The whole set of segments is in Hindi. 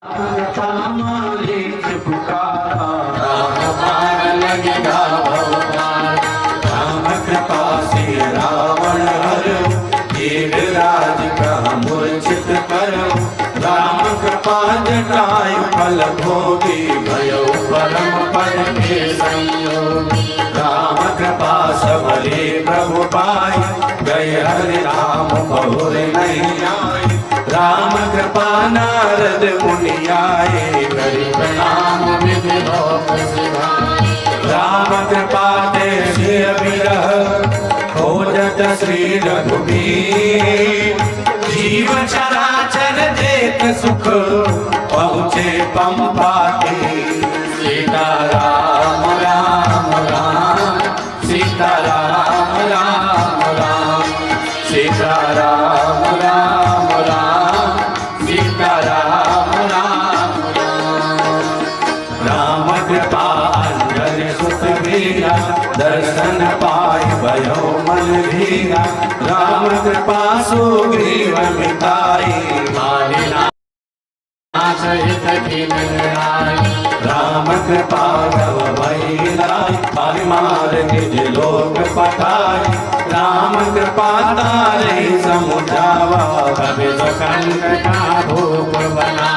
मालिक पुकारा राम पार लगेगा भगवान। राम कृपा से रावण हरो, एक राज का मूर्छित करो। राम कृपा जटायु फल भोगी, भयो परम पद के संयोगी। राम कृपा सबले प्रभु पाई, गए हरि राम बहुर नहीं आई। राम कृपा नारद मुनि आए, करि प्रणाम विधि लोक सिधाए। राम कृपा देहि विरह, खोजत श्री रघुबीर। जीव चराचर देख सुख, पहुँचे पंपा तीर। सीता राम राम राम, सीता राम राम राम, सीता राम राम राम, सीता राम राम राम। राम कृपा अंजन सुत वीरा, दर्शन पाय भयो मन धीरा। राम कृपा सुग्रीव मिताई, मारे सहित दीन दयाल। राम कृपा तव भई लाई, पारि मार निज लोक पठाई। राम कृपा तारे समुझावा, कबि दुखंड का भूप बना।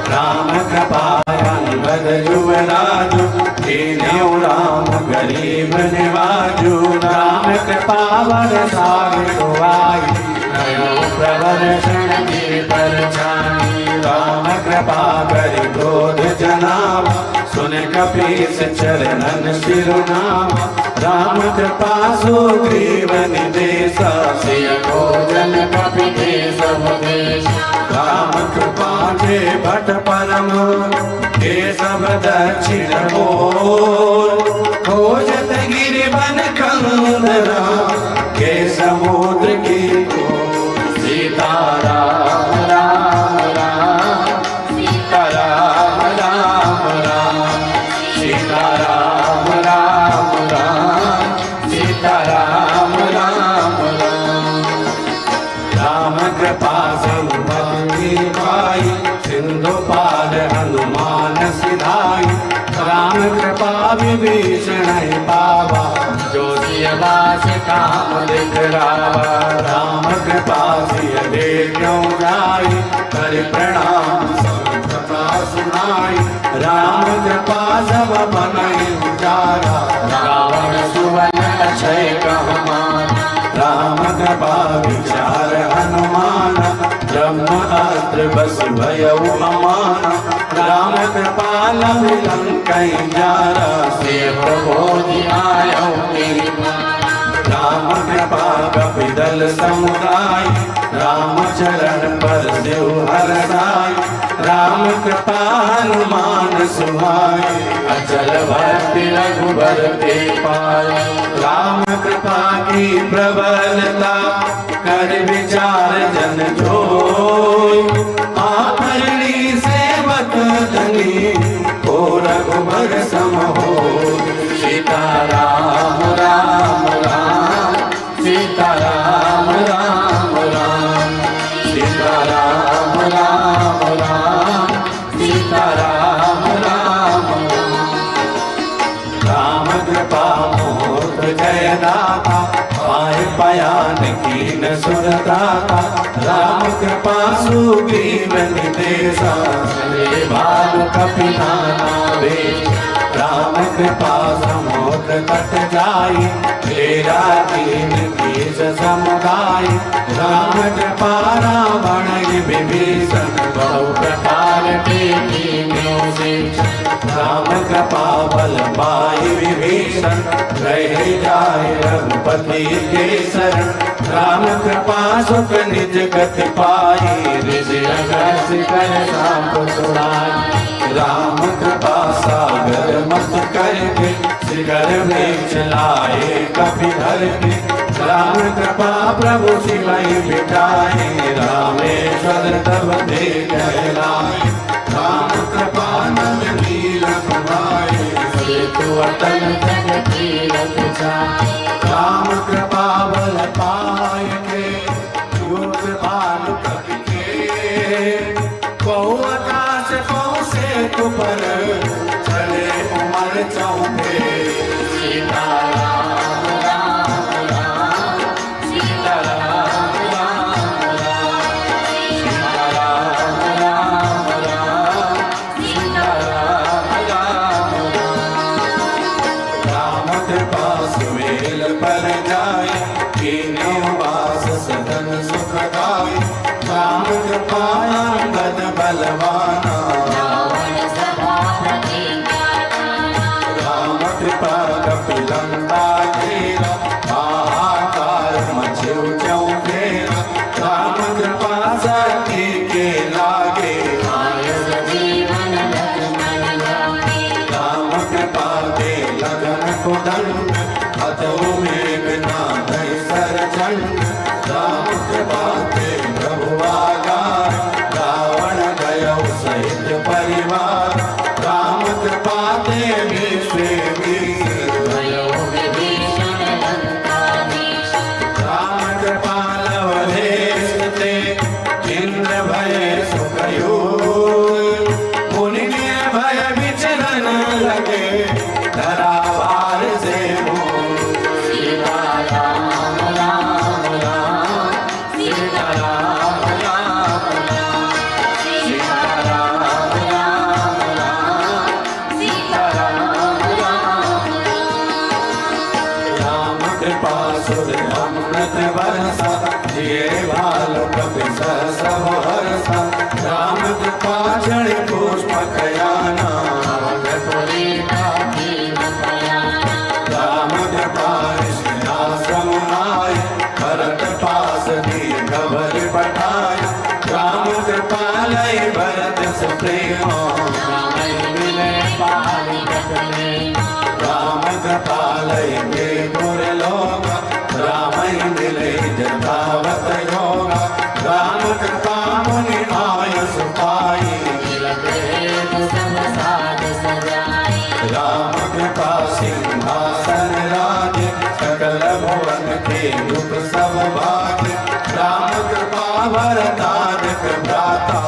राम कृपा अंगद युवराजु, कीन्ह्यो राम गरीब निवाजु। राम कृपा वर सागर आई, नयो प्रवर शरण की परछाई। राम कृपा करि क्रोध जनावा, सुन कपीस चरणन सिरुनावा। राम कृपा सुग्रीव निदेशा, सिय भोजन कपिदेश भवेश। राम कृपा के भट परम, केशव दक्षिण मोर। खोजत गिरिवन कंदरा, के समुद्र की ओर। सीता राम राम राम, सीता राम राम राम, सीता राम राम राम, सीता राम राम राम। राम कृपा संपत्ति पाई, सिंधु पार हनुमान सिधाई। राम कृपा विभीषण पावा, जो सियवास काम दिखरावा। राम कृपा सिय देव्यों जाई, कर प्रणाम संकटा सुनाई। राम कृपा सब बनहि उजारा, रावण सुवन अक्षय कहमान। राम कृपा विचार हनुमान, ब्रह्म अस्त्र बस भयउ अमान। राम कृपा लंघ लंकै जारा, से प्रबोधि आयौ कीर्ति। राम कृपा कपिदल समुदाय, राम चरण पर सिउ हरसाय। राम कृपा हनुमान सुहाय, अचल भक्ति रघुबर ते पाय। राम कृपा की प्रबलता, कर विचार जन जोई। आपरणी सेवक धनी, को रघुबर सम होय। सीता राम राम राम, सीता राम राम राम, सीता राम राम राम, सीता राम राम राम। राम कृपा मोक्ष जय दाता, पाए पयान कीन सुरदाता। राम कृपा सुग्रीव निदेशा, चले भालु कपि नाना वेश। राम कृपा समुद्र तट जाई, तेरा दीन कीस समुदाय। राम कृपा रावण विभीषण, बहु प्रकार ते कीन्ह्यो शेष। राम कृपा बल पाई विभीषण, रहि जाय रघुपति के शरण। राम कृपा सुख निज गति पाई, ऋषि अगस्त्य कर साप छुड़ाई। राम कृपा सागर मत करके, शिखर में चलाए कपिधर के। राम कृपा प्रभु सिवहि बिठाए, रामेश्वर तब ते कहलाए। राम कृपा नंद नील कुमारे, सेतु अटल जग तीरथ जाए। राम कृपा बल पाय के, युग भानु कपि के। बहु आकाश पल जाए, कीन्यो वास सदन सुखदाई, राम कृपाया अंगद बलवाना, राम कृपा कपिलंका घेरा, हाहाकार मचेउ चौ फेरा, राम कृपा सती के लागे, राम कृपा दे लगन कुदंड, अतो मेघनाथ सर चंड, राम कृपा दे प्रभु आगार, रावण गयो सहित परिवार, राम कृपा दे राम कृपा लवलेश ते इंद्र भय सुखयोग, मुनि भय विचरण लगे, धरा भार से मोह, सीता राम राम राम, सीता राम राम राम, सीता राम राम राम, सीता राम राम राम। राम कृपा सुर अमृत बरसा, जिए भाल कपि सब हरसा, राम कृपा जड़ पुष्प खयाना, राम कृपा ऋषियाश्रम आए, भरत पास दीर्घ भर पठाए, राम कृपा लय भरत सुप्रेम, राम कृपा लय के गुर लोग, राम मिले जतावत योगा, राम कृपा मुनि आयस पाई, राम कृपा सिंहासन राज, सकल भुवन के दुख सब भाग, राम कृपा वरदानक भ्राता,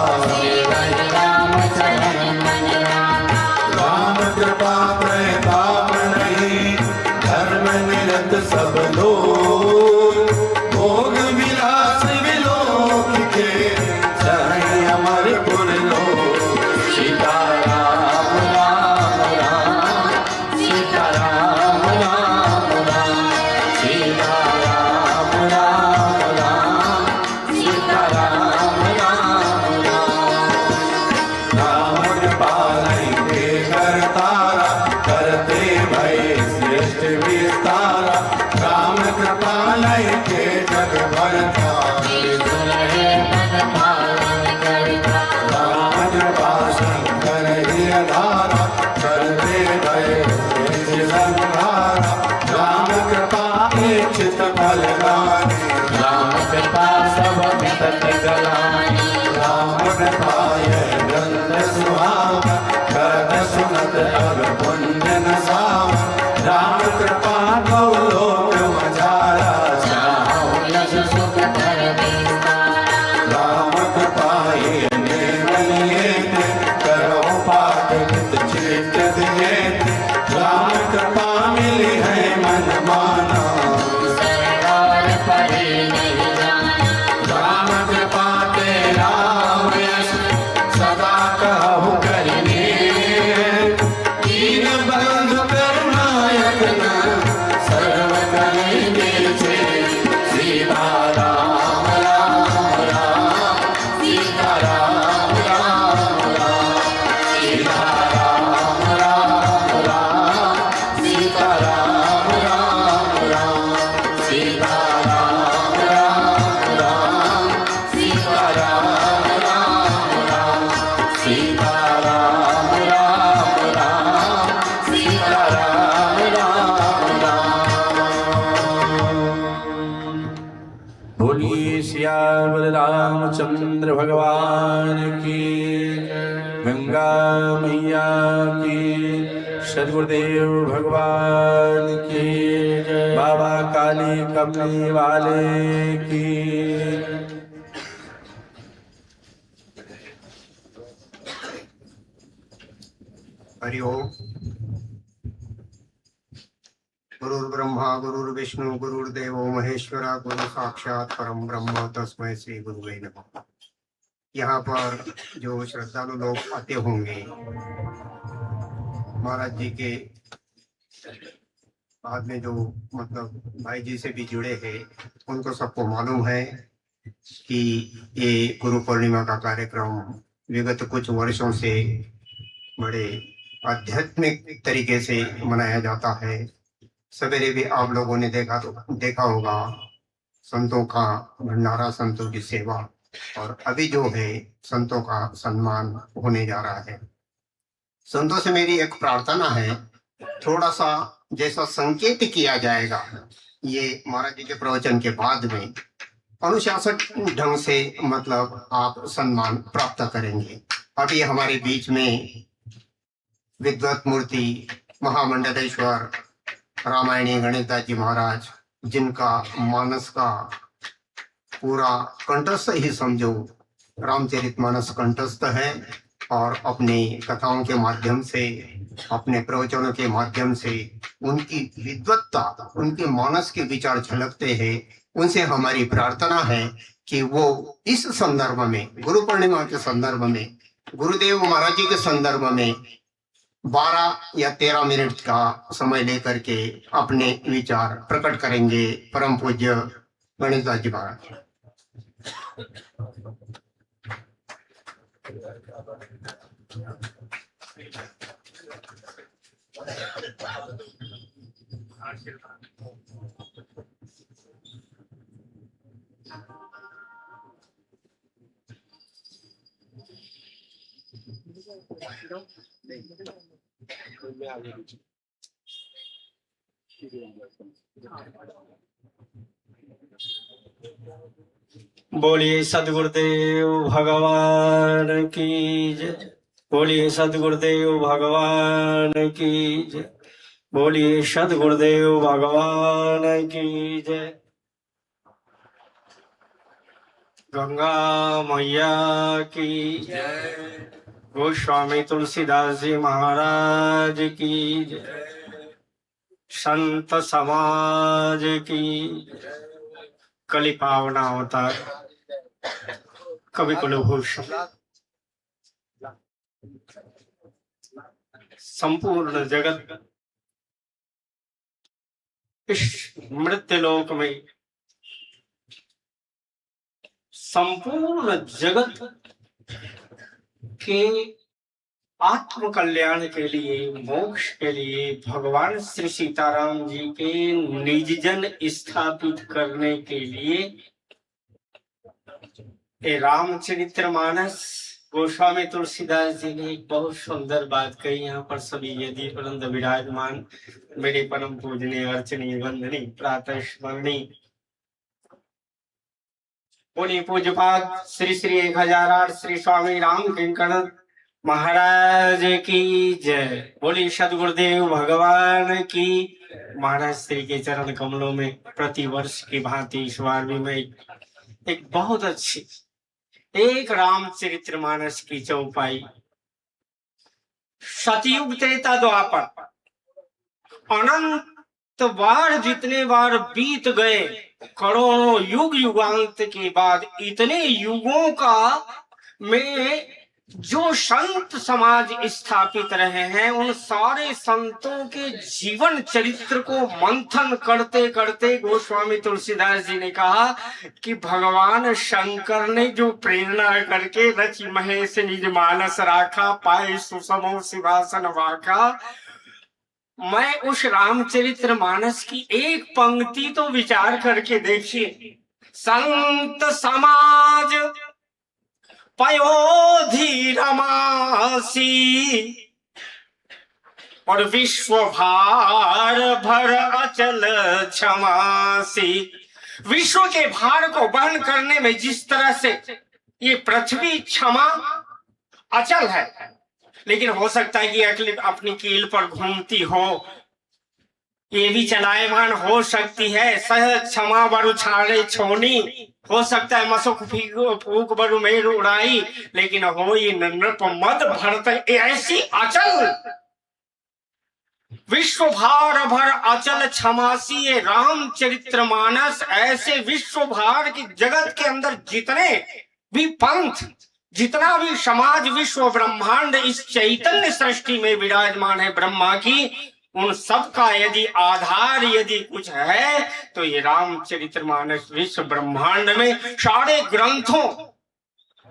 राम कृपा प्रताप नहीं, धर्म निरत सब लोग, भोग विलास विलोक के, सही अमरपुर लोग, सीता राम राम राम, सीता राम राम राम, सीता राम राम राम, सीता राम राम राम। राम कृपा के करतारा, करते भय श्रेष्ठ विस्तारा, राम कृपा के जग भरता, राम कृपा शंकर ही आधारा, करते भय श्रेष्ठ संहारा, राम कृपा इच्छित फल दानी, राम कृपा सब वितत गलानी, राम कृपा यह ग्रंथ सुहावा, करत सुनत अब पुण्य न सावा, राम कृपा गौ लोक मझारा, राम कृपा ये निर्मलियेत, करो पाठ हित चित्त दियेत, राम कृपा मिली है मन माना, राम कृपा तेरा यश, सदा कहु करिने, दीन बंधु करुणायक न, सर्व करेंगे छे, सीता राम राम राम, सीता राम राम राम, सीता राम राम राम, सीता राम राम राम, सीता राम राम राम, सीता राम राम राम, सीता राम राम राम, सीता राम राम राम। बोलिए सियावर रामचंद्र भगवान की, गंगा मैया की, सदगुरुदेव भगवान की, बाबा काली कमली वाले की। हरि ओम। गुरुर्ब्रह्मा गुरुर्विष्णु गुरुर्देवो महेश्वरा, गुरु साक्षात परम ब्रह्म, तस्मै श्री गुरुवे नमः। यहाँ पर जो श्रद्धालु लोग आते होंगे, महाराज जी के बाद में जो मतलब भाई जी से भी जुड़े हैं उनको सबको मालूम है कि ये गुरु पूर्णिमा का कार्यक्रम विगत कुछ वर्षों से बड़े आध्यात्मिक तरीके से मनाया जाता है। सवेरे भी आप लोगों ने देखा होगा संतों का भंडारा, संतों की सेवा, और अभी जो है संतों का सम्मान होने जा रहा है। संतों से मेरी एक प्रार्थना है, थोड़ा सा जैसा संकेत किया जाएगा ये महाराज जी के प्रवचन के बाद में, अनुशासन ढंग से मतलब आप सम्मान प्राप्त करेंगे। अभी हमारे बीच में विद्वत मूर्ति महामंडलेश्वर रामायणी गणेशदास जी महाराज, जिनका मानस का पूरा कंठस्थ ही समझो रामचरितमानस कंठस्थ है, और अपनी कथाओं के माध्यम से, अपने प्रवचनों के माध्यम से उनकी विद्वत्ता, उनके मानस के विचार झलकते हैं। उनसे हमारी प्रार्थना है कि वो इस संदर्भ में, गुरु पूर्णिमा के संदर्भ में, गुरुदेव महाराज जी के संदर्भ में 12 या 13 मिनट का समय लेकर के अपने विचार प्रकट करेंगे। परम पूज्य गणेशदास जी महाराज। बोलिए सदगुरुदेव भगवान की जय। बोलिए सदगुरुदेव भगवान की जय। बोलिए सदगुरुदेव भगवान की जय। गंगा मैया की जय। गोस्वामी तुलसीदास जी महाराज की जय। संत समाज की कलि पावना अवतार कवि कुलभूषण संपूर्ण जगत इस मृत्युलोक में, संपूर्ण जगत के आत्म कल्याण के लिए, मोक्ष के लिए भगवान श्री सीताराम जी के निज जन स्थापित करने के लिए ये रामचरितमानस गोस्वामी तुलसीदास जी ने एक बहुत सुंदर बात कही। यहाँ पर सभी यदि परंत विराजमान मेरे परम पूजनीय अर्चनीय वंदनी प्रातः स्मरणी पुण्य पूज्यपाद श्री श्री 1008 श्री स्वामी राम किंकण महाराज की जय। बोली सदगुरुदेव भगवान की। महाराज श्री के चरण कमलों में प्रतिवर्ष की भांति इस बार भी मैं एक बहुत अच्छी एक रामचरितमानस की चौपाई, सतयुग त्रेता द्वापर अनंत बार जितने बार बीत गए, करोड़ों युग युगांत के बाद इतने युगों का में जो संत समाज स्थापित रहे हैं, उन सारे संतों के जीवन चरित्र को मंथन करते करते गोस्वामी तुलसीदास जी ने कहा कि भगवान शंकर ने जो प्रेरणा करके रचि महेश निज मानस राखा, पाए सुसमो सिंहासन वाका। मैं उस रामचरित्र मानस की एक पंक्ति तो विचार करके देखिए। संत समाज पयोधि रमासी और विश्व भार भर अचल क्षमासी। विश्व के भार को वहन करने में जिस तरह से ये पृथ्वी क्षमा अचल है, लेकिन हो सकता है कि अपनी कील पर घूमती हो, ये भी चलायमान हो सकती है। सहज क्षमा बरु छाड़े छोनी, हो सकता है मसुक फूक बरु मेर उड़ाई, लेकिन हो ये नृप मद भरत ऐसी अचल। विश्व भार भर अचल क्षमासी, ये रामचरित्र मानस ऐसे विश्व भार की जगत के अंदर जितने भी पंथ, जितना भी समाज, विश्व ब्रह्मांड इस चैतन्य सृष्टि में विराजमान है ब्रह्मा की, उन सब का यदि आधार यदि कुछ है तो ये रामचरितमानस विश्व ब्रह्मांड में सारे ग्रंथों,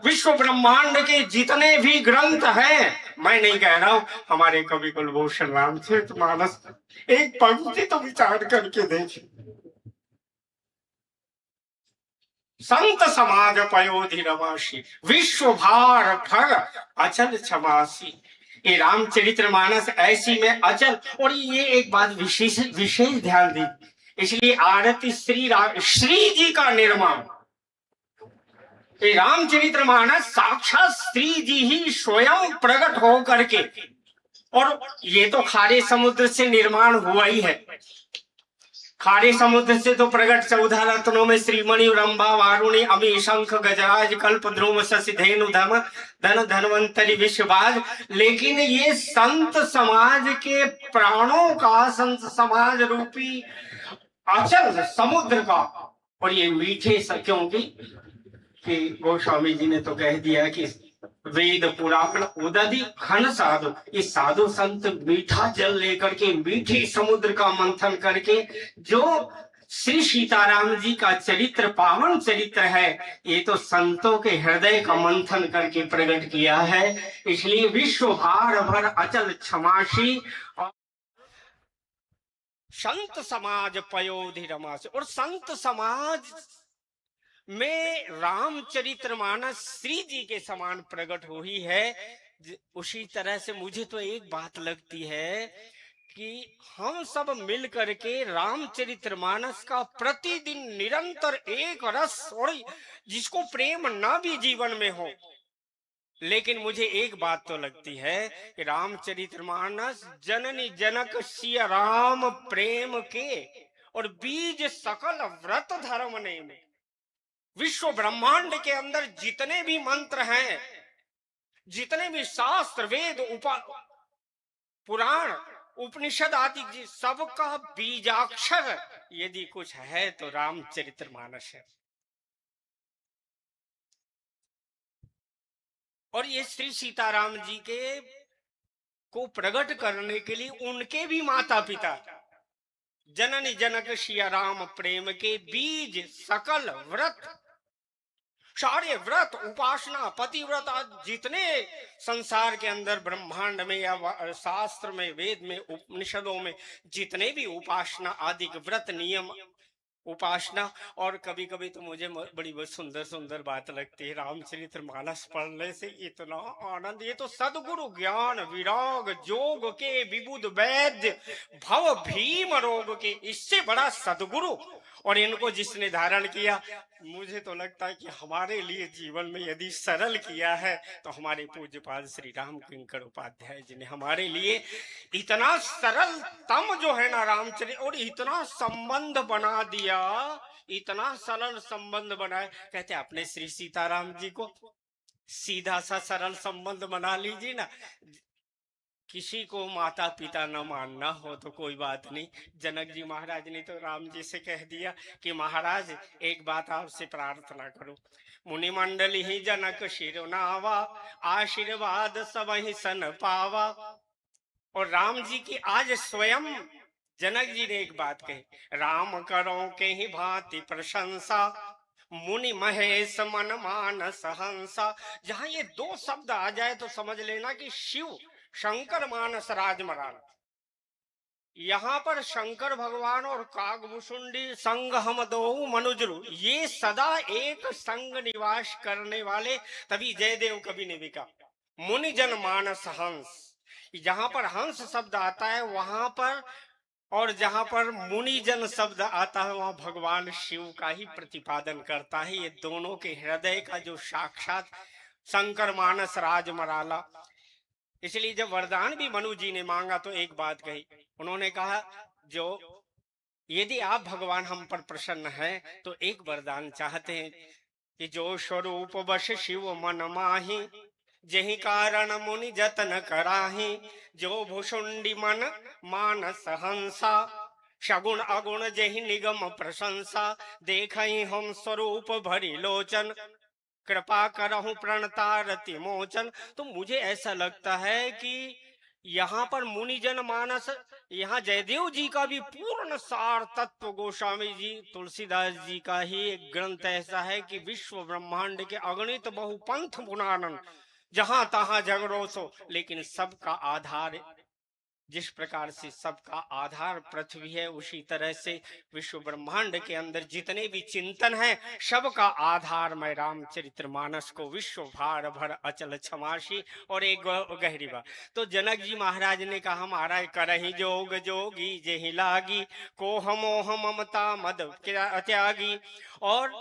विश्व ब्रह्मांड के जितने भी ग्रंथ हैं, मैं नहीं कह रहा हूं, हमारे कवि कुलभूषण रामचरितमानस एक पंक्ति तो विचार करके देखिए। संत समाज पयोधि रमासी, विश्व भार भर अचल क्षमासी। ये रामचरितमानस ऐसी में अचल। और ये एक बात विशेष विशेष ध्यान दी, इसलिए आरती श्री जी का निर्माण, ये रामचरितमानस साक्षात श्री जी ही स्वयं प्रकट हो करके, और ये तो खारे समुद्र से निर्माण हुआ ही है। खारे समुद्र से तो प्रकट 14 रत्नों में श्रीमणि, रंभा, वारुणी, अमी, शंख, गजराज, कल्प, ध्रुव, शशि, धेनु, धन, धनवंतरी, विश्वभाग। लेकिन ये संत समाज के प्राणों का, संत समाज रूपी अचल समुद्र का, और ये मीठे क्योंकि कि गोस्वामी जी ने तो कह दिया कि वेद पुराण उदधि घन साधु, ये साधु संत मीठा जल लेकर के, मीठे समुद्र का मंथन करके जो श्री सीताराम जी का चरित्र, पावन चरित्र है, ये तो संतों के हृदय का मंथन करके प्रकट किया है। इसलिए विश्व भार भर अचल क्षमासी और संत समाज पयोधि रमासी। और संत समाज में रामचरितमानस श्री जी के समान प्रकट हुई है। उसी तरह से मुझे तो एक बात लगती है कि हम सब मिल करके रामचरितमानस का प्रतिदिन निरंतर एक रस, और जिसको प्रेम ना भी जीवन में हो, लेकिन मुझे एक बात तो लगती है कि रामचरितमानस जननी जनक सिया राम प्रेम के, और बीज सकल व्रत धर्म ने में। विश्व ब्रह्मांड के अंदर जितने भी मंत्र हैं, जितने भी शास्त्र, वेद, पुराण, उपनिषद आदि, सबका बीजाक्षर यदि कुछ है तो रामचरितमानस है। और ये श्री सीताराम जी के को प्रकट करने के लिए उनके भी माता पिता जननी जनक सिया राम प्रेम के बीज सकल व्रत, सारे व्रत, उपासना, पतिव्रत, जितने संसार के अंदर ब्रह्मांड में या शास्त्र में, वेद में, उपनिषदों में जितने भी उपासना आदि व्रत, नियम, उपासना। और कभी कभी तो मुझे बड़ी सुंदर सुंदर बात लगती है रामचरितमानस पढ़ने से, इतना आनंद। ये तो सदगुरु ज्ञान विराग जोग के विबुध वैद्य भव भीम रोग के, इससे बड़ा सदगुरु। और इनको जिसने धारण किया, मुझे तो लगता है कि हमारे लिए जीवन में यदि सरल किया है तो हमारे पूज्यपाद श्री राम किंकर उपाध्याय जी ने हमारे लिए इतना सरलतम जो है ना रामचरित, और इतना संबंध बना दिया, इतना सरल संबंध बनाए। कहते अपने श्री सीताराम जी को सीधा सा सरल संबंध बना लीजिए ना। किसी को माता पिता न मानना हो तो कोई बात नहीं। जनक जी महाराज ने तो राम जी से कह दिया कि महाराज एक बात आपसे प्रार्थना करो, मुनि मंडली ही जनक शिरोनावा, आशीर्वाद सब ही सन पावा। और राम जी की आज स्वयं जनक जी ने एक बात कही, राम करो के ही भांति प्रशंसा, मुनि महेश मन मानस हंसा। जहां ये दो शब्द आ जाए तो समझ लेना कि शिव शंकर मानस राजमराल, यहाँ पर शंकर भगवान और कागभूषुंडी संग हम दो मनुजरु, ये सदा एक संग निवास करने वाले, तभी जयदेव कवि ने भी कहा मुनि जन मानस हंस। जहां पर हंस शब्द आता है वहां पर, और जहां पर मुनिजन शब्द आता है वहां भगवान शिव का ही प्रतिपादन करता है। ये दोनों के हृदय का जो साक्षात शंकर मानस राजमराला। इसलिए जब वरदान भी मनु जी ने मांगा तो एक बात कही, उन्होंने कहा जो यदि आप भगवान हम पर प्रसन्न हैं तो एक वरदान चाहते हैं कि जो स्वरूप वश शिव मन माही, जही कारण मुनि जतन कराही, जो भुषुंडी मन मानस हंसा, सगुण अगुण जही निगम प्रशंसा, देखहि हम स्वरूप भरी लोचन, कृपा करहु प्रणतारति मोचन। तो मुझे ऐसा लगता है कि यहाँ पर मुनिजन मानस, यहाँ जयदेव जी का भी पूर्ण सार तत्व गोस्वामी जी तुलसीदास जी का ही एक ग्रंथ ऐसा है कि विश्व ब्रह्मांड के अगणित बहुपंथ पुराणन, जहां तहां झगड़ो सो, लेकिन सबका आधार, जिस प्रकार से सबका आधार पृथ्वी है, उसी तरह से विश्व ब्रह्मांड के अंदर जितने भी चिंतन हैं, सबका आधार मैं रामचरितमानस को विश्व भार भर अचल क्षमासी। और एक गहरी बात, तो जनक जी महाराज ने कहा, महाराज करहि जोग जोगी जेहि लागी, को हमोह ममता मद त्यागी। और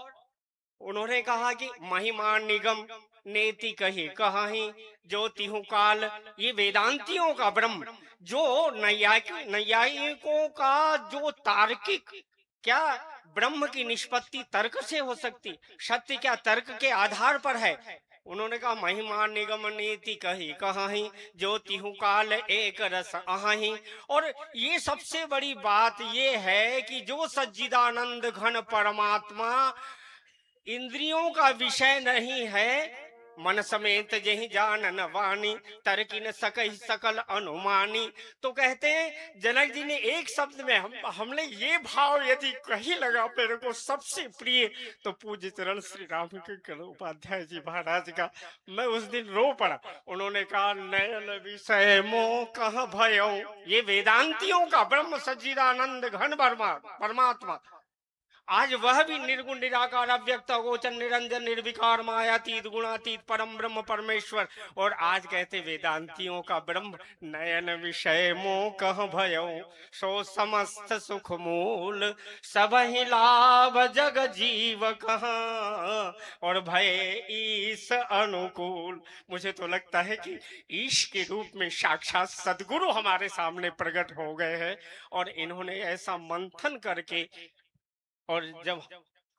उन्होंने कहा कि महिमा निगम नेति कही कहाही, जो तिहु काल, ये वेदांतियों का ब्रह्म, जो नैयायिकों का जो तार्किक, क्या ब्रह्म की निष्पत्ति तर्क से हो सकती, सत्य क्या तर्क के आधार पर है। उन्होंने कहा महिमा निगम नीति कही कहाही, जो तिहु काल एक रस आही। और ये सबसे बड़ी बात ये है कि जो सच्चिदानंद घन परमात्मा इंद्रियों का विषय नहीं है, मन समेत जही जानन वाणी, तर्किन सकहि सकल अनुमानी। तो कहते हैं जनक जी ने एक शब्द में हमने ये भाव यदि कहीं लगा मेरे को सबसे प्रिय, तो पूज्य चरण श्री राम के उपाध्याय जी महाराज का मैं उस दिन रो पड़ा। उन्होंने कहा नयन विषय मोह कह भयो, ये वेदांतियों का ब्रह्म सच्चिदानंद घन परमात्मा, आज वह भी निर्गुण निराकार अव्यक्त अगोचर निरंजन निर्विकार मायातीत गुणातीत परम ब्रह्म परमेश्वर। और आज कहते वेदांतियों का ब्रह्म नयन विषय मोह कह भयो, सो समस्त सुख मूल सब ही लाभ जग जीव कहा, और भय ईश अनुकूल। मुझे तो लगता है कि ईश के रूप में साक्षात सदगुरु हमारे सामने प्रकट हो गए हैं, और इन्होंने ऐसा मंथन करके, और जब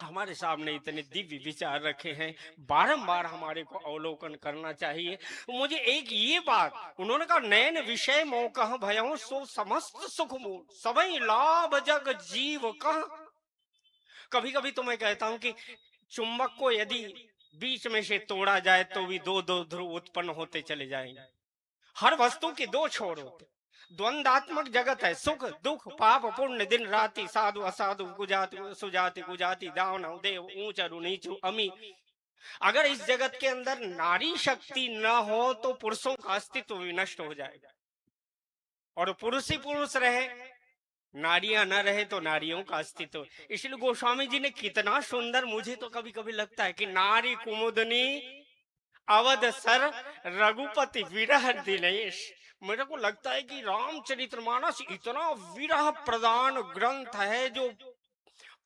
हमारे सामने इतने दिव्य विचार रखे हैं, बारंबार हमारे को अवलोकन करना चाहिए। मुझे एक ये बात, उन्होंने कहा नयन विषय मोह कह भयो, सो समस्त सुख मूल सबई लाभ जग जीव कह। कभी कभी तो मैं कहता हूं कि चुंबक को यदि बीच में से तोड़ा जाए तो भी दो दो ध्रुव उत्पन्न होते चले जाएंगे। हर वस्तु के दो छोर होते, द्वंदात्मक जगत है, सुख दुख पाप पुण्य दिन राति, साधु असाधु कुजाति सुजाति कुजाति, दानव देव ऊंच अरु नीचु अमी। अगर इस जगत के अंदर नारी शक्ति न हो तो पुरुषों का अस्तित्व भी नष्ट हो जाएगा, और पुरुष ही पुरुष रहे, नारियां न रहे तो नारियों का अस्तित्व। इसलिए गोस्वामी जी ने कितना सुंदर, मुझे तो कभी कभी लगता है कि नारी कुमुदनी अवध सर रघुपति विरह दिनेश। मेरे को लगता है कि रामचरितमानस इतना विरह प्रदान ग्रंथ है, जो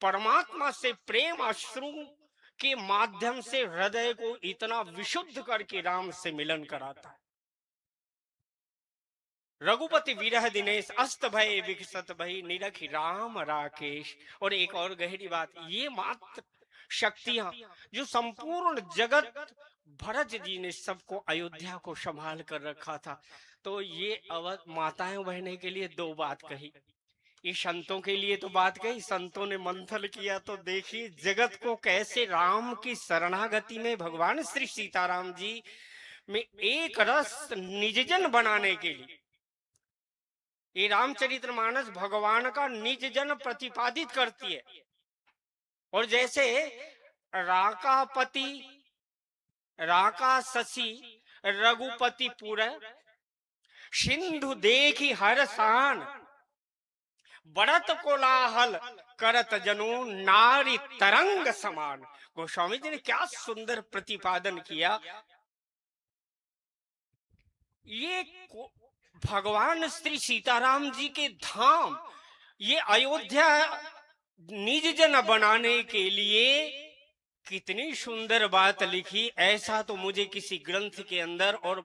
परमात्मा से प्रेम अश्रु के माध्यम से हृदय को इतना विशुद्ध करके राम से मिलन कराता है। रघुपति विरह दिनेश अस्त भय विकसत भई, निरखि राम राकेश। और एक और गहरी बात, ये मात्र शक्तियां जो संपूर्ण जगत, भरत जी ने सबको अयोध्या को संभाल कर रखा था, तो ये अवध माताएं बहने के लिए दो बात कही, ये संतों के लिए तो बात कही। संतों ने मंथन किया तो देखिए जगत को कैसे राम की शरणागति में भगवान श्री सीताराम जी में एक रस निजजन बनाने के लिए ये रामचरितमानस भगवान का निजजन प्रतिपादित करती है। और जैसे राकापति राका शशि रघुपति पुर, सिंधु देखी हरसान, बढ़त कोलाहल करत जनु, नारी तरंग समान। गोस्वामी जी ने क्या सुंदर प्रतिपादन किया। ये भगवान श्री सीताराम जी के धाम, ये अयोध्या निज जन बनाने के लिए कितनी सुंदर बात लिखी, ऐसा तो मुझे किसी ग्रंथ के अंदर, और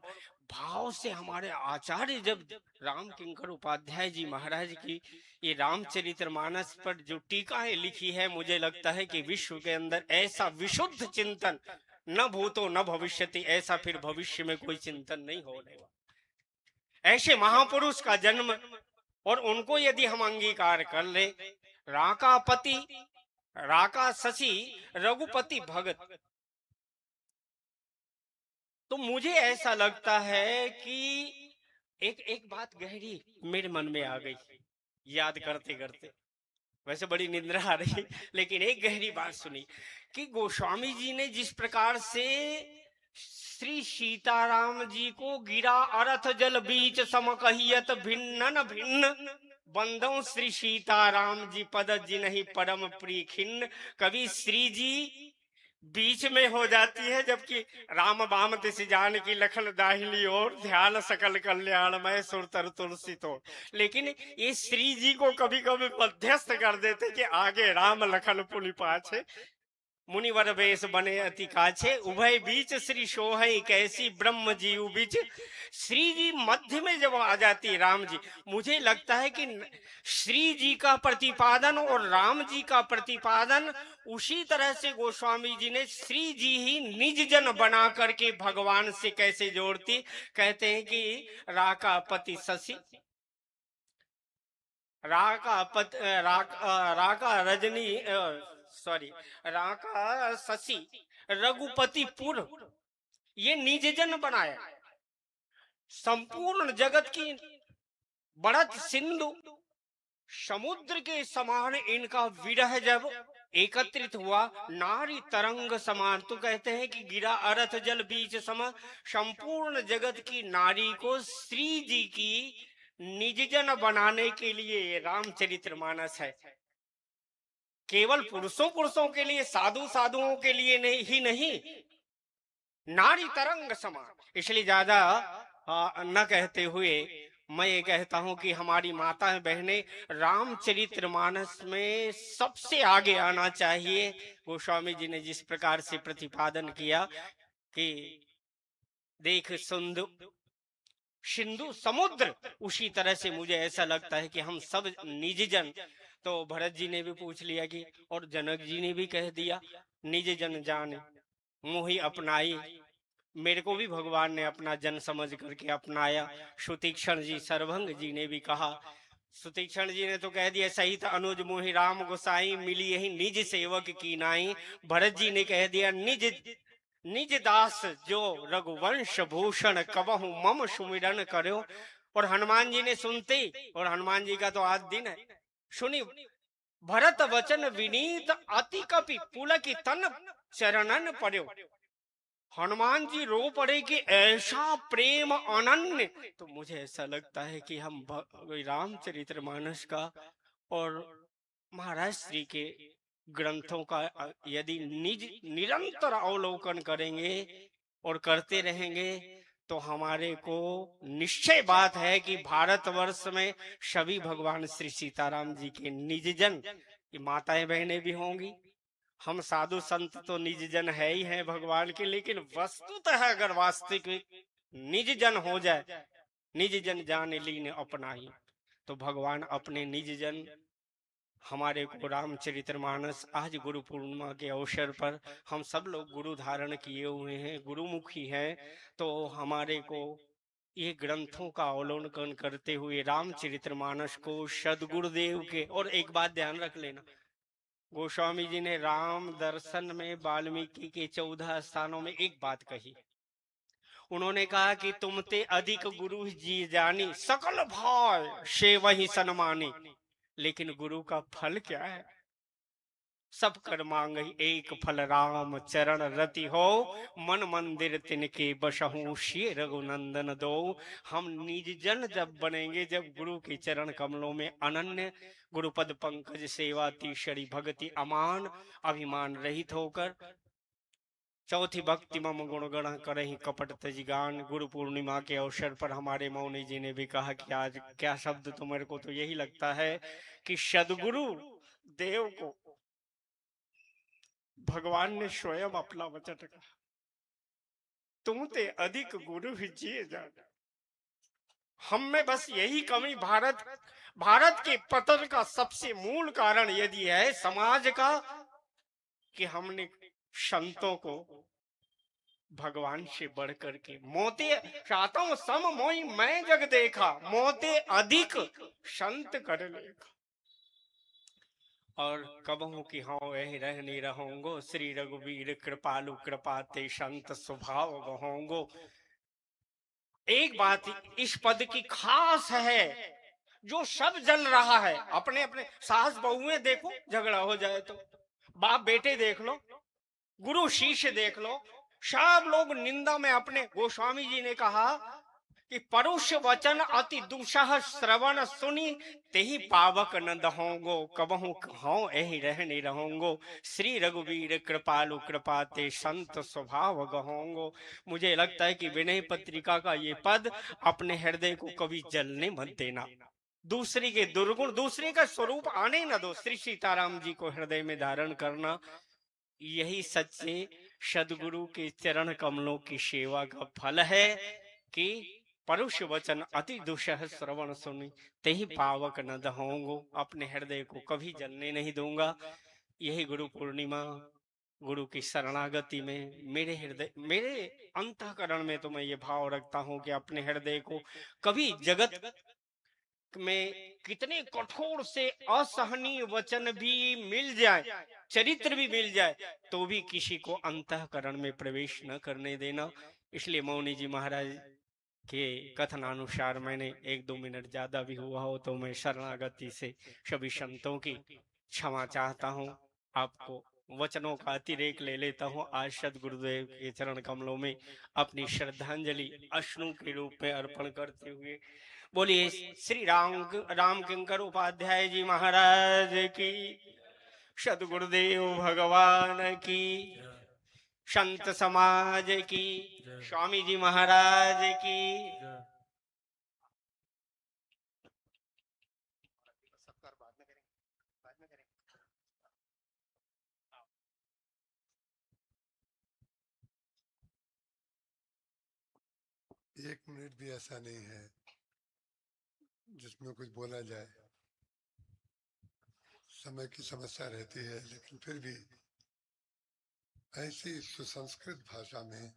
भाव से हमारे आचार्य जब राम किंकर उपाध्याय जी महाराज की ये रामचरितमानस पर जो टीकाएं लिखी है, मुझे लगता है कि विश्व के अंदर ऐसा विशुद्ध चिंतन न भूतो न भविष्यति, ऐसा फिर भविष्य में कोई चिंतन नहीं होने वाला। ऐसे महापुरुष का जन्म, और उनको यदि हम अंगीकार कर ले, राकापति राका शशि रघुपति भगत, तो मुझे ऐसा लगता है कि एक एक बात गहरी मेरे मन में आ गई याद करते करते। वैसे बड़ी निंद्रा आ रही, लेकिन एक गहरी बात सुनी कि गोस्वामी जी ने जिस प्रकार से श्री सीताराम जी को गिरा अरथ जल बीच सम कहियत भिन्न भिन्न बंदों श्री सीताराम जी पद जिन्हि परम प्रिय खिन्न। कभी श्री जी बीच में हो जाती है, जबकि राम बाम तिस जान की लखन दाहिनी ओर ध्यान सकल कल्याण में सुरतर तुलसी तो। लेकिन ये श्री जी को कभी कभी मध्यस्थ कर देते कि आगे राम लखन पुनि पाछे मुनिवर वेश बने अति काछे उभय बीच श्री सोहै कैसी ब्रह्म जीव बीच। श्री जी मध्य में जब आ जाती राम जी, मुझे लगता है कि श्री जी का प्रतिपादन और राम जी का प्रतिपादन उसी तरह से गोस्वामी जी ने श्री जी ही निज जन बना करके भगवान से कैसे जोड़ती। कहते हैं कि राका पति शशि राका रजनी सॉरी राका शशि रघुपति पुर, ये निज जन बनाया। संपूर्ण जगत की बढ़त सिंधु समुद्र के समान इनका विरह जब एकत्रित हुआ, नारी तरंग समान। तो कहते हैं कि गिरा अरथ जल बीच सम, संपूर्ण जगत की नारी को श्री जी की निजजन बनाने के लिए रामचरितमानस है। केवल पुरुषों के लिए, साधुओं के लिए ही नहीं, नारी तरंग समान। इसलिए ज्यादा न कहते हुए मैं ये कहता हूं कि हमारी माता बहनें रामचरितमानस में सबसे आगे आना चाहिए। गोस्वामी जी ने जिस प्रकार से प्रतिपादन किया कि देख सिंधु समुद्र, उसी तरह से मुझे ऐसा लगता है कि हम सब निज जन। तो भरत जी ने भी पूछ लिया कि, और जनक जी ने भी कह दिया, निज जन जाने मोहि अपनाई। मेरे को भी भगवान ने अपना जन समझ करके अपनाया। सुतीक्षण जी सर्वभंग जी ने भी कहा, सुतीक्षण जी ने तो कह दिया, सहित अनुज मोहि राम गोसाई मिली यही निज सेवक की नाई। भरत जी ने कह दिया, निज दास जो रघुवंश भूषण कबहु मम सुमिरन करो। और हनुमान जी ने सुनते, और हनुमान जी का तो आज दिन है, सुनी भरत वचन विनीत अति कपि पुलक तन चरणन पर्यो। हनुमान जी रो पड़े कि ऐसा प्रेम अनन्य। तो मुझे ऐसा लगता है कि हम रामचरितमानस का और महाराज श्री के ग्रंथों का यदि निरंतर अवलोकन करेंगे और करते रहेंगे तो हमारे को निश्चय बात है कि भारतवर्ष में सभी भगवान श्री सीताराम जी के निज जन, माताएं बहनें भी होंगी, हम साधु संत तो निज जन है ही हैं भगवान के। लेकिन वस्तुतः अगर वास्तविक निज जन हो जाए, निज जन जाने लीने अपना ही, तो भगवान अपने निज जन हमारे को रामचरितमानस, आज गुरु पूर्णिमा के अवसर पर हम सब लोग गुरु धारण किए हुए हैं, गुरुमुखी हैं, तो हमारे को ये ग्रंथों का अवलोकन करते हुए रामचरितमानस को सदगुरुदेव के। और एक बात ध्यान रख लेना, गोस्वामी जी ने राम दर्शन में वाल्मीकि के 14 स्थानों में एक बात कही। उन्होंने कहा कि तुमते अधिक गुरु जी जानी, सकल भाई से वही सन्मानी। लेकिन गुरु का फल क्या है? सब कर मांगई एक फल, राम चरण रति हो, मन मंदिर तिनके बसहु, श्री रघुनंदन दो। हम निज जन जब बनेंगे, जब गुरु के चरण कमलों में अनन्य गुरुपद पंकज सेवा तीसरी भक्ति अमान अभिमान रहित होकर, चौथी भक्ति मम गुण गण करहि कपट तजिगान। गुरु पूर्णिमा के अवसर पर हमारे मौनी जी ने भी कहा कि आज क्या शब्द, तो मेरे को तो यही लगता है कि सदगुरु देव को भगवान ने स्वयं अपना वचन कहा, तुम ते अधिक गुरु ही जिए जान। हम में बस यही कमी, भारत के पतन का सबसे मूल कारण यदि है समाज का, कि हमने संतों को भगवान से बढ़कर के मोते चाहता सम मोई मैं जग देखा, मोते अधिक संत कर लेखा। और कबहू की हाँ यही रहनी रहूंगो, श्री रघुवीर कृपालु कृपाते संत स्वभाव बहोंगो। एक बात इस पद की खास है, जो सब जल रहा है, अपने अपने सास बहुएं देखो झगड़ा हो जाए तो, बाप बेटे देख लो, गुरु शिष्य देख लो, सब लोग निंदा में अपने। गोस्वामी जी ने कहा कि परुष वचन अति दुसह श्रवण सुनी, तेहि पावक न दहोगो, कबहू कहो एहि रहने रहोगो, श्री रघुवीर कृपालु कृपाते संत स्वभाव गहोगो। मुझे लगता है कि विनय पत्रिका का ये पद अपने हृदय को कभी जलने मत देना, दूसरे के दुर्गुण, दूसरे का स्वरूप आने न दो, श्री सीताराम जी को हृदय में धारण करना। यही सच्चे सदगुरु के चरण कमलों की सेवा का फल है कि परुष वचन अति दुसह श्रवण सुनी, तेहि पावक न दहोगो। अपने हृदय को कभी जलने नहीं दूंगा। यही गुरु पूर्णिमा, गुरु की शरणागति में मेरे हृदय, मेरे अंतःकरण में तो मैं ये भाव रखता हूं कि अपने हृदय को कभी जगत में कितने कठोर से असहनीय वचन भी मिल जाए, चरित्र भी मिल जाए, तो भी किसी को अंतःकरण में प्रवेश न करने देना। इसलिए मौनी जी महाराज के कथनानुसार मैंने 1-2 मिनट ज्यादा भी हुआ हो तो मैं शरणागति से सभी संतों की क्षमा चाहता हूँ। आपको वचनों का अतिरेक ले लेता हूँ। आज सदगुरुदेव के चरण कमलों में अपनी श्रद्धांजलि अश्रु के रूप में अर्पण करते हुए बोलिए श्री राम किंकर उपाध्याय जी महाराज की, सदगुरुदेव भगवान की, संत समाज की, स्वामी जी महाराज की। एक मिनट भी ऐसा नहीं है जिसमें कुछ बोला जाए। समय की समस्या रहती है, लेकिन फिर भी ऐसी सुसंस्कृत भाषा में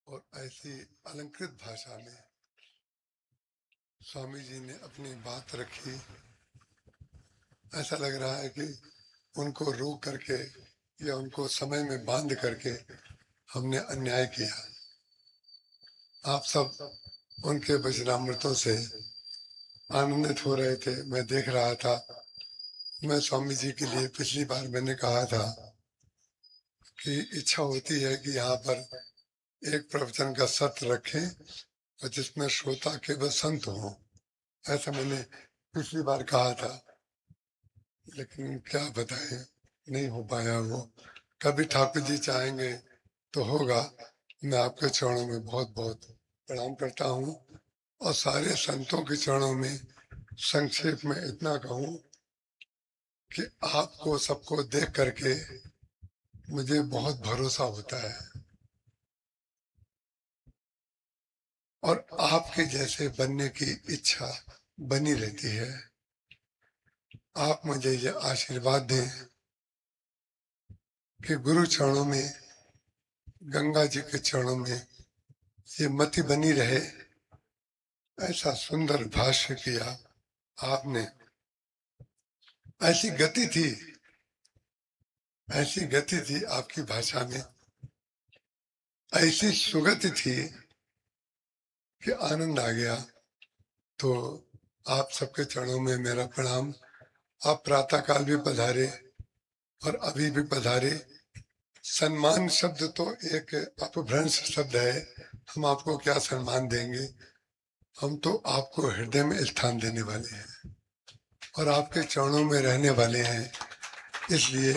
और ऐसी अलंकृत भाषा में स्वामी जी ने अपनी बात रखी। ऐसा लग रहा है कि उनको रोक करके या उनको समय में बांध करके हमने अन्याय किया। आप सब उनके वचनामृतों से आनंदित हो रहे थे, मैं देख रहा था। मैं स्वामी जी के लिए पिछली बार मैंने कहा था कि इच्छा होती है कि यहाँ पर एक प्रवचन का सत्र रखें और जिसमें श्रोता केवल संत हों। ऐसा मैंने पिछली बार कहा था, लेकिन क्या बताएं, नहीं हो पाया वो। कभी ठाकुर जी चाहेंगे तो होगा। मैं आपके चरणों में बहुत बहुत प्रणाम करता हूँ और सारे संतों के चरणों में संक्षेप में इतना कहूँ कि आपको सबको देख करके मुझे बहुत भरोसा होता है और आपके जैसे बनने की इच्छा बनी रहती है। आप मुझे ये आशीर्वाद दें कि गुरु चरणों में, गंगा जी के चरणों में ये मति बनी रहे। ऐसा सुंदर भाष्य किया आपने, ऐसी गति थी, ऐसी गति थी आपकी भाषा में, ऐसी सुगति थी कि आनंद आ गया। तो आप सबके चरणों में मेरा प्रणाम। आप प्रातः काल भी पधारे और अभी भी पधारे। सम्मान शब्द तो एक अपभ्रंश शब्द है, हम आपको क्या सम्मान देंगे। हम तो आपको हृदय में स्थान देने वाले हैं और आपके चरणों में रहने वाले हैं। इसलिए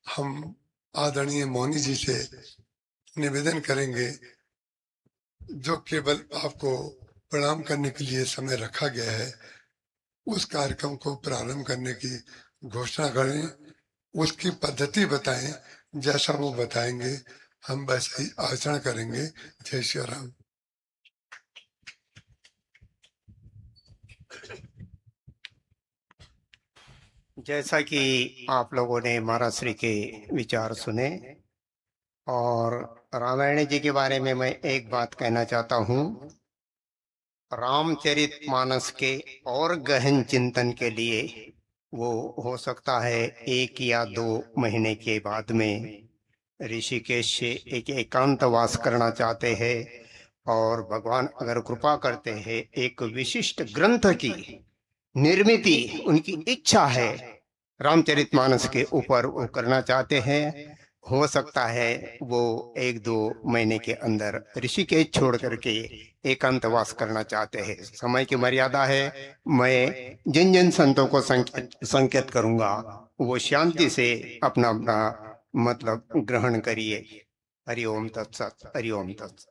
हम आदरणीय मौनी जी से निवेदन करेंगे, जो केवल आपको प्रणाम करने के लिए समय रखा गया है, उस कार्यक्रम को प्रारंभ करने की घोषणा करें, उसकी पद्धति बताएं। जैसा वो बताएंगे हम वैसे ही आचरण करेंगे। जय श्री राम। जैसा कि आप लोगों ने महाराज श्री के विचार सुने, और रामायण जी के बारे में मैं एक बात कहना चाहता हूँ। रामचरित मानस के और गहन चिंतन के लिए वो हो सकता है 1 या 2 महीने के बाद में ऋषिकेश से एक एकांतवास करना चाहते हैं। और भगवान अगर कृपा करते हैं एक विशिष्ट ग्रंथ की निर्मिति उनकी इच्छा है रामचरितमानस के ऊपर वो करना चाहते हैं, हो सकता है वो 1-2 महीने के अंदर ऋषिकेश छोड़ करके एकांतवास करना चाहते हैं। समय की मर्यादा है। मैं जिन जिन संतों को संकेत करूंगा वो शांति से अपना अपना मतलब ग्रहण करिए। हरि ओम तत्सत, हरि ओम तत्सत।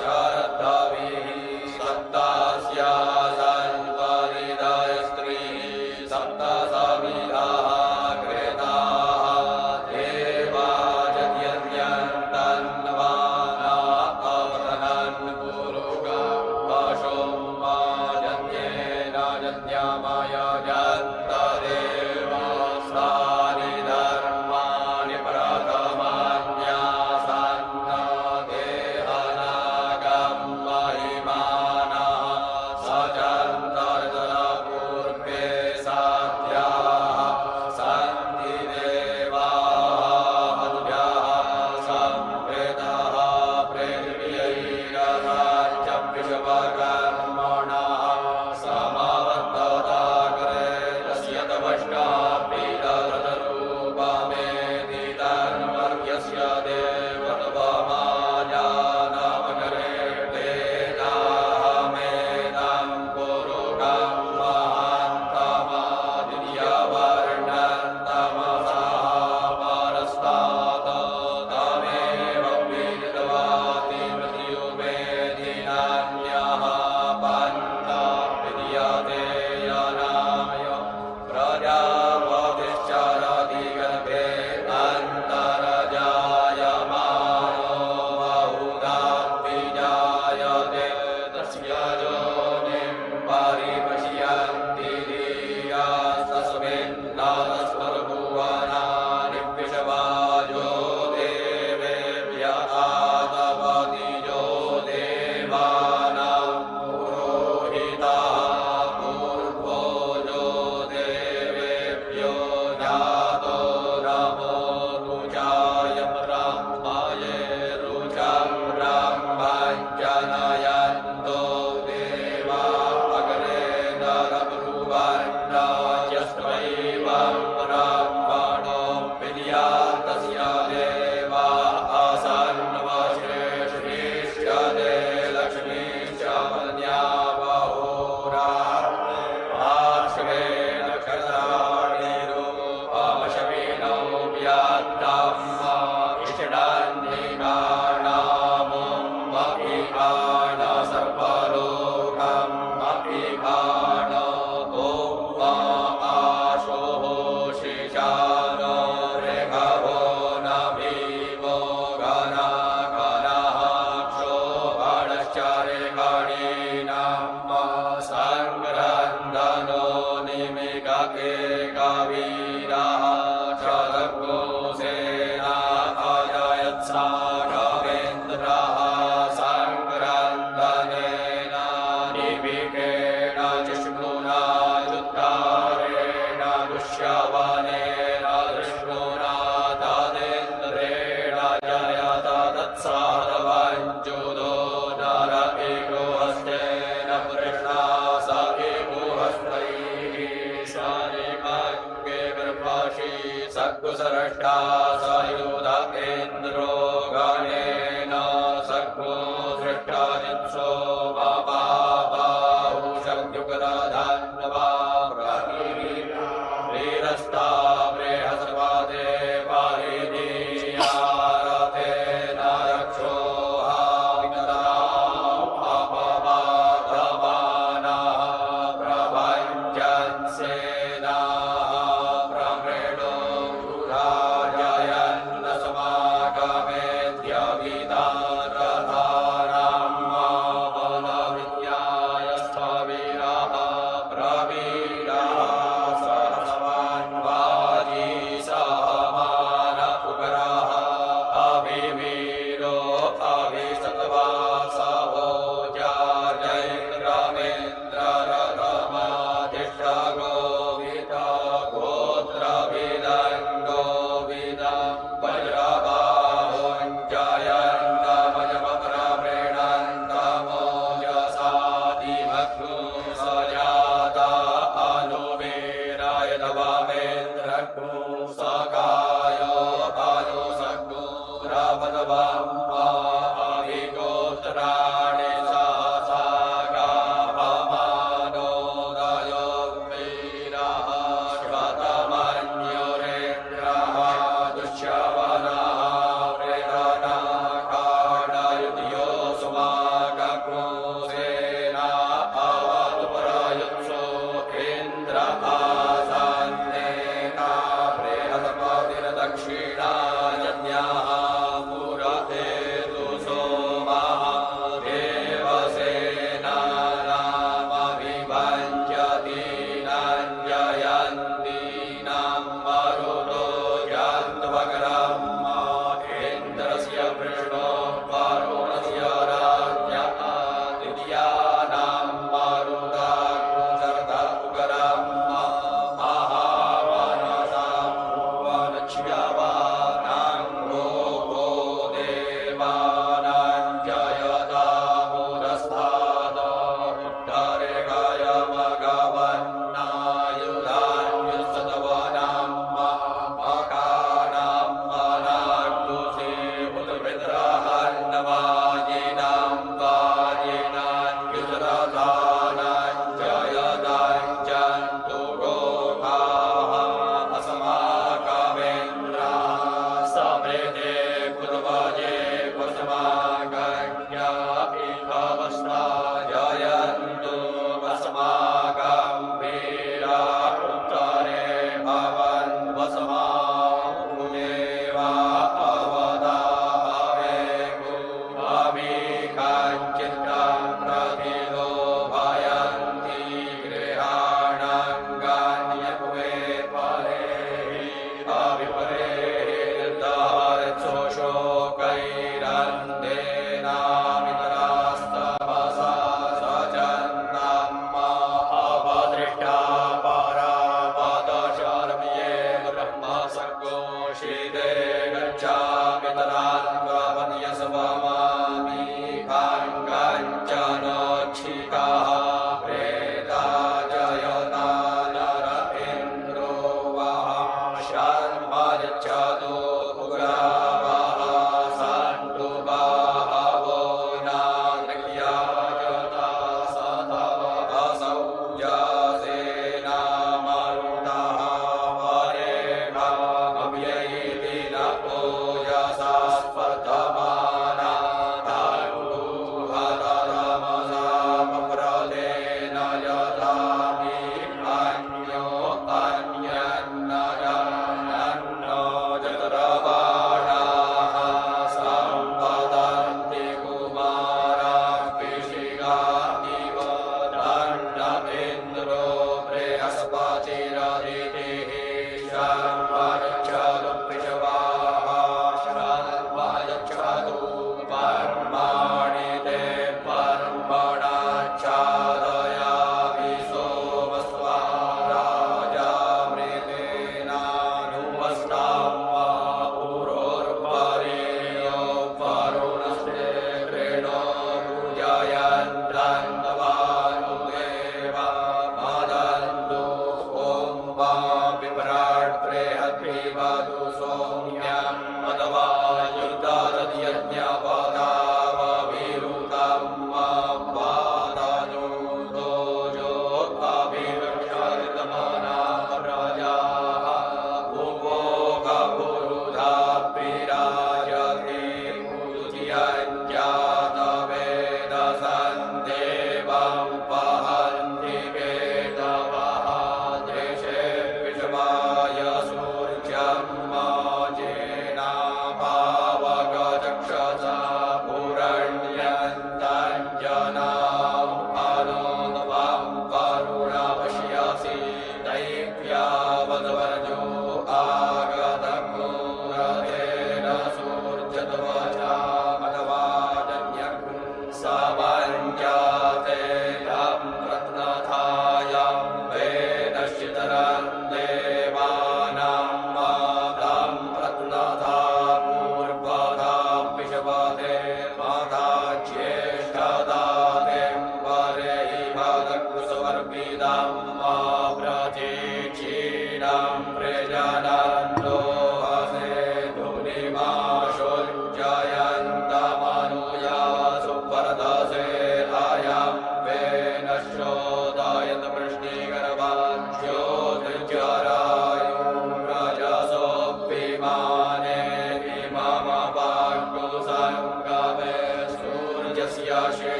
शरद्धाविः सप्तास्या सकुसरष्टा सायुध इन्द्रो गणेन सको सृष्टा जित्सो बाहुषद्युगराधन्वा वीरस्ता बृहस्पते परिदीयारथेन रक्षो प्रभञ्जन्सेना प्रमृणो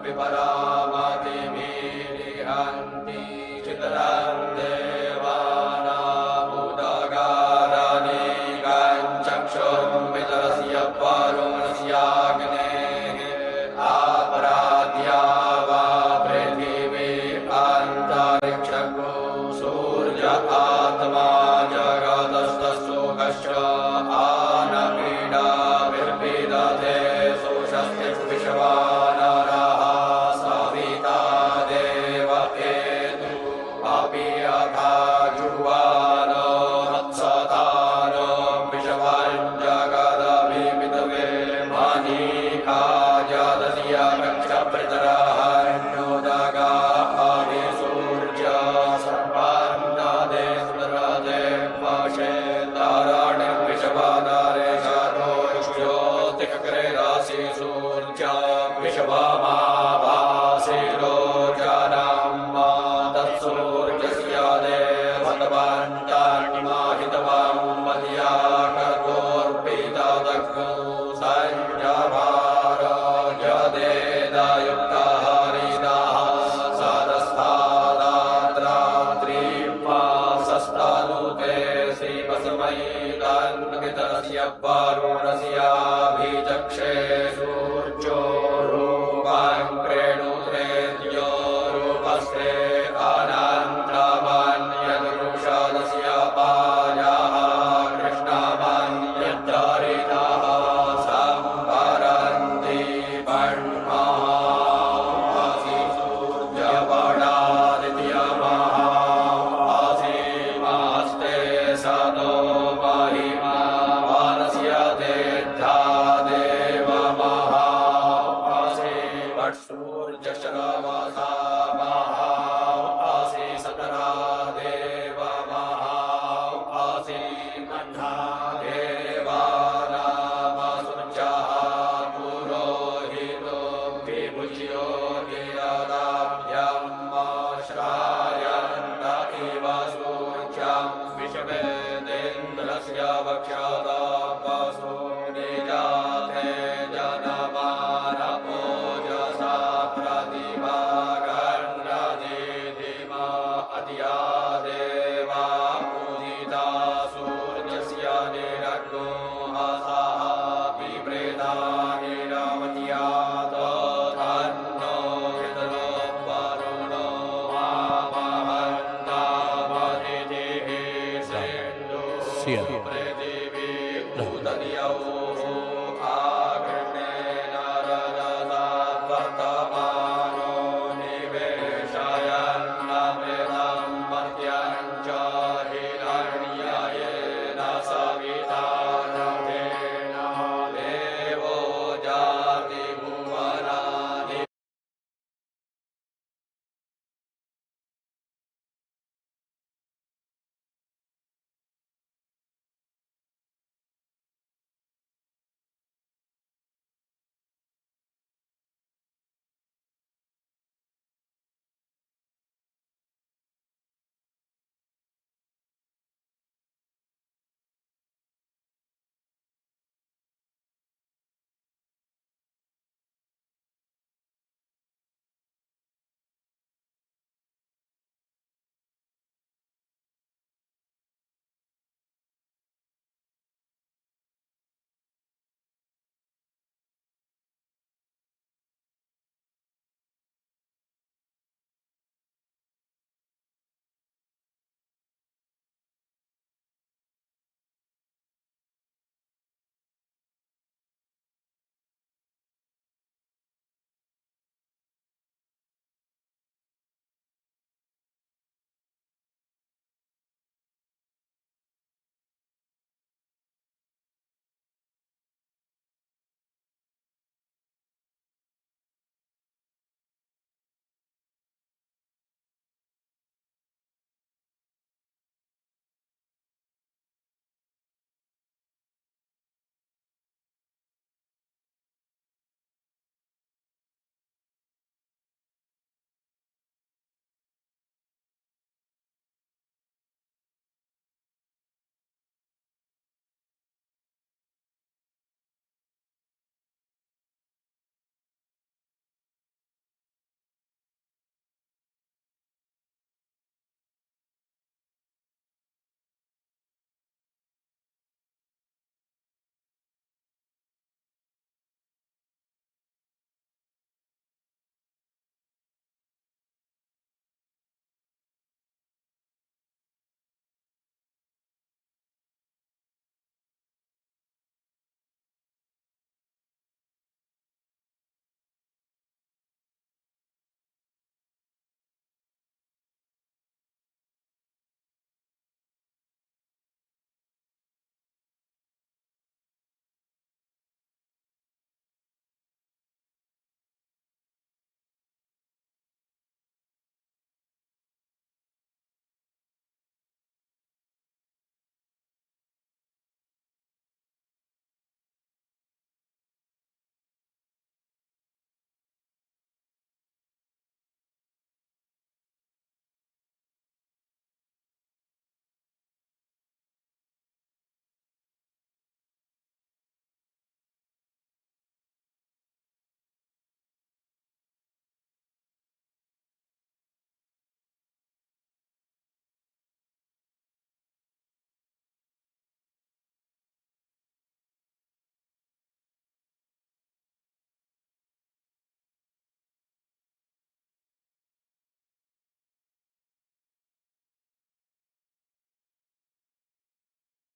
विपरामतिमीरिहन्ति चितरं देवानामुदगाराणि चक्षुर्मितरस्य वरुणस्याग्नेः आपराध्या वा पृथिवी अन्तरिक्षगो सूर्य आत्मा जगतस्तस्सुखश्च आनपीडा विर्विदधे सोषस्ति विश्वानरः सविता देव एतु अपि अथा जुह्वानो हत्सतानो विश्वञ्जगदभिमितवे मानीका जदस्य कक्षप्रतरहन्योदगा सूर्य सर्वान्नदे सुरदे वशे ताराणि विश्वदारे शरो ज्योतिकरे राशि सूर्य विश्वमाभासि रोजानां तत्सूर्यस्य देवतवन्तान्माहितवां मध्या कर्तोर्पितदग्नो संजभार जदेदयुक्तः हरिदः सदस्तादात्रात्रिपासस्तनुते श्रीवसमयितन्वितरस्य वरुणस्याभिचक्षे सूर्यो रूपं प्रेणुत्रेद्यो रूपस्ते अनन्तमन्यदृषदस्य पायाः कृष्णमन्यद्धरितः सम्भरन्ति पण्मासि सूर्यपडादित्यमहासि मास्ते सदो महिमा वानस्य तेद्धा देवमहासि वट्सूर्यश्रवसा महासि सतरा देवमहासि मन्धा देवानामसुर्यः पुरोहितो विभुज्यो गिरदाभ्यं श्रायन्त इव सूर्यं विश्वेदेन्द्रस्य वक्षता वसो निजाते जनमान ओजसा प्रतिभागन्नजिधिमा अधिया देवा उदिता सूर्यस्य निरग्नो हसः विप्रेता निरवत्यात् तन्नो विदरो वरुणो मामहन्तामतिथिः सिन्धु पृथिवी उदयौ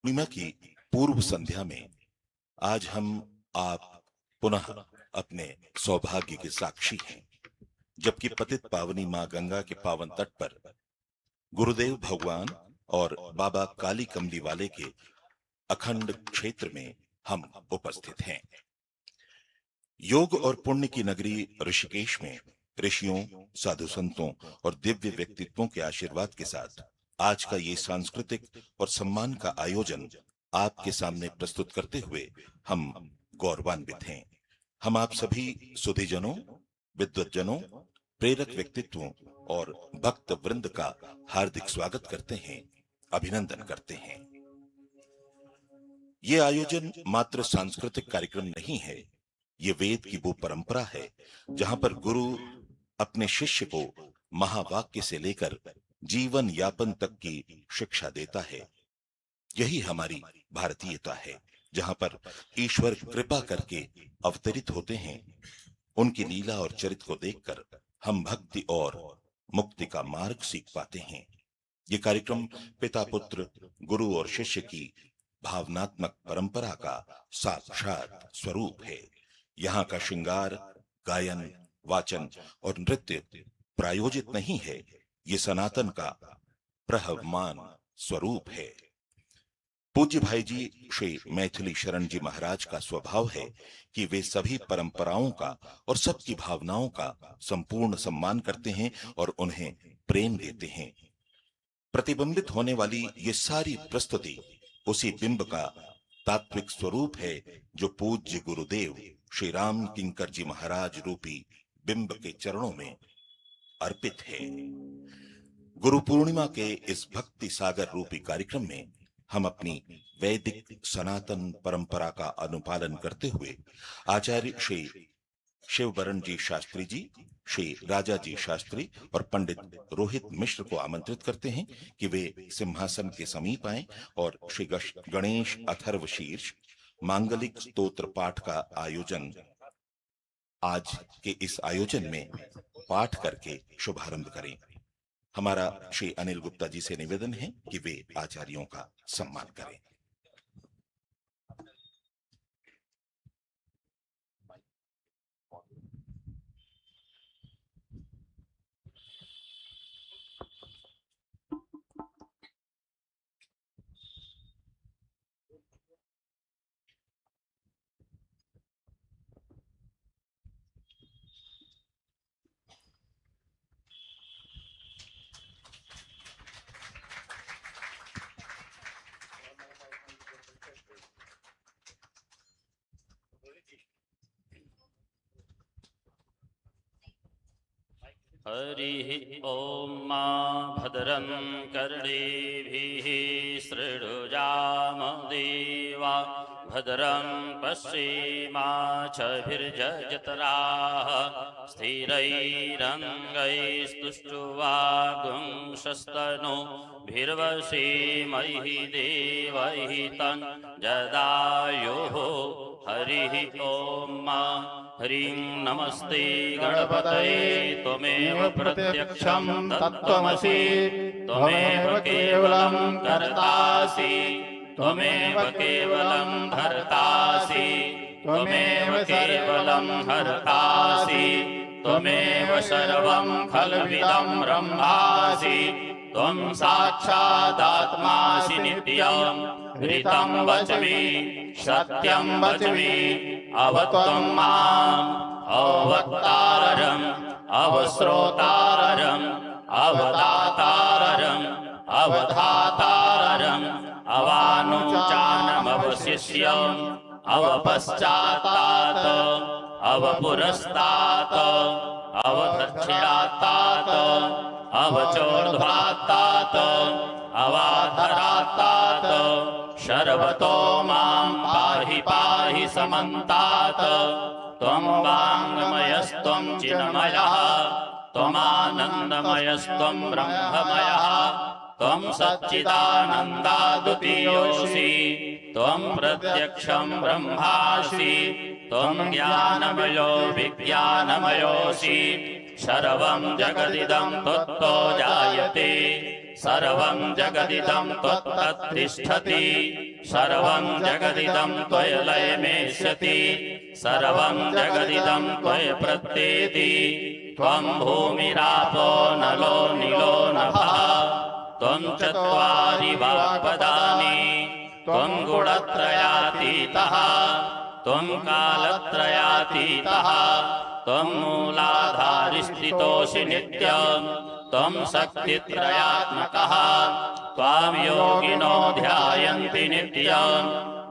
पूर्णिमा की पूर्व संध्या में आज हम आप पुनः अपने सौभाग्य के साक्षी हैं, जबकि पतित पावनी मां गंगा के पावन तट पर गुरुदेव भगवान और बाबा काली कमली वाले के अखंड क्षेत्र में हम उपस्थित हैं। योग और पुण्य की नगरी ऋषिकेश में ऋषियों, साधु संतों और दिव्य व्यक्तित्वों के आशीर्वाद के साथ आज का ये सांस्कृतिक और सम्मान का आयोजन आपके सामने प्रस्तुत करते हुए हम गौरवान्वित हैं। हम आप सभी सुधीजनों, विद्वज्जनों, प्रेरक व्यक्तित्वों और भक्त वृंद का हार्दिक स्वागत करते हैं, अभिनंदन करते हैं। ये आयोजन मात्र सांस्कृतिक कार्यक्रम नहीं है, ये वेद की वो परंपरा है जहां पर गुरु अपने शिष्य को महावाक्य से लेकर जीवन यापन तक की शिक्षा देता है। यही हमारी भारतीयता है, जहां पर ईश्वर कृपा करके अवतरित होते हैं। उनकी लीला और चरित्र को देखकर हम भक्ति और मुक्ति का मार्ग सीख पाते हैं। ये कार्यक्रम पिता पुत्र, गुरु और शिष्य की भावनात्मक परंपरा का साक्षात स्वरूप है। यहाँ का श्रृंगार, गायन, वाचन और नृत्य प्रायोजित नहीं है, ये सनातन का प्रहवमान स्वरूप है। पूज्य भाई जी श्री मैथिली शरण जी महाराज का स्वभाव है कि वे सभी परंपराओं का और सबकी भावनाओं का संपूर्ण सम्मान करते हैं और उन्हें प्रेम देते हैं। प्रतिबिंबित होने वाली ये सारी प्रस्तुति उसी बिंब का तात्विक स्वरूप है जो पूज्य गुरुदेव श्री राम किंकर जी महाराज रूपी बिंब के चरणों में अर्पित है। गुरु पूर्णिमा के इस भक्ति सागर रूपी कार्यक्रम में हम अपनी वैदिक सनातन परंपरा का अनुपालन करते हुए आचार्य श्री शिवबरन जी शास्त्री जी, श्री राजा जी शास्त्री और पंडित रोहित मिश्र को आमंत्रित करते हैं कि वे सिंहासन के समीप आएं और श्री गणेश अथर्व शीर्ष मांगलिक स्तोत्र पाठ का आयोजन आज के इस आयोजन में पाठ करके शुभारंभ करें। हमारा श्री अनिल गुप्ता जी से निवेदन है कि वे आचार्यों का सम्मान करें। हरिः ॐ मा भद्रं कर्णेभिः शृणुयामदेवा भद्रं पश्येमाक्षभिर्यजत्राः स्थिरैरङ्गैस्तुष्ट्वागुंशस्तनोभिर्वसेमहि देवैः तं जदायुः। हरिः ॐ मा हरिं नमस्ते गणपतये त्वमेव प्रत्यक्षं तत्त्वमसि त्वमेव केवलं कर्तासि त्वमेव केवलं धर्तासि त्वमेव केवलं हर्तासि त्वमेव सर्वं खल्विदं ब्रह्मासि त्वं साक्षादात्मासि नित्यं ऋतं वच्मि सत्यं वच्मि अवत्वं माम् अवक्तारम् अवश्रोतारम् अवदातारम् अवधातारम् अवानुचानमवशिष्यम् अवपश्चात्तात् अवपुरस्तात् अवदक्षिणात्तात् अवचोर्ध्वात्तात् अवाधरात्तात् सर्वतो मां पाहि पाहि समन्तात् त्वं वाङ्मयस्त्वं चिन्मयः त्वमानन्दमयस्त्वं ब्रह्ममयः त्वं सच्चिदानन्दाद्वितीयोऽसि त्वं प्रत्यक्षं ब्रह्मासि त्वं ज्ञानमयो विज्ञानमयोऽसि सर्वं जगदिदं त्वत्तो जायते सर्वं जगदिदं त्वत्ततिष्ठति सर्वं जगदिदं त्वयलयमेष्यति सर्वं जगदिदं त्वय प्रत्येति त्वं भूमिरापो नलो नीलो नभः त्वं चत्वारि वाक्पदानि त्वं गुणत्रयातीतः त्वं कालत्रयातीतः त्वं मूलाधारिस्थितोऽसि नित्यं त्वं शक्तित्रयात्मकः त्वां योगिनो ध्यायन्ति नित्यं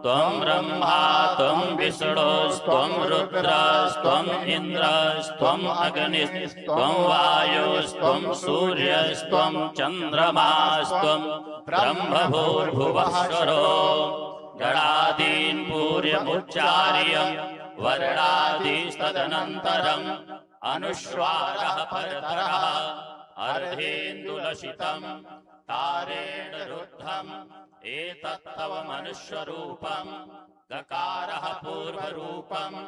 त्वं ब्रह्मा त्वं विष्णुस्त्वं रुद्रस्त्वम् इन्द्रस्त्वम् अग्निस्त्वं वायुस्त्वं सूर्यस्त्वं चन्द्रमास्त्वं ब्रह्मभूर्भुवःस्वरो गणादीन् पूर्यमुच्चार्य वर्णादिस्तदनन्तरम् अनुस्वारः परतरः अर्धेन्दुलसितं तारेण रुद्धम् एतत्तव मनुष्यरूपम् गकारः पूर्वरूपम्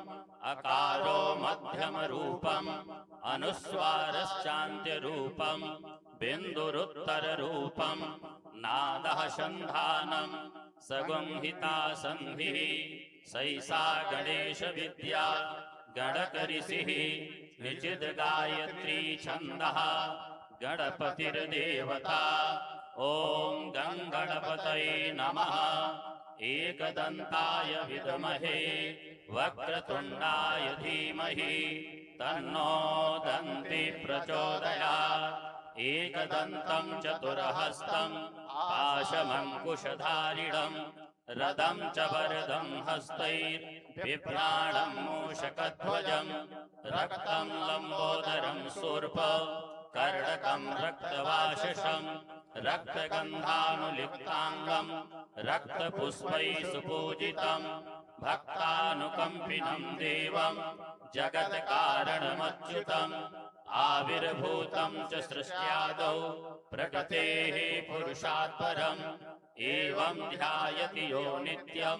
अकारो मध्यमरूपम् अनुस्वारश्चान्त्यरूपम् बिन्दुरुत्तररूपम् नादः सन्धानम् सगुंहिता सन्धिः सैषा गणेशविद्या गणकऋषिः निचिद् गायत्री छन्दः गणपतिर्देवता ॐ गणपतये नमः एकदन्ताय विद्महे वक्रतुण्डाय धीमहि तन्नो दन्ति प्रचोदयात् एकदन्तं चतुर्हस्तं पाशमङ्कुशधारिणं रदं च वरदं हस्तैर्बिभ्राणं मूषकध्वजं रक्तं लम्बोदरं शूर्प कर्णकं रक्तवाशसं रक्तगन्धानुलिप्ताङ्गं रक्तपुष्पैः सुपूजितं भक्तानुकम्पिनं देवं जगत्कारणमच्युतम् आविर्भूतं च सृष्ट्यादौ प्रकृतेः पुरुषात् परम् एवं ध्यायति यो नित्यं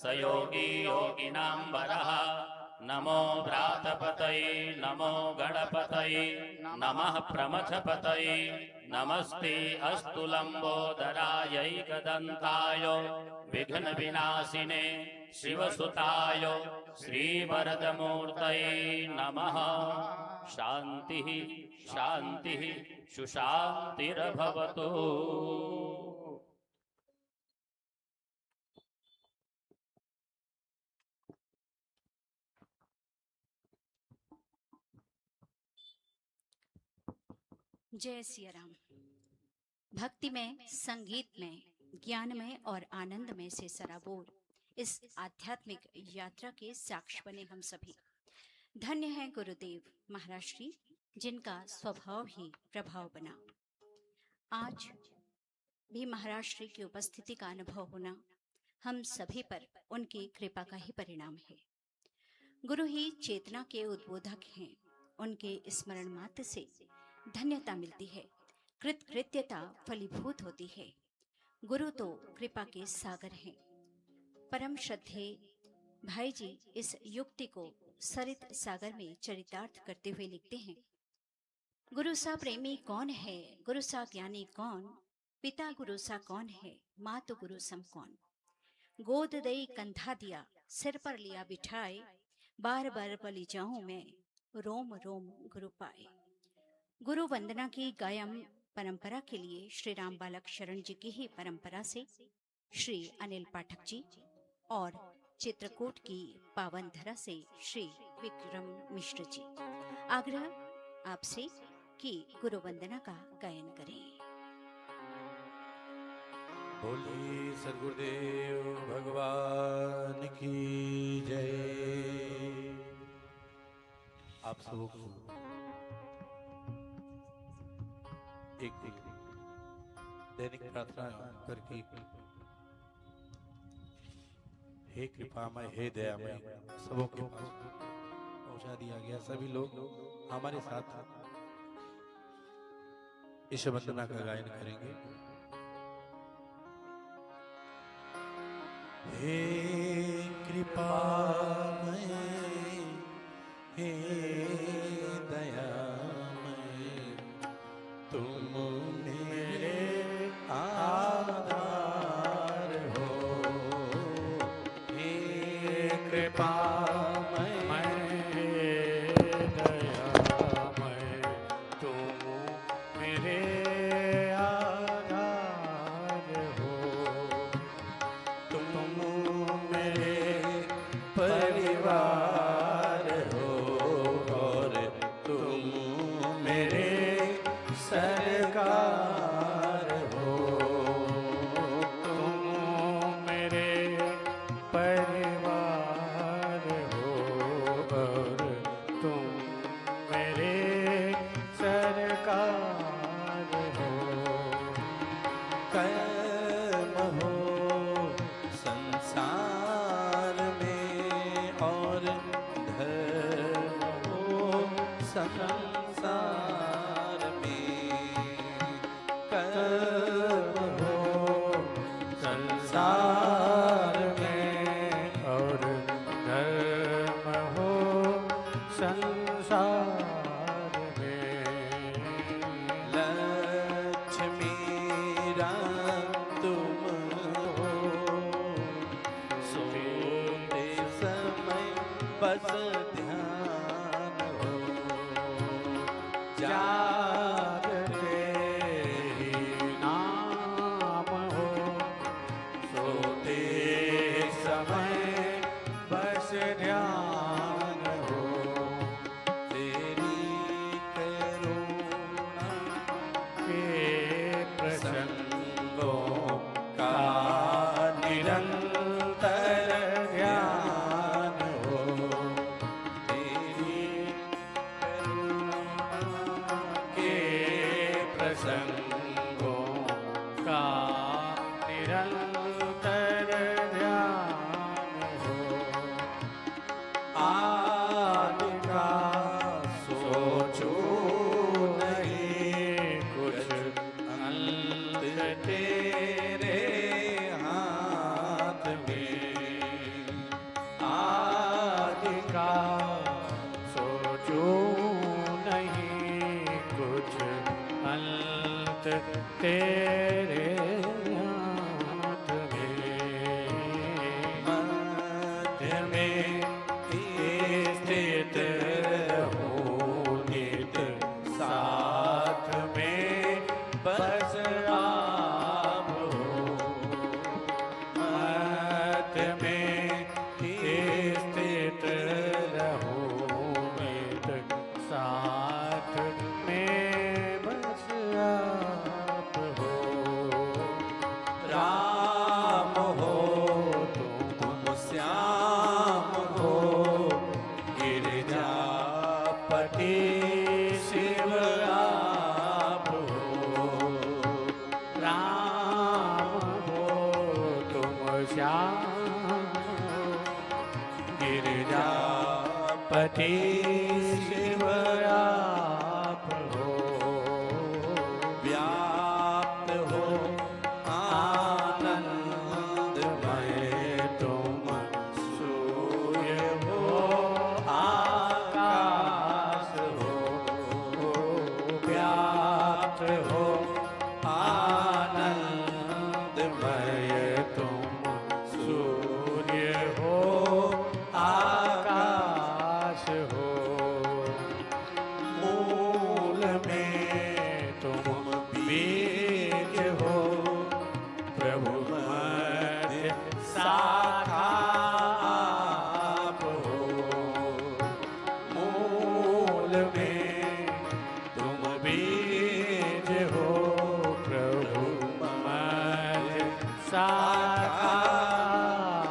स योगी योगिनां वरः नमो व्रातपतये नमो गणपतये नमः प्रमथपतये नमस्ते अस्तु लम्बोदरायैकदन्ताय विघ्नविनाशिने शिवसुताय श्रीवरदमूर्तये नमः शान्तिः शान्तिः सुशान्तिर्भवतु। जय सिया राम। भक्ति में, संगीत में, ज्ञान में और आनंद में से सराबोर इस आध्यात्मिक यात्रा के साक्ष्य बने हम सभी। धन्य है गुरुदेव महाराज श्री, जिनका स्वभाव ही प्रभाव बना। आज भी महाराज श्री की उपस्थिति का अनुभव होना हम सभी पर उनकी कृपा का ही परिणाम है। गुरु ही चेतना के उद्बोधक हैं। उनके स्मरण मात्र से धन्यता मिलती है, कृतकृत्यता फलीभूत होती है। गुरु तो कृपा के सागर हैं। परम श्रद्धेय भाई जी इस युक्ति को सरित सागर में चरितार्थ करते हुए लिखते हैं। गुरु सा प्रेमी कौन है, गुरु सा ज्ञानी कौन, पिता गुरु सा कौन है, माँ तो गुरु सम कौन। गोद दई कंधा दिया, सिर पर लिया बिठाए, बार बार बलि जाऊं मैं, रोम रोम गुरु पाए। गुरु वंदना की कायम परंपरा के लिए श्री राम बालक शरण जी की ही परंपरा से श्री अनिल पाठक जी और चित्रकूट की पावन धरा से श्री विक्रम मिश्र जी आग्रह आपसे कि गुरु वंदना का गायन करें। बोलिए सद्गुरुदेव भगवान की जय। आप सबों को एक दैनिक प्रार्थना करके हे कृपामय हे दयामय सबों के पास पहुंचा दिया गया। सभी लोग हमारे साथ इस वंदना का गायन करेंगे। हे कृपामय, हे दयामय, तुम मेरे आधार हो। हे कृपामय, दयामय, तुम मेरे आधार हो। तुम मेरे परिवार हो और तुम मेरे सरकार हो। तुम मेरे परिवार हो और तुम मेरे सरकार हो। कर्म हो संसार में और धर्म हो संसार में। कर्म हो संसार में और धर्म हो संसार में। लक्ष्मी राम तुम हो, सोते समय बस ध्यान हो। जागते ही नाम हो, सोते समय बस ध्यान हो। तेरी करुणा के प्रसंगों का निरंतर ध्यान हो। तेरी करुणा के प्रसंगों का निरंतर ध्यान हो। आज का सोचो नहीं कुछ, अंत तेरे हाथ में। आज का सोचो नहीं कुछ, अंत तेरे हाथ में। मध्य में स्थित हो नित, साथ में बस आप हो। मध्य में स्थित रहो नित, साथ में बस आप हो। राम हो तुम श्याम हो, गिरजापति शिव आप हो। राम हो तुम श्याम, गिरजापति शिव आप हो। व्याप्त हो आनंदमय तुम, सूर्य हो आकाश हो। व्याप्त हो आनंदमय तुम सूर्य हो आकाश हो। मूल में तुम बीज हो, प्रभु मध्य शाखा आप हो। मूल में तुम बीज हो, प्रभु मध्य शाखा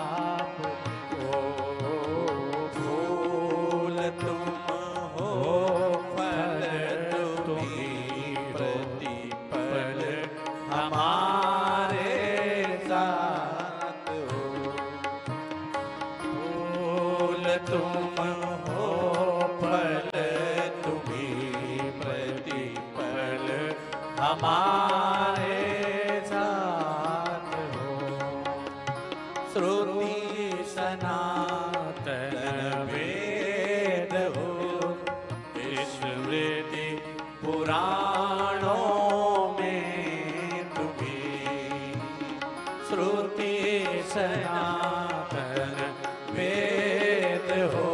आप हो। फूल तुम हो फल तुम्ही, प्रतिपल हमारे साथ हो। फूल तुम हो फल तुम्ही, प्रतिपल हमारे साथ हो। श्रुति पुराणों में तुम्हें श्रुति सनातन वेद हो,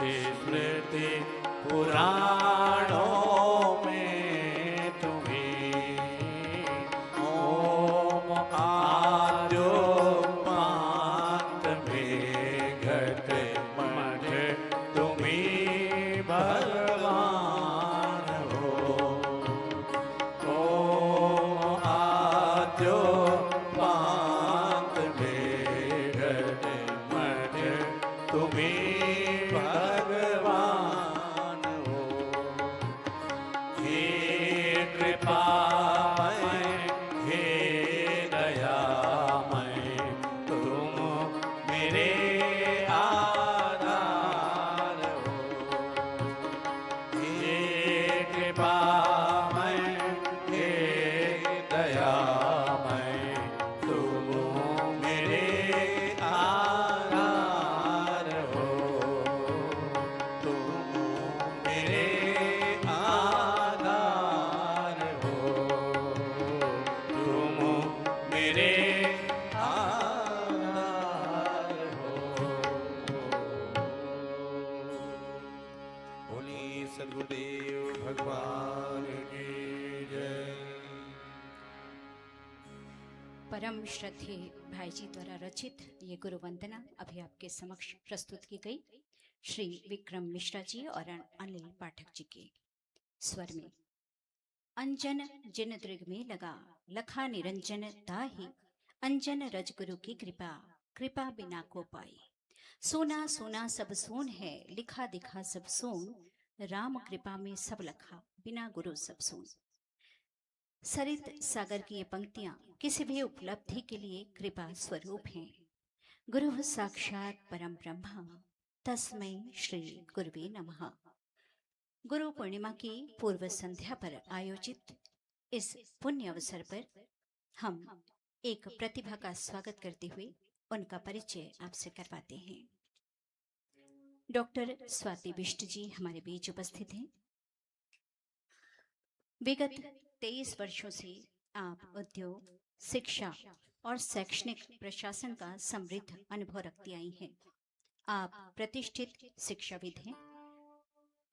स्मृति पुराणों में तुम्हें ओम आद्योपांत में घट मठ तुम्हें भगवान हो। ओम आद्योपांत में घट मठ तुम्हें भगवान हो। हे कृपामय हे दयामय तुम मेरे आधार हो। हे कृपामय हे दयामय तुम मेरे आधार हो। तुम मेरे आधार हो। तुम मेरे आधार हो। बोलिए सद्गुरुदेव भगवान की जय। परम श्रद्धेय भाई जी द्वारा रचित ये गुरु वंदना अभी आपके समक्ष प्रस्तुत की गई श्री विक्रम मिश्रा जी और अनिल पाठक जी के स्वर में। अंजन जिन दृग में लगा लखा निरंजन ताहि, अंजन रज गुरु की कृपा कृपा बिना को पाई। सोना सोना सब सोन है लिखा दिखा सब सोन, राम कृपा में सब लखा बिना गुरु सब सोन। सरित सागर की ये पंक्तियां किसी भी उपलब्धि के लिए कृपा स्वरूप हैं। गुरु साक्षात परम ब्रह्मा तस्मै श्री गुरुवे नमः। गुरु पूर्णिमा की पूर्व संध्या पर आयोजित इस पुण्य अवसर पर हम एक प्रतिभा का स्वागत करते हुए उनका परिचय आपसे करवाते हैं। डॉक्टर स्वाति बिष्ट जी हमारे बीच उपस्थित हैं। विगत 23 वर्षों से आप उद्योग, शिक्षा और शैक्षणिक प्रशासन का समृद्ध अनुभव रखती आई हैं। आप प्रतिष्ठित शिक्षाविद हैं।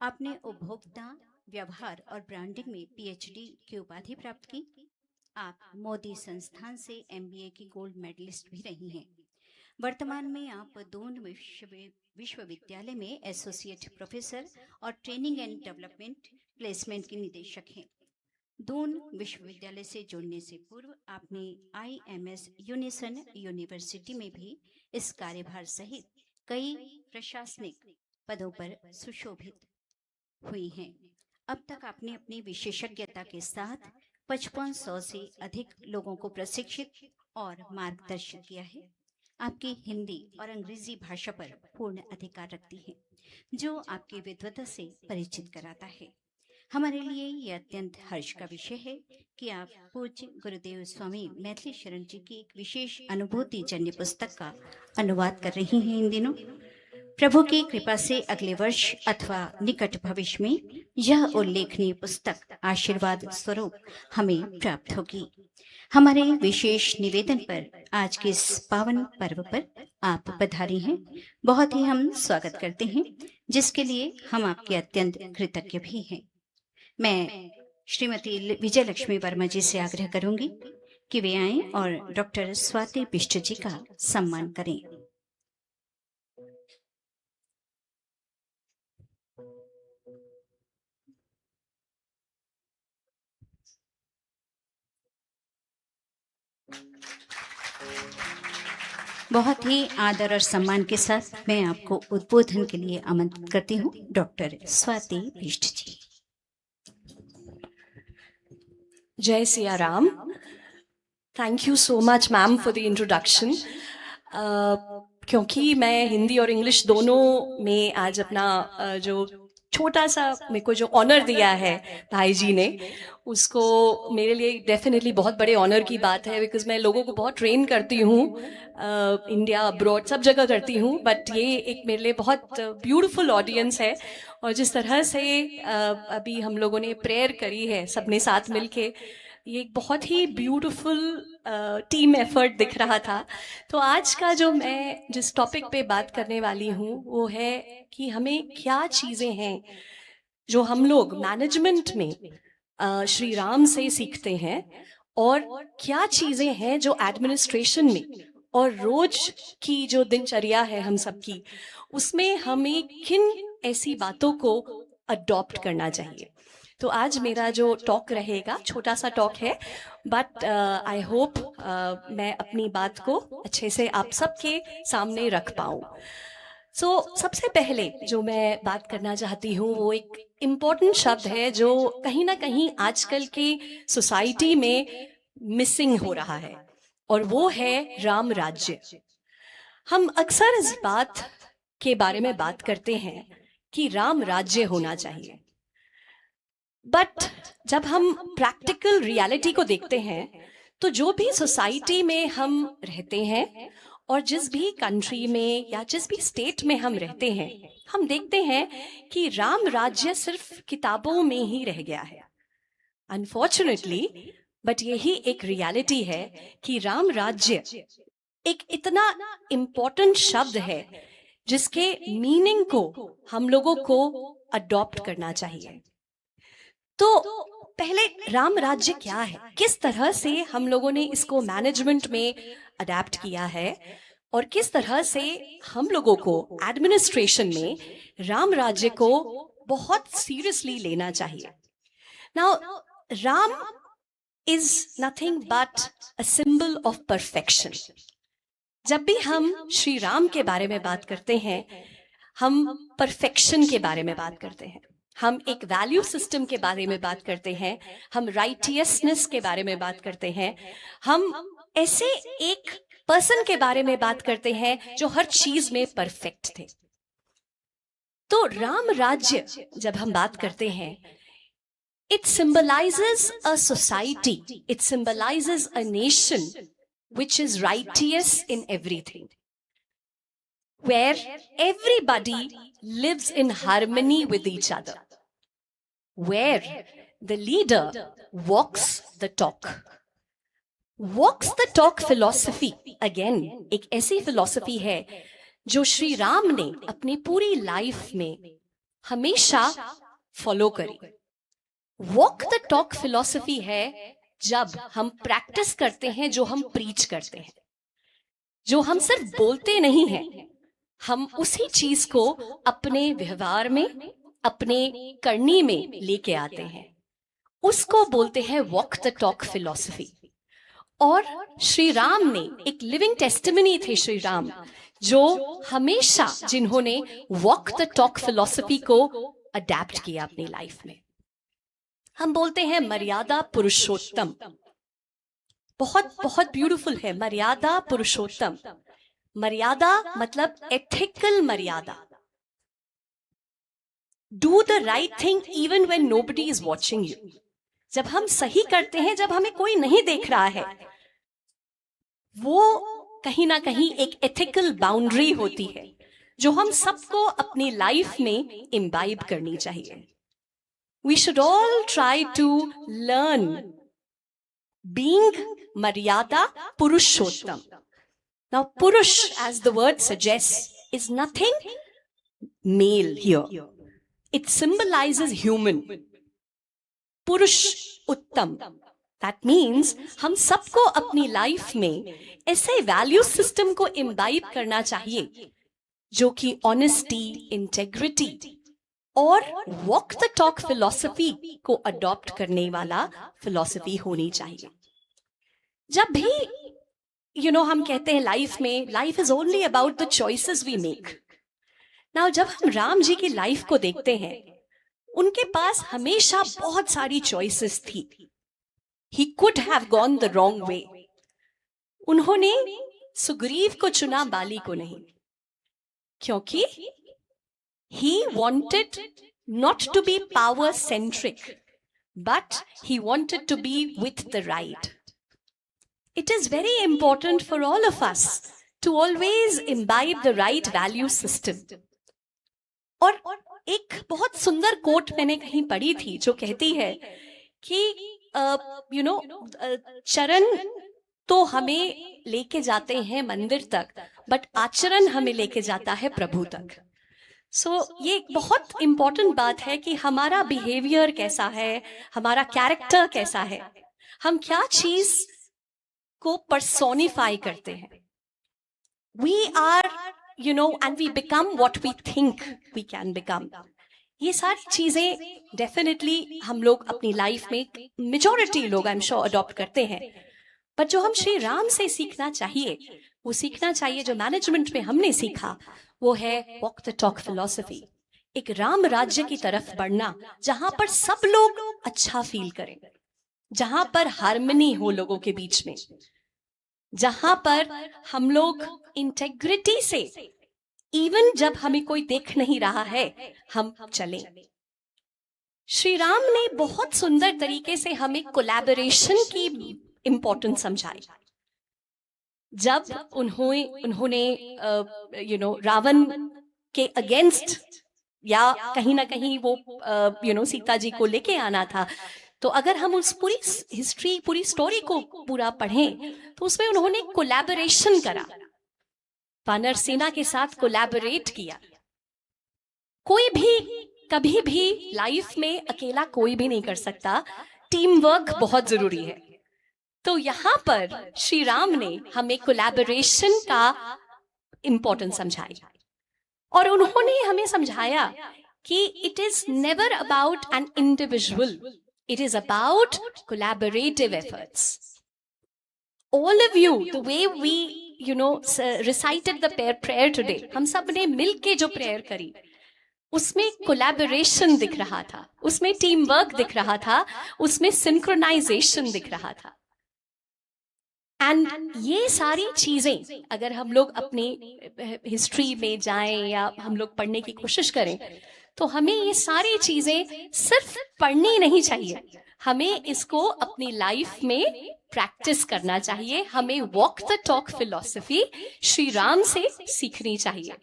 आपने उपभोक्ता व्यवहार और ब्रांडिंग में पीएचडी की उपाधि प्राप्त की। आप मोदी संस्थान से एमबीए की गोल्ड मेडलिस्ट भी रही हैं। वर्तमान में आप दून विश्वविद्यालय में एसोसिएट प्रोफेसर और ट्रेनिंग एंड डेवलपमेंट प्लेसमेंट की निदेशक हैं। दून विश्वविद्यालय से जुड़ने से पूर्व आपने IMS यूनिसन यूनिवर्सिटी में भी इस कार्यभार सहित कई प्रशासनिक पदों पर सुशोभित हुई हैं। अब तक आपने अपनी विशेषज्ञता के साथ 5500 से अधिक लोगों को प्रशिक्षित और मार्गदर्शन किया है। आपकी हिंदी और अंग्रेजी भाषा पर पूर्ण अधिकार रखती हैं, जो आपकी विद्वता से परिचित कराता है। हमारे लिए यह अत्यंत हर्ष का विषय है कि आप पूज्य गुरुदेव स्वामी मैथिली शरण जी की एक विशेष अनुभूति जन्य पुस्तक का अनुवाद कर रही हैं इन दिनों। प्रभु की कृपा से अगले वर्ष अथवा निकट भविष्य में यह उल्लेखनीय पुस्तक आशीर्वाद स्वरूप हमें प्राप्त होगी। हमारे विशेष निवेदन पर आज के इस पावन पर्व पर आप पधारी हैं। बहुत ही हम स्वागत करते हैं, जिसके लिए हम आपके अत्यंत कृतज्ञ भी हैं। मैं श्रीमती विजयलक्ष्मी वर्मा जी से आग्रह करूंगी कि वे आएं और डॉक्टर स्वाति बिष्ट जी का सम्मान करें। बहुत ही आदर और सम्मान के साथ मैं आपको उद्बोधन के लिए आमंत्रित करती हूँ डॉक्टर स्वाति बिष्ट जी। जय Siya Ram. Thank you so much ma'am for the introduction. क्योंकि मैं हिंदी और इंग्लिश दोनों में आज अपना जो छोटा सा मेरे को जो ऑनर दिया है भाई जी ने, उसको मेरे लिए डेफिनेटली बहुत बड़े ऑनर की बात है, बिकॉज मैं लोगों को बहुत ट्रेन करती हूँ, इंडिया अब्रॉड सब जगह करती हूँ, बट ये एक मेरे लिए बहुत ब्यूटीफुल ऑडियंस है। और जिस तरह से अभी हम लोगों ने प्रेयर करी है सबने साथ मिलके, ये एक बहुत ही ब्यूटीफुल टीम एफर्ट दिख रहा था। तो आज का जो मैं जिस टॉपिक पे बात करने वाली हूँ वो है कि हमें क्या चीज़ें हैं जो हम लोग मैनेजमेंट में श्री राम से सीखते हैं, और क्या चीज़ें हैं जो एडमिनिस्ट्रेशन में और रोज की जो दिनचर्या है हम सबकी, उसमें हमें किन ऐसी बातों को अडॉप्ट करना चाहिए। तो आज मेरा जो टॉक रहेगा, छोटा सा टॉक है, बट आई होप मैं अपनी बात को अच्छे से आप सबके सामने रख पाऊँ। सबसे पहले जो मैं बात करना चाहती हूँ वो एक इम्पॉर्टेंट शब्द है जो कहीं ना कहीं आजकल की सोसाइटी में मिसिंग हो रहा है, और वो है राम राज्य। हम अक्सर इस बात के बारे में बात करते हैं कि राम राज्य होना चाहिए, बट जब हम प्रैक्टिकल रियलिटी को देखते हैं तो जो भी सोसाइटी में हम रहते हैं और जिस भी कंट्री में या जिस भी स्टेट में हम रहते हैं, हम देखते हैं कि राम राज्य सिर्फ किताबों में ही रह गया है, अनफॉर्चुनेटली। बट यही एक रियलिटी है कि राम राज्य एक इतना इम्पोर्टेंट शब्द है जिसके मीनिंग को हम लोगों को अडॉप्ट करना चाहिए। तो पहले राम राज्य क्या है, किस तरह से हम लोगों ने इसको मैनेजमेंट में अडेप्ट किया है, और किस तरह से हम लोगों को एडमिनिस्ट्रेशन में राम राज्य को बहुत सीरियसली लेना चाहिए। Now Ram is nothing but a symbol of perfection. जब भी हम श्री राम के बारे में बात करते हैं, हम परफेक्शन के बारे में बात करते हैं, हम एक वैल्यू सिस्टम के बारे में बात करते हैं, हम राइटियसनेस के बारे में बात करते हैं, हम ऐसे एक पर्सन के बारे में बात करते हैं जो हर चीज में परफेक्ट थे। तो राम राज्य जब हम बात करते हैं, it symbolizes a society, it symbolizes a nation which is righteous in everything, where everybody lives in harmony with each other, where the leader walks the talk. Walks the talk philosophy again एक ऐसी philosophy है जो श्री राम ने अपनी पूरी लाइफ में हमेशा फॉलो करी। Walk the talk philosophy है जब हम प्रैक्टिस करते हैं जो हम प्रीच करते हैं, जो हम सिर्फ बोलते नहीं हैं, हम उसी चीज को अपने व्यवहार में, अपने करनी में लेके आते हैं, उसको बोलते हैं वॉक द टॉक फिलॉसफी। और श्री राम ने एक लिविंग टेस्टिमनी थे श्री राम, जो हमेशा जिन्होंने वॉक द टॉक फिलॉसफी को अडेप्ट किया अपनी लाइफ में। हम बोलते हैं मर्यादा पुरुषोत्तम, बहुत बहुत ब्यूटीफुल है मर्यादा पुरुषोत्तम। मर्यादा मतलब एथिकल मर्यादा, do the right thing even when nobody is watching you. जब हम सही करते हैं, जब हमें कोई नहीं देख रहा है, वो कहीं ना कहीं एक एथिकल बाउंड्री होती है जो हम सबको अपनी लाइफ में इम्बाइब करनी चाहिए। We should all try to learn being Maryada Purushottam. Now, Purush, as the word suggests, is nothing male here. It symbolizes human. Purush Uttam. That means हम सबको अपनी लाइफ में ऐसे वैल्यू सिस्टम को इम्बाइब करना चाहिए जो कि ऑनेस्टी, इंटेग्रिटी और वॉक द टॉक फिलॉसफी को अडॉप्ट करने वाला फिलॉसफी होनी चाहिए। जब भी हम कहते हैं लाइफ में, life is only about the choices we make. Now जब हम राम जी की लाइफ को देखते हैं, उनके पास हमेशा बहुत सारी चॉइसेस थी। He could have gone the wrong way. उन्होंने सुग्रीव को चुना, बाली को नहीं, क्योंकि he wanted not to be power centric, but he wanted to be with the right. It is very important for all of us to always imbibe the right value system. और एक बहुत सुंदर कोट मैंने कहीं पढ़ी थी जो कहती है कि चरण तो हमें लेके जाते हैं मंदिर तक, बट आचरण हमें लेके जाता है प्रभु तक. ये एक बहुत इंपॉर्टेंट बात है कि हमारा बिहेवियर कैसा है, हमारा कैरेक्टर कैसा है, हम क्या चीज को पर्सोनिफाई करते हैं. We are and we become what we think we can become. ये सारी चीजें डेफिनेटली हम लोग अपनी लाइफ में, मेजॉरिटी लोग आई एम श्योर अडॉप्ट करते हैं. पर जो हम श्री राम से सीखना चाहिए, वो सीखना चाहिए जो मैनेजमेंट में हमने सीखा, वो है वॉक द टॉक फिलॉसफी. एक राम राज्य की तरफ बढ़ना जहां पर सब लोग अच्छा फील करें, जहां पर हार्मनी हो लोगों के बीच में, जहां पर हम लोग इंटेग्रिटी से, इवन जब हमें कोई देख नहीं रहा है, हम चलें. श्री राम ने बहुत सुंदर तरीके से हमें कोलैबोरेशन की इंपॉर्टेंस समझाई. जब उन्होंने रावण के अगेंस्ट या कहीं ना कहीं वो सीता जी को लेके आना था, तो अगर हम उस पूरी हिस्ट्री, पूरी स्टोरी को पूरा पढ़ें तो उसमें उन्होंने कोलैबोरेशन करा, वानर सेना के साथ कोलैबोरेट किया. कोई भी कभी भी लाइफ में अकेला कोई भी नहीं कर सकता, टीम वर्क बहुत जरूरी है. तो यहाँ पर श्री राम ने हमें कोलैबोरेशन का इंपॉर्टेंस समझाई, और उन्होंने हमें समझाया कि it is never about an individual, it is about collaborative efforts. All of you, the way we recited the prayer today, हम सब ने मिल के जो प्रेयर करी, उसमें कोलैबोरेशन दिख रहा था, उसमें टीम वर्क दिख रहा था, उसमें सिंक्रोनाइजेशन दिख रहा था. एंड ये सारी चीजें अगर हम लोग अपनी हिस्ट्री में जाएं या हम लोग पढ़ने की कोशिश करें, तो हमें ये सारी चीजें सिर्फ पढ़नी नहीं चाहिए, हमें इसको अपनी लाइफ में प्रैक्टिस करना चाहिए. हमें walk the talk philosophy Shri Ram से सीखनी चाहिए.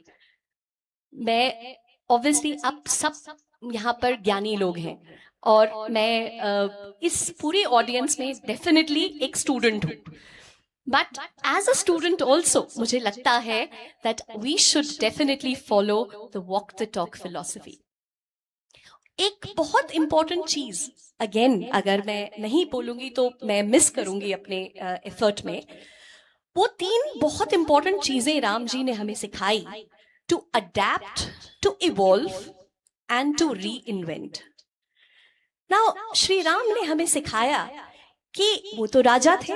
मैं ऑब्वियसली अब सब यहाँ पर ज्ञानी लोग हैं, और मैं इस पूरी ऑडियंस में डेफिनेटली एक स्टूडेंट हूँ, but as a student also मुझे लगता है that we should definitely follow the walk the talk philosophy. एक बहुत इंपॉर्टेंट चीज, अगेन अगर मैं नहीं बोलूंगी तो मैं मिस करूंगी अपने एफर्ट में, वो 3 बहुत इंपॉर्टेंट चीजें राम जी ने हमें सिखाई. To adapt, to evolve and to reinvent. Now Shri Ram ने हमें सिखाया कि वो तो राजा थे,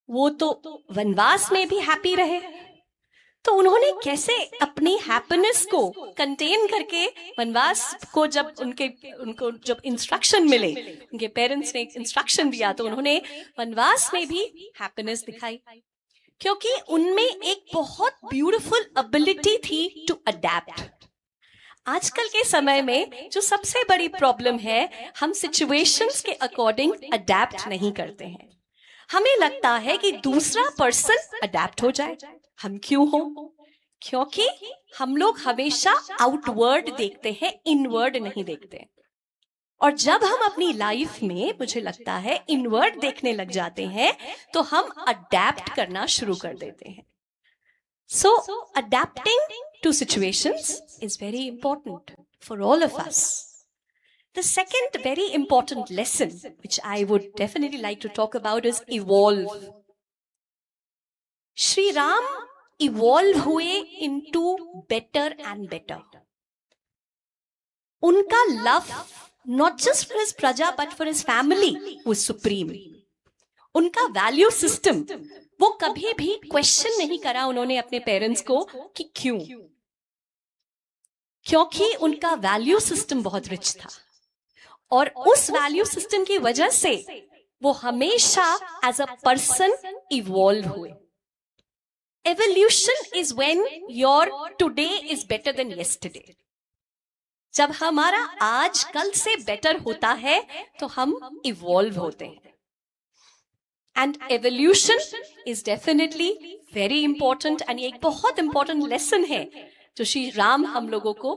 वो तो वनवास में भी हैप्पी रहे, तो उन्होंने कैसे अपनी हैप्पीनेस को कंटेन करके वनवास को, जब उनको जब इंस्ट्रक्शन मिले, उनके पेरेंट्स ने इंस्ट्रक्शन दिया, तो उन्होंने वनवास में भी हैप्पीनेस दिखाई, क्योंकि उनमें एक बहुत ब्यूटीफुल एबिलिटी थी टू अडेप्ट. आजकल के समय में जो सबसे बड़ी प्रॉब्लम है, हम सिचुएशंस के अकॉर्डिंग अडेप्ट नहीं करते हैं. हमें लगता है कि दूसरा पर्सन अडेप्ट हो जाए. हम क्यों हो? क्योंकि हम लोग हमेशा आउटवर्ड देखते हैं, इनवर्ड नहीं देखते. और जब हम अपनी लाइफ में, मुझे लगता है, इनवर्ड देखने लग जाते हैं, तो हम अडेप्ट करना शुरू कर देते हैं. So adapting to situations is very important for all of us. The second very important lesson, which I would definitely like to talk about, is evolve. Shri Ram evolve हुए into better and better. उनका love, not just for his praja, but for his family, was supreme. उनका value system, वो कभी भी question नहीं करा उन्होंने अपने पेरेंट्स को कि क्यों, क्योंकि उनका value system बहुत rich था. और उस वैल्यू सिस्टम की वजह से वो हमेशा एज अ पर्सन इवॉल्व हुए. Evolution is when your today is better than yesterday. जब हमारा आज कल से बेटर होता है तो हम इवॉल्व होते हैं। And evolution is definitely very important, and ये एक बहुत इंपॉर्टेंट लेसन है जो श्री राम हम लोगों को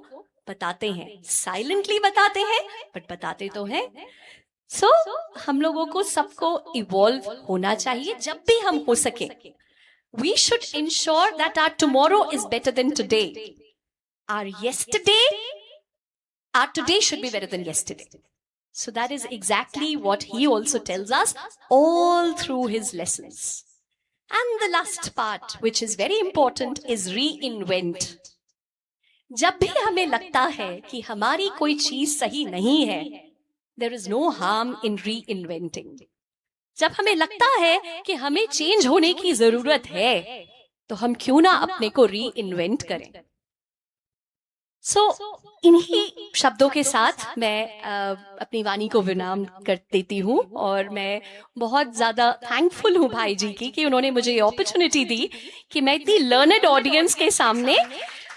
बताते हैं। साइलेंटली बताते हैं बट बताते तो हैं। सो हम लोगों को सबको इवॉल्व होना चाहिए जब भी हम हो सके। We should ensure that our tomorrow is better than today. Our today should be better than yesterday. So that is exactly what he also tells us all through his lessons. And the last part, which is very important, is reinvent. जब भी हमें लगता है कि हमारी कोई चीज सही नहीं है, there is no harm in reinventing. जब हमें लगता है कि हमें चेंज होने की जरूरत है, तो हम क्यों ना अपने को रीइन्वेंट करें। इन्हीं शब्दों के साथ मैं अपनी वाणी को विराम कर देती हूँ, और मैं बहुत ज्यादा थैंकफुल हूँ भाई जी की कि उन्होंने मुझे ये अपॉर्चुनिटी दी कि मैं इतनी लर्नड ऑडियंस के सामने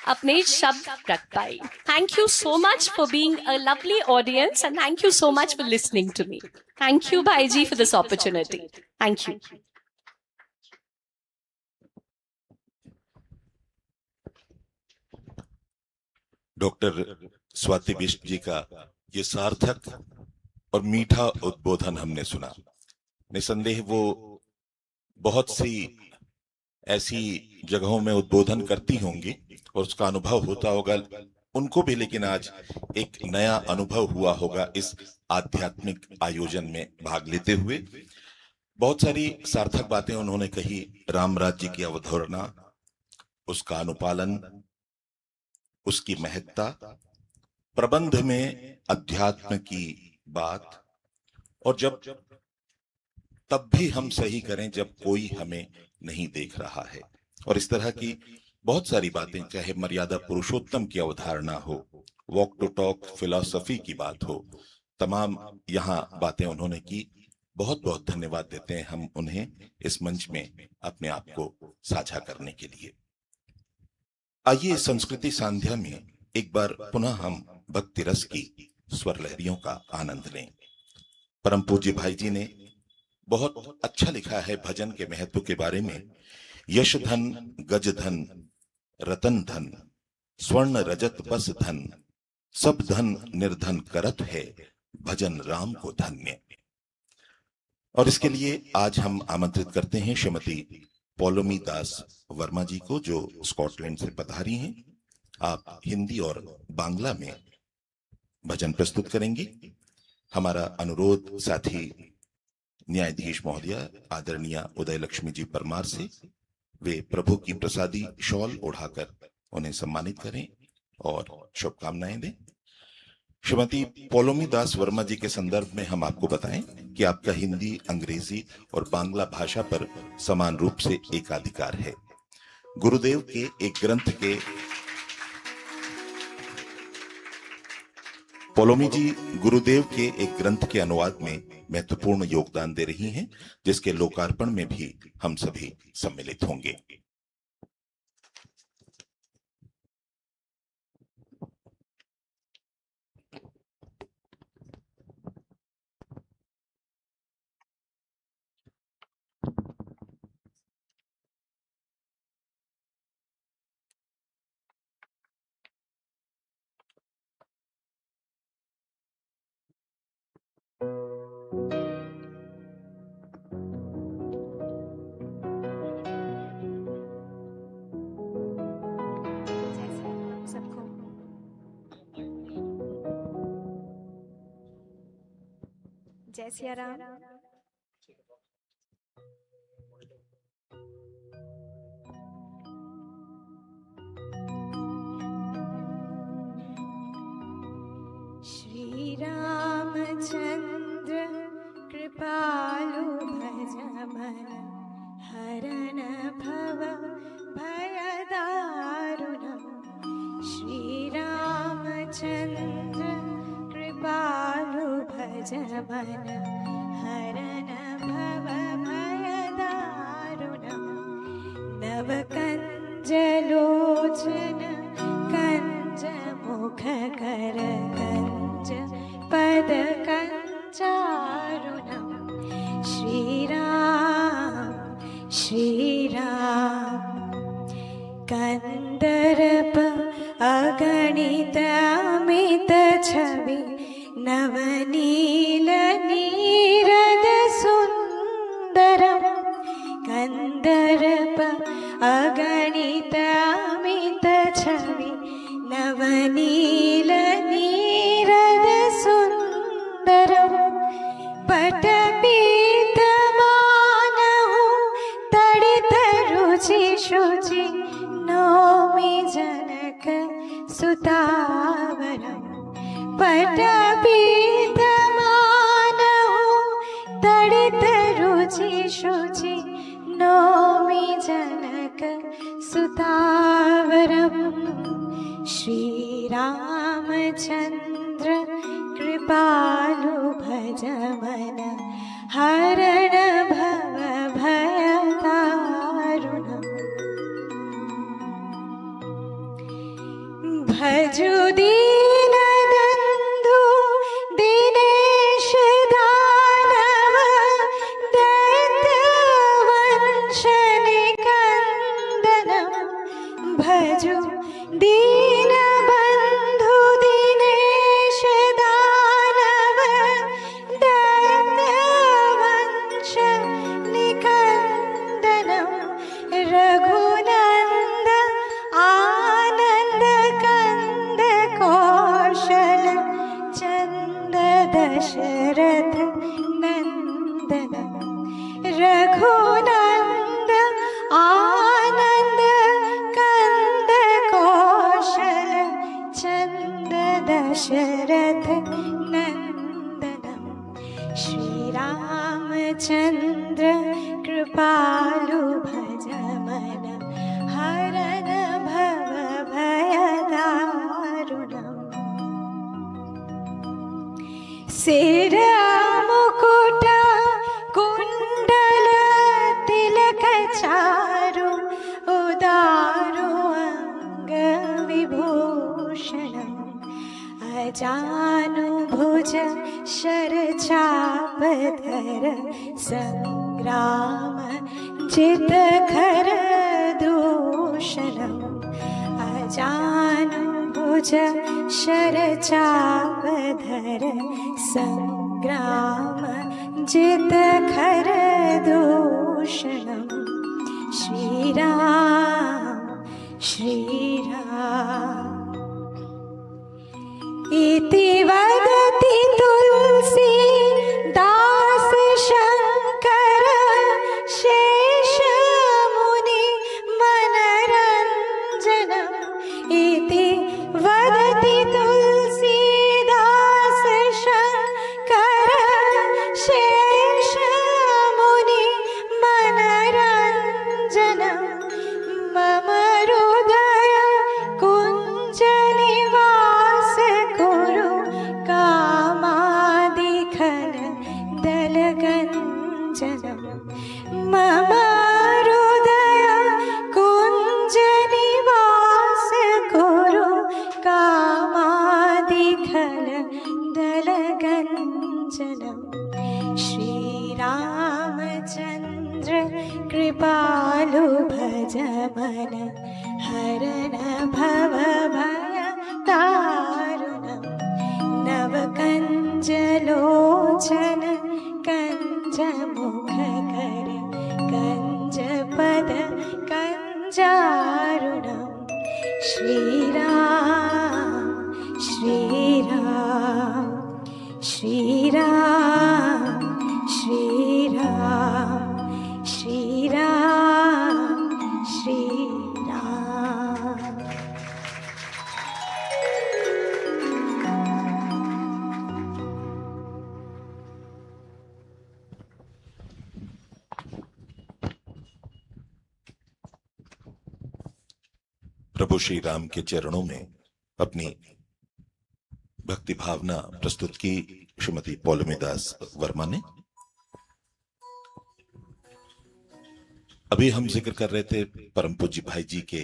अपने शब्द रख पाई। Thank you so much for being a lovely audience, and thank you so much for listening to me. Thank you भाई जी for this opportunity. Thank you. Doctor Swati Bisht ji का ये सार्थक और मीठा उद्बोधन हमने सुना। निसंदेह वो बहुत सी ऐसी जगहों में उद्बोधन करती होंगी और उसका अनुभव होता होगा उनको भी, लेकिन आज एक नया अनुभव हुआ होगा इस आध्यात्मिक आयोजन में भाग लेते हुए। बहुत सारी सार्थक बातें उन्होंने कही। राम राज्य की अवधारणा, उसका अनुपालन, उसकी महत्ता, प्रबंध में अध्यात्म की बात, और जब तब भी हम सही करें जब कोई हमें नहीं देख रहा है, और इस तरह की बहुत सारी बातें, चाहे मर्यादा पुरुषोत्तम की अवधारणा हो, वॉक टू टॉक फिलॉसफी की बात हो, तमाम यहाँ बातें उन्होंने की। बहुत बहुत धन्यवाद देते हैं हम उन्हें इस मंच में अपने आप को साझा करने के लिए। आइए संस्कृति सांध्या में एक बार पुनः हम भक्ति रस की स्वर लहरियों का आनंद लें। परम पूज्य भाई जी ने बहुत अच्छा लिखा है भजन के महत्व के बारे में। यश धन, गज धन, रतन धन, स्वर्ण रजत बस धन, सब धन निर्धन करत है, भजन राम को धन्य। और इसके लिए आज हम आमंत्रित करते हैं श्रीमती पौलोमी दास वर्मा जी को, जो स्कॉटलैंड से पधारी हैं। आप हिंदी और बांग्ला में भजन प्रस्तुत करेंगी। हमारा अनुरोध साथी न्यायाधीश महोदया आदरणीय उदय लक्ष्मी जी परमार से, वे प्रभु की प्रसादी शॉल ओढ़ाकर उन्हें सम्मानित करें और शुभकामनाएं दें। श्रीमती पौलोमी दास वर्मा जी के संदर्भ में हम आपको बताएं कि आपका हिंदी, अंग्रेजी और बांग्ला भाषा पर समान रूप से एकाधिकार है। गुरुदेव के एक ग्रंथ के पौलोमी जी गुरुदेव के एक ग्रंथ के अनुवाद में महत्वपूर्ण योगदान दे रही हैं, जिसके लोकार्पण में भी हम सभी सम्मिलित होंगे। जय सिया राम। श्री रामचंद्र कृपालु भज मन, हरन भव भय दारुणम्। श्री रामचंद्र कृपालु भज मन, हरन भव भय दारुणम्। नव कंज लोचन कंज मुख मुख कर कंज पद कंचारुणम श्रीराम श्रीराम कंदर्प अगणित अमित छवि नवनील नीरद सुंदरम कंदर्प अगणित अमित छवि नवनील नीरद सुंदरम पटपीत मानहु तड़ित रुचि शुचि नौमि जनक सुतावरम पटपीत मानहु तड़ित रुचि शुचि नौमि जनक सुतावरम श्री रामचंद्र कृपालु भज मन हरण भव भय दारुणम् भजु दीन बंधु दिनेश दानव दैत्य वंश निकंदनम भजु दीन बंधु दिनेश दानव दैत्य वंश निकंदनम रघुनंद आनंद कंद कौशल चंद दशरथ नंदनम रघुनंद आनंद कंद कौशल चंद दशरथ नंदनम श्री रामचंद्र कृपालु भज मन हरण भव भय दारुणम् सिर मुकुट कुंडल तिलक चारु उदारु अंग विभूषणम् अजानु भुज शर चाप धर संग्राम जित खर दूषणम् अजानु भुज शर चाप धर संग्राम जित खर दूषणम् श्रीराम श्रीराम इति वदति तुलसी दास शंकर शेष मुनि मनरंजनम इति वदति तुलसी दास शंकर शेष मुनि मनरंजनम मम हृदय कुंज निवास कुरु कामादिखन दलगंजनम मम हृदय कुंज निवास कुरु कामादिखन दलगंजनम श्री रामचंद्र कृपालु भज मन हरण भव भय दारुणम् नव कंज लोचन कंज मुख कर कंज पद कंजारुणम् श्रीराम श्रीराम श्रीराम श्रीराम श्रीराम श्रीराम प्रभु श्री राम के चरणों में अपनी भक्ति भावना प्रस्तुत की श्रीमती पौलमीदास वर्मा ने। अभी हम जिक्र कर रहे थे परम पूज्य भाई जी के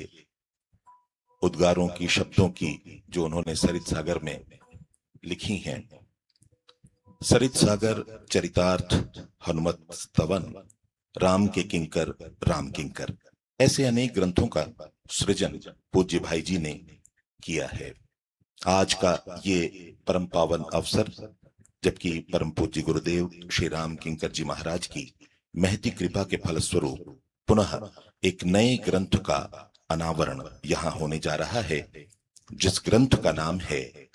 उद्गारों की, शब्दों की जो उन्होंने सरित सागर में लिखी हैं। सरित सागर, चरितार्थ, हनुमत स्तवन, राम के किंकर, राम किंकर, ऐसे अनेक ग्रंथों का सृजन पूज्य भाई जी ने किया है। आज का ये परम पावन अवसर, जबकि परम पूज्य गुरुदेव श्री राम किंकर जी महाराज की महती कृपा के फलस्वरूप पुनः एक नए ग्रंथ का अनावरण यहाँ होने जा रहा है, जिस ग्रंथ का नाम है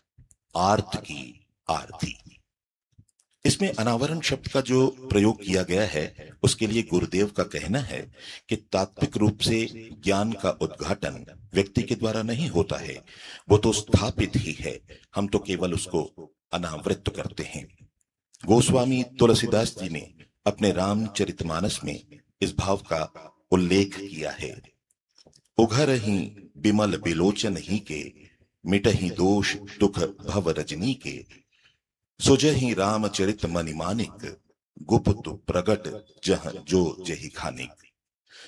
आर्त की आरती। इसमें अनावरण शब्द का जो प्रयोग किया गया है, उसके लिए गुरुदेव का कहना है कि तात्विक रूप से ज्ञान का उद्घाटन व्यक्ति के द्वारा नहीं होता है, वो तो स्थापित ही है, हम तो केवल उसको अनावृत करते हैं। गोस्वामी तुलसीदास जी ने अपने रामचरितमानस में इस भाव का उल्लेख किया है। उघरहि बिमल बिलोचन ही के, मिटहि दोष दुख भव रजनी के, सुजहि रामचरित मनि मानिक, गुप्त प्रगट जह जो जहि खानिक।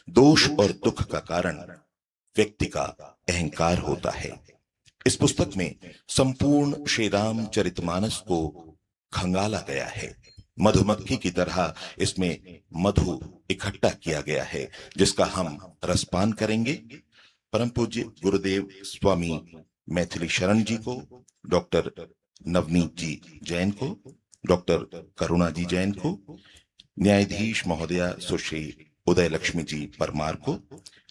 दोष और दुख का कारण व्यक्ति का अहंकार होता है। इस पुस्तक में संपूर्ण श्री रामचरितमानस को खंगाला गया है। मधुमक्खी की तरह इसमें मधु इकट्ठा किया गया है, जिसका हम रसपान करेंगे। परम पूज्य गुरुदेव स्वामी मैथिली शरण जी को, डॉक्टर नवनीत जी जैन को, डॉक्टर करुणा जी जैन को, न्यायाधीश महोदया सुश्री उदय लक्ष्मी जी परमार को,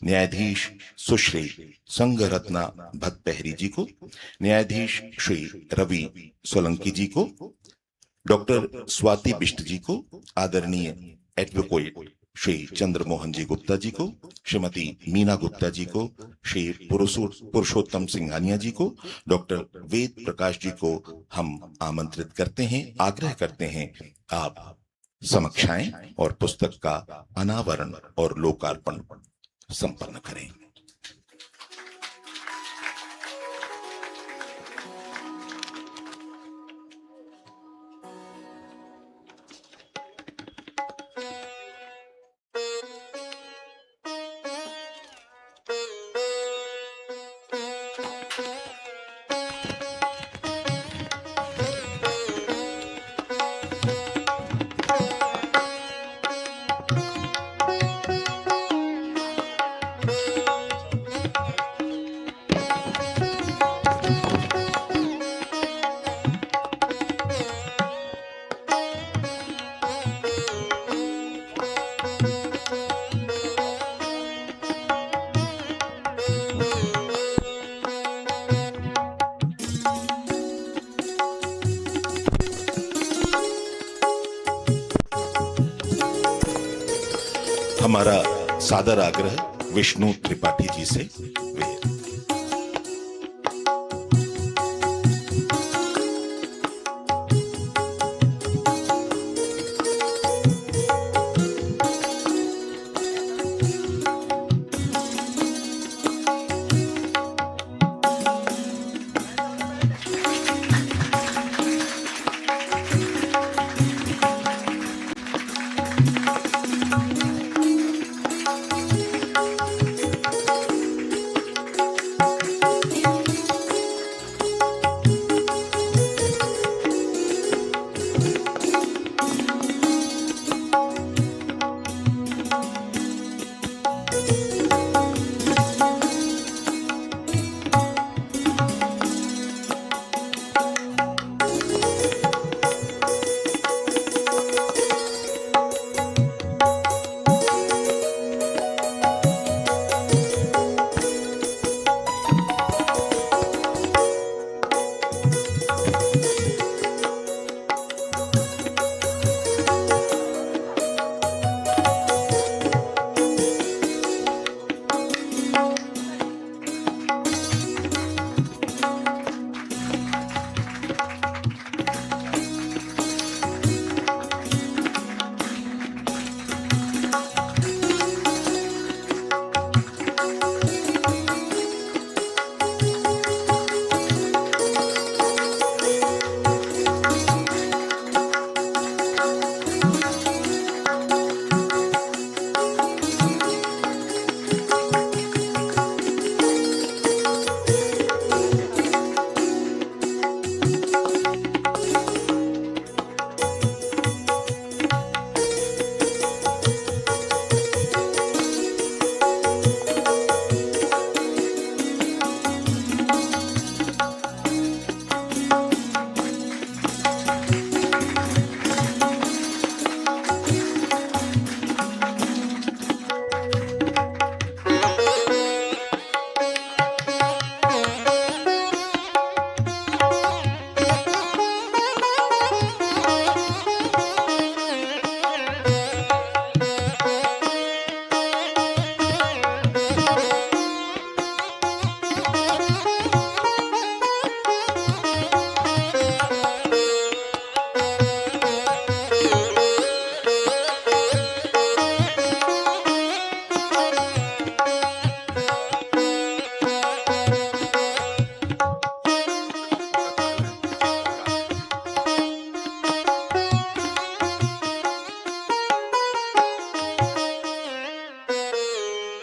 न्यायाधीश सुश्री संघ रत्ना भट्टपहरी जी को, न्यायाधीश श्री रवि सोलंकी जी को, डॉक्टर स्वाति बिष्ट जी को, आदरणीय एडवोकेट श्री चंद्रमोहन जी गुप्ता जी को, श्रीमती मीना गुप्ता जी को, श्री पुरुषोत्तम सिंघानिया जी को, डॉक्टर वेद प्रकाश जी को हम आमंत्रित करते हैं, आग्रह करते हैं आप समक्ष आएं और पुस्तक का अनावरण और लोकार्पण संपन्न करें। हमारा सादर आग्रह विष्णु त्रिपाठी जी से।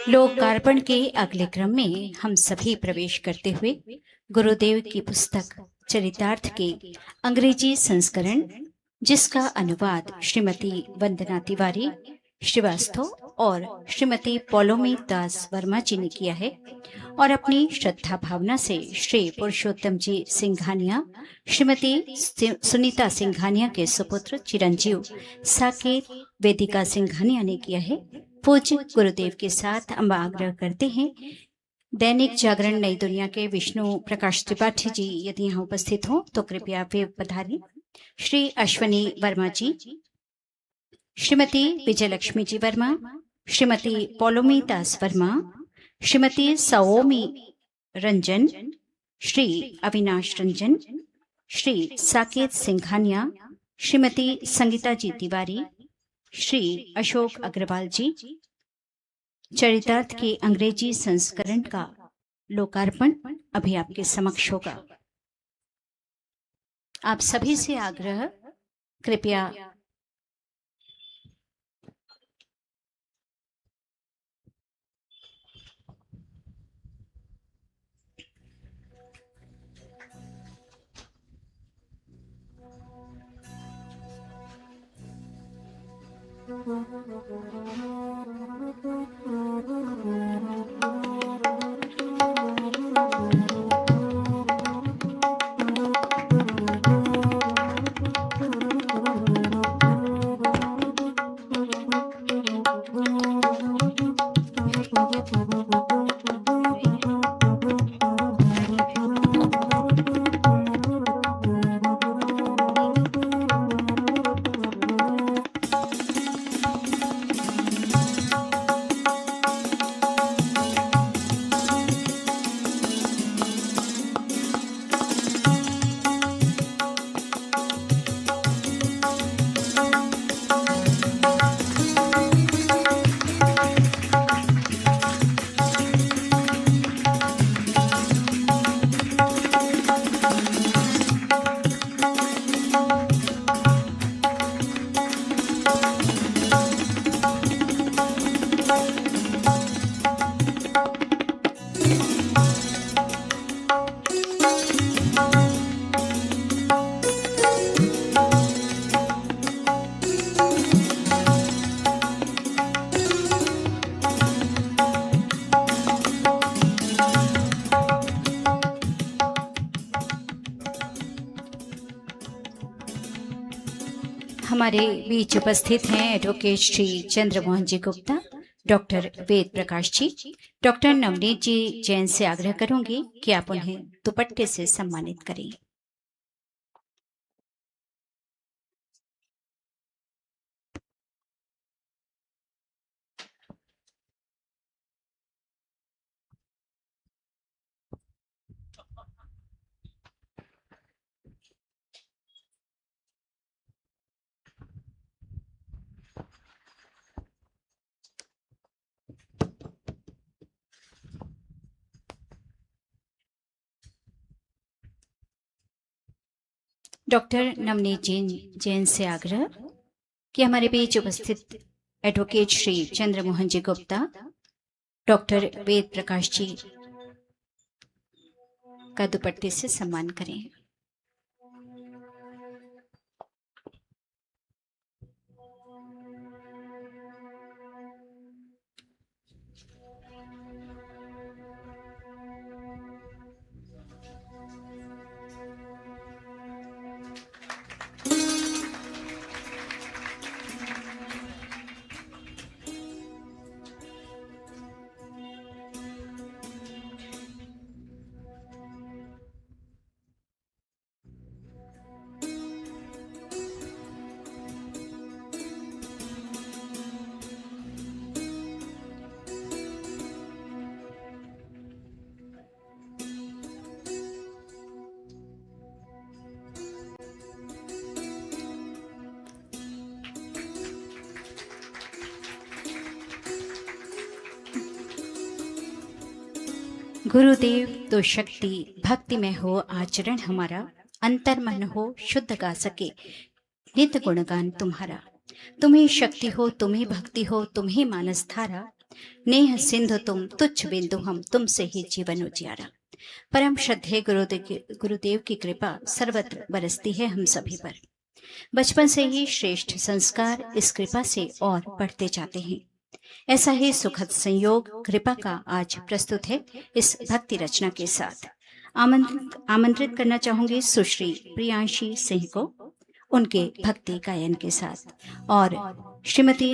लोकार्पण के अगले क्रम में हम सभी प्रवेश करते हुए गुरुदेव की पुस्तक चरितार्थ के अंग्रेजी संस्करण, जिसका अनुवाद श्रीमती वंदना तिवारी श्रीवास्तव और श्रीमती पौलोमी दास वर्मा जी ने किया है, और अपनी श्रद्धा भावना से श्री पुरुषोत्तम जी सिंघानिया, श्रीमती सुनीता सिंघानिया के सुपुत्र चिरंजीव साकेत वेदिका सिंघानिया ने किया है। पूज्य गुरुदेव के साथ हम आग्रह करते हैं, दैनिक जागरण नई दुनिया के विष्णु प्रकाश त्रिपाठी जी यदि यहाँ उपस्थित हो तो कृपया वे पधारें। श्री अश्वनी वर्मा जी, श्रीमती विजयलक्ष्मी जी वर्मा, श्रीमती पौलोमी दास वर्मा, श्रीमती सओमी रंजन, श्री अविनाश रंजन, श्री साकेत सिंघानिया, श्रीमती संगीता जी तिवारी, श्री अशोक अग्रवाल जी। चरितार्थ के अंग्रेजी संस्करण का लोकार्पण अभी आपके समक्ष होगा। आप सभी से आग्रह, कृपया हमारे बीच उपस्थित हैं एडवोकेट श्री चंद्रमोहन जी गुप्ता, डॉक्टर वेद प्रकाश जी। डॉक्टर नवनीत जी जैन से आग्रह करूंगी कि आप उन्हें दुपट्टे से सम्मानित करें। डॉक्टर नवनीत जैन से आग्रह कि हमारे बीच उपस्थित एडवोकेट श्री चंद्रमोहन जी गुप्ता, डॉक्टर वेद प्रकाश जी का दुपट्टे से सम्मान करें। गुरुदेव तो शक्ति भक्ति में हो आचरण हमारा, अंतर मन हो शुद्ध गा सके नित्य गुणगान तुम्हारा। तुम्हें शक्ति हो, तुम्हें भक्ति हो, तुम्हें मानस धारा, नेह सिंधु तुम तुच्छ बिंदु हम, तुमसे ही जीवन उजियारा। परम श्रद्धेय गुरुदेव की कृपा सर्वत्र बरसती है हम सभी पर। बचपन से ही श्रेष्ठ संस्कार इस कृपा से और बढ़ते जाते हैं। ऐसा ही सुखद संयोग कृपा का आज प्रस्तुत है इस भक्ति रचना के साथ। आमंत्रित करना चाहूंगी सुश्री प्रियांशी सिंह को उनके भक्ति गायन के साथ, और श्रीमती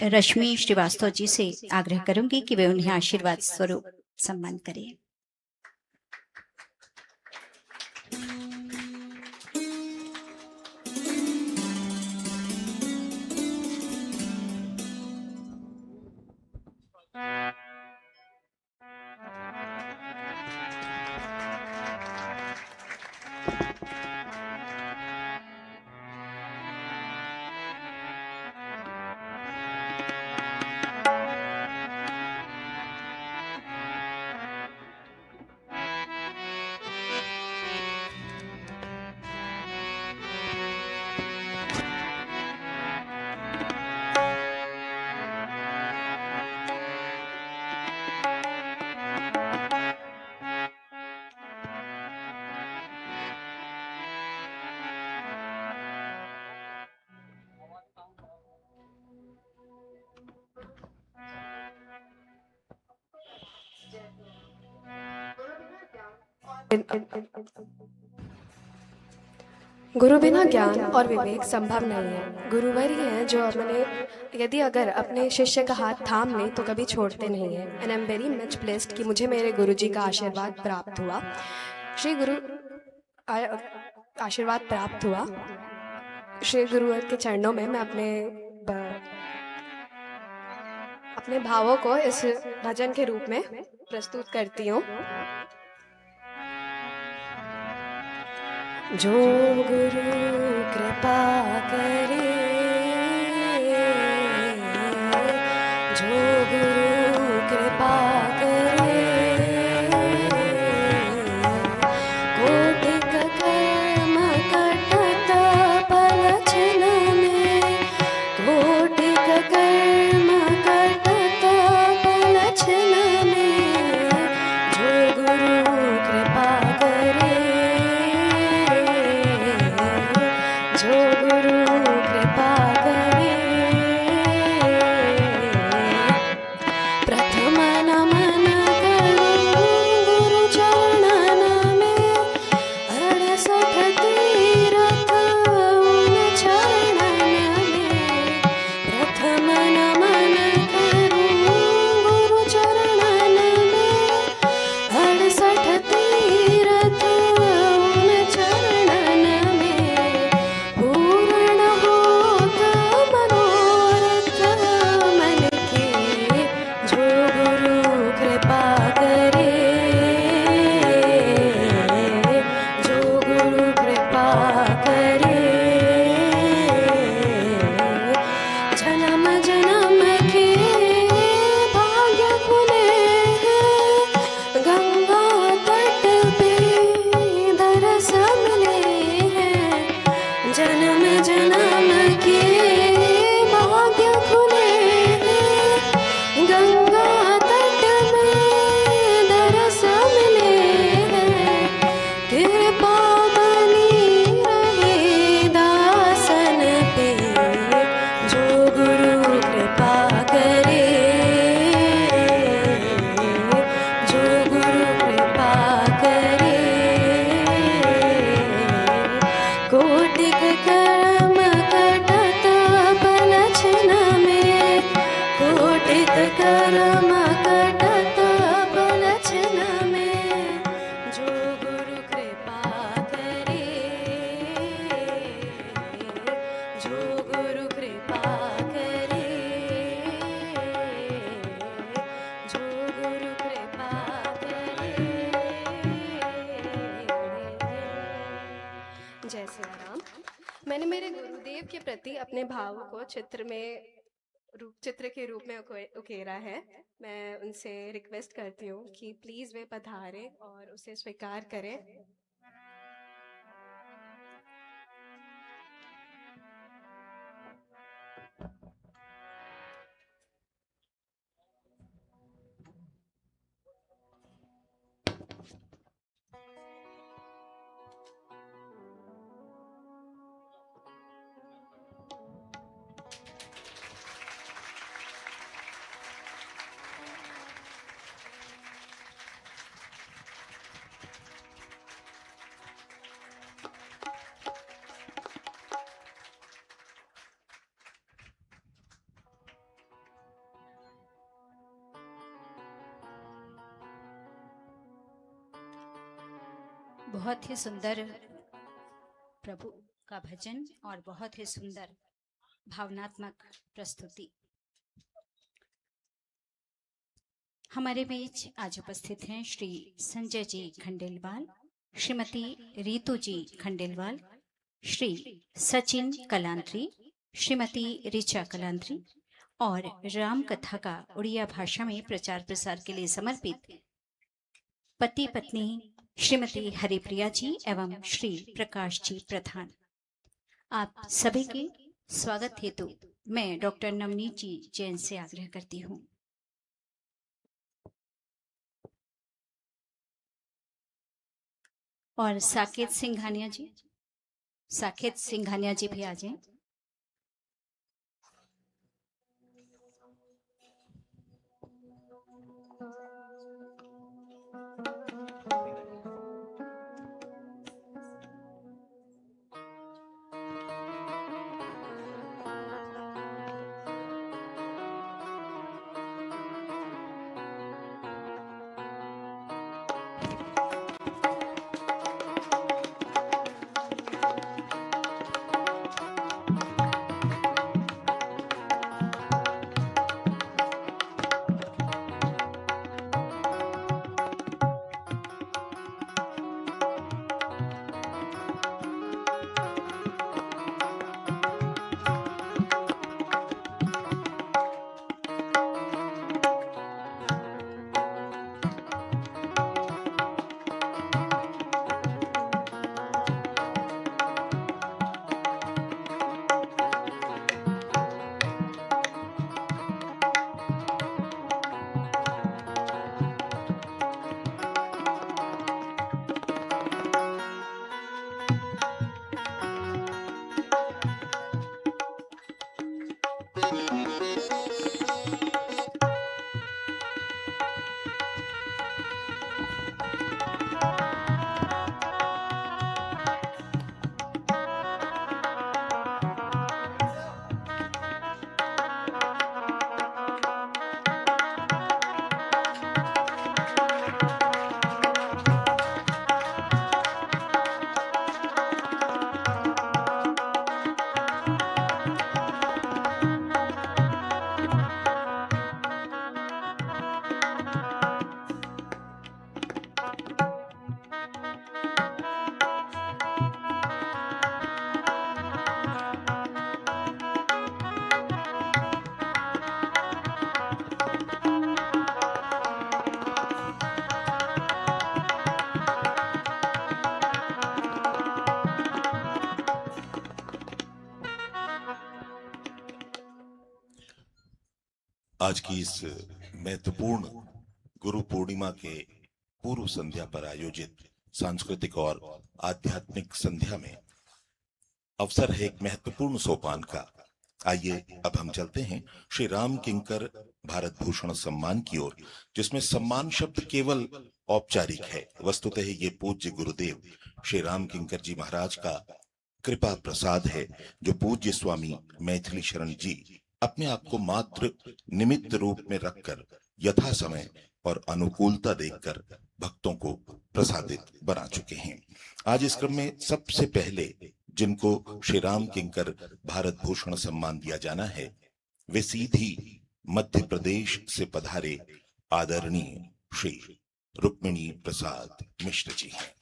रश्मि श्रीवास्तव जी से आग्रह करूंगी कि वे उन्हें आशीर्वाद स्वरूप सम्मान करें। गुरु बिना ज्ञान और विवेक संभव नहीं है। गुरुवर ही हैं जो यदि अगर अपने शिष्य का हाथ थाम लें तो कभी छोड़ते नहीं हैं। And I am very much blessed कि मुझे मेरे गुरुजी का आशीर्वाद प्राप्त हुआ। श्री गुरु आशीर्वाद प्राप्त हुआ। श्री गुरुवर के चरणों में मैं अपने भावों को इस भजन के रूप में प्रस्तुत करती हूँ। जो गुरु कृपा करे, जो गुरु कृपा करे, कोटिक कर्म कटत पलछन में, कोटिक कर्म कटत पलछन में, जो गुरु कृपा करे, जो गुरु कृपा करे। प्रथम नमन करूं गुरु चरणन में, 68 तीरथ उन चरणन में। प्रथम नमन करूं गुरु चरणन में, 68 तीरथ उन चरणन में। पूर्ण होत मनोरथ मन के, जो गुरु कृपा करे, जो गुरु कृपा करे। जन्म जन्म के भाग्य खुले हैं, गंगा तट पे दरस मिले हैं। जन्म जन्म के भाग्य खुले हैं, गंगा तट में दरस मिले हैं। कृपा बनी रहे दासन पे, जो गुरु कृपा करे, जो गुरु कृपा करे। कोटिक कर्म कटत पलछन में, कोटिक कर्म कटत पलछन में, जो गुरु कृपा करे, जो गुरु कृपा करे, जो गुरु कृपा करे। जय श्री राम। मैंने मेरे गुरुदेव के प्रति अपने भाव को चित्र के रूप में उकेरा है। मैं उनसे रिक्वेस्ट करती हूँ कि प्लीज वे पधारें और उसे स्वीकार करें। बहुत ही सुंदर प्रभु का भजन और बहुत ही सुंदर भावनात्मक प्रस्तुति। हमारे बीच आज उपस्थित हैं श्री संजय जी खंडेलवाल, श्रीमती रीतू जी खंडेलवाल, श्री सचिन कलांत्री, श्रीमती ऋचा कलांत्री और राम कथा का उड़िया भाषा में प्रचार प्रसार के लिए समर्पित पति पत्नी श्रीमती हरिप्रिया जी एवं श्री प्रकाश जी प्रधान। आप सभी के स्वागत हेतु मैं डॉक्टर नवनीत जी जैन से आग्रह करती हूँ। और साकेत सिंघानिया जी भी आ जाएं। आज की इस महत्वपूर्ण गुरु पूर्णिमा के पूर्व संध्या पर आयोजित सांस्कृतिक और आध्यात्मिक संध्या में अवसर है एक महत्वपूर्ण सोपान का। आइए अब हम चलते हैं श्री राम किंकर भारत भूषण सम्मान की ओर, जिसमें सम्मान शब्द केवल औपचारिक है। वस्तुतः ये पूज्य गुरुदेव श्री राम किंकर जी महाराज का कृपा प्रसाद है, जो पूज्य स्वामी मैथिली शरण जी अपने आप को मात्र निमित्त रूप में रखकर यथा समय और अनुकूलता देखकर भक्तों को प्रसादित बना चुके हैं। आज इस क्रम में सबसे पहले जिनको श्री राम किंकर भारत भूषण सम्मान दिया जाना है, वे सीधी मध्य प्रदेश से पधारे आदरणीय श्री रुक्मिणी प्रसाद मिश्र जी हैं।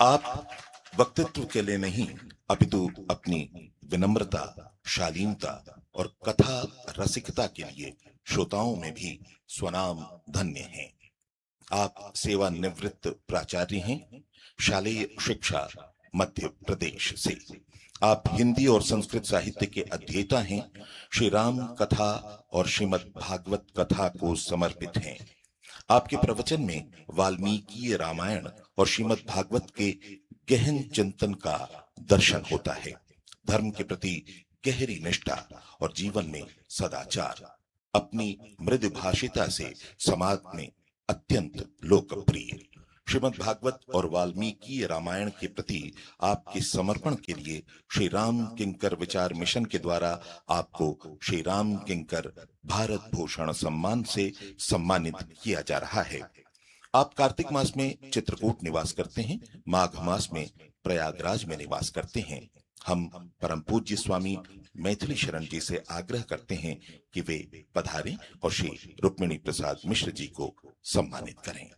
आप वक्तृत्व के लिए नहीं अपितु अपनी विनम्रता, शालीनता और कथा रसिकता के लिए श्रोताओं में भी स्वनाम धन्य हैं। आप सेवानिवृत्त प्राचार्य हैं, शालेय शिक्षा मध्य प्रदेश से। आप हिंदी और संस्कृत साहित्य के अध्येता हैं। श्री राम कथा और श्रीमद् भागवत कथा को समर्पित हैं। आपके प्रवचन में वाल्मीकि रामायण और श्रीमद् भागवत के गहन चिंतन का दर्शन होता है। धर्म के प्रति गहरी निष्ठा और जीवन में सदाचार अपनी मृदुभाषिता से समाज में अत्यंत लोकप्रिय। श्रीमद् भागवत और वाल्मीकि रामायण के प्रति आपके समर्पण के लिए श्री राम किंकर विचार मिशन के द्वारा आपको श्री राम किंकर भारत भूषण सम्मान से सम्मानित किया जा रहा है। आप कार्तिक मास में चित्रकूट निवास करते हैं, माघ मास में प्रयागराज में निवास करते हैं। हम परम पूज्य स्वामी मैथिली शरण जी से आग्रह करते हैं कि वे पधारें और श्री रुक्मिणी प्रसाद मिश्र जी को सम्मानित करें।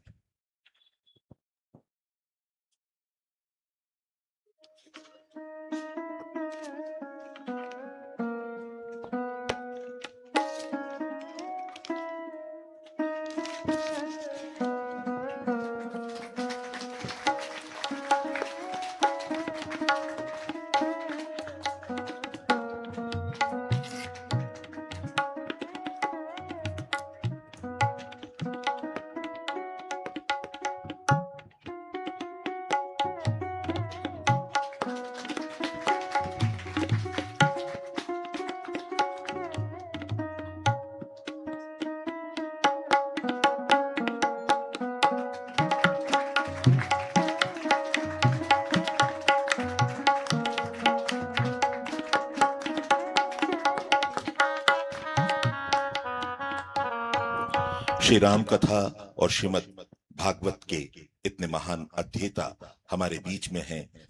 श्री राम कथा और श्रीमद् भागवत के इतने महान अध्येता हमारे बीच में हैं,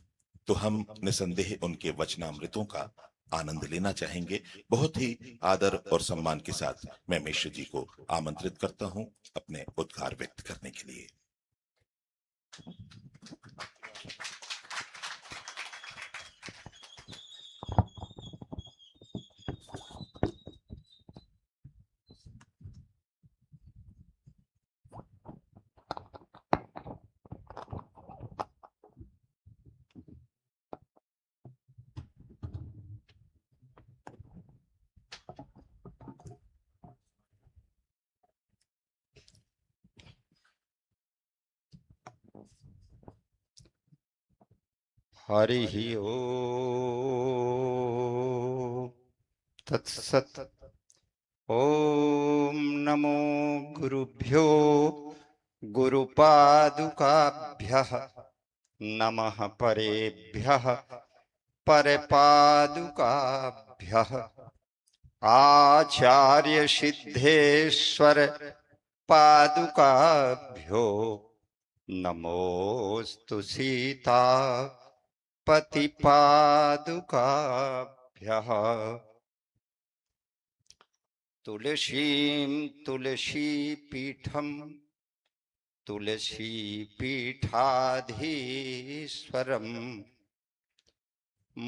तो हम निसंदेह उनके वचनामृतों का आनंद लेना चाहेंगे। बहुत ही आदर और सम्मान के साथ मैं मिश्र जी को आमंत्रित करता हूं अपने उद्गार व्यक्त करने के लिए। हरिः ओम् तत्सत्। ओम नमो गुरुभ्यो गुरुपादुकाभ्यः नमः परेभ्यः परपादुकाभ्यः आचार्य सिद्धेश्वर पादुकाभ्यो नमोस्तु सीता पतिपादुकाभ्यः। तुलसीं तुलसीपीठं तुलसीपीठाधीश्वरं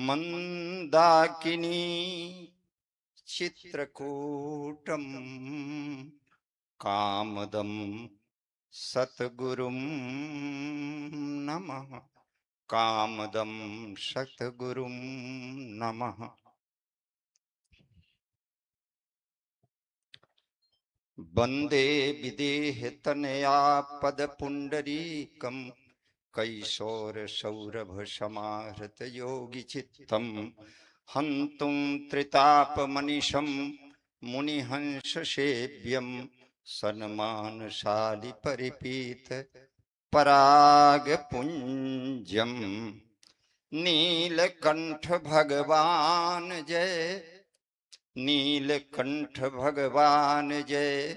मंदाकिनी चित्रकूटं कामदं सतगुरुं नमः। कामदं सतगुरुं नमः। वंदे विदेहतनया पदपुंडरीकं कैशोरसौरभसमाहृत योगिचित्तं हन्तुं त्रितापमनिशं मुनिहंससेव्यं सन्मानशालि परिपीत परागपुञ्जं। नीलकंठ भगवान जय, नीलकंठ भगवान जय।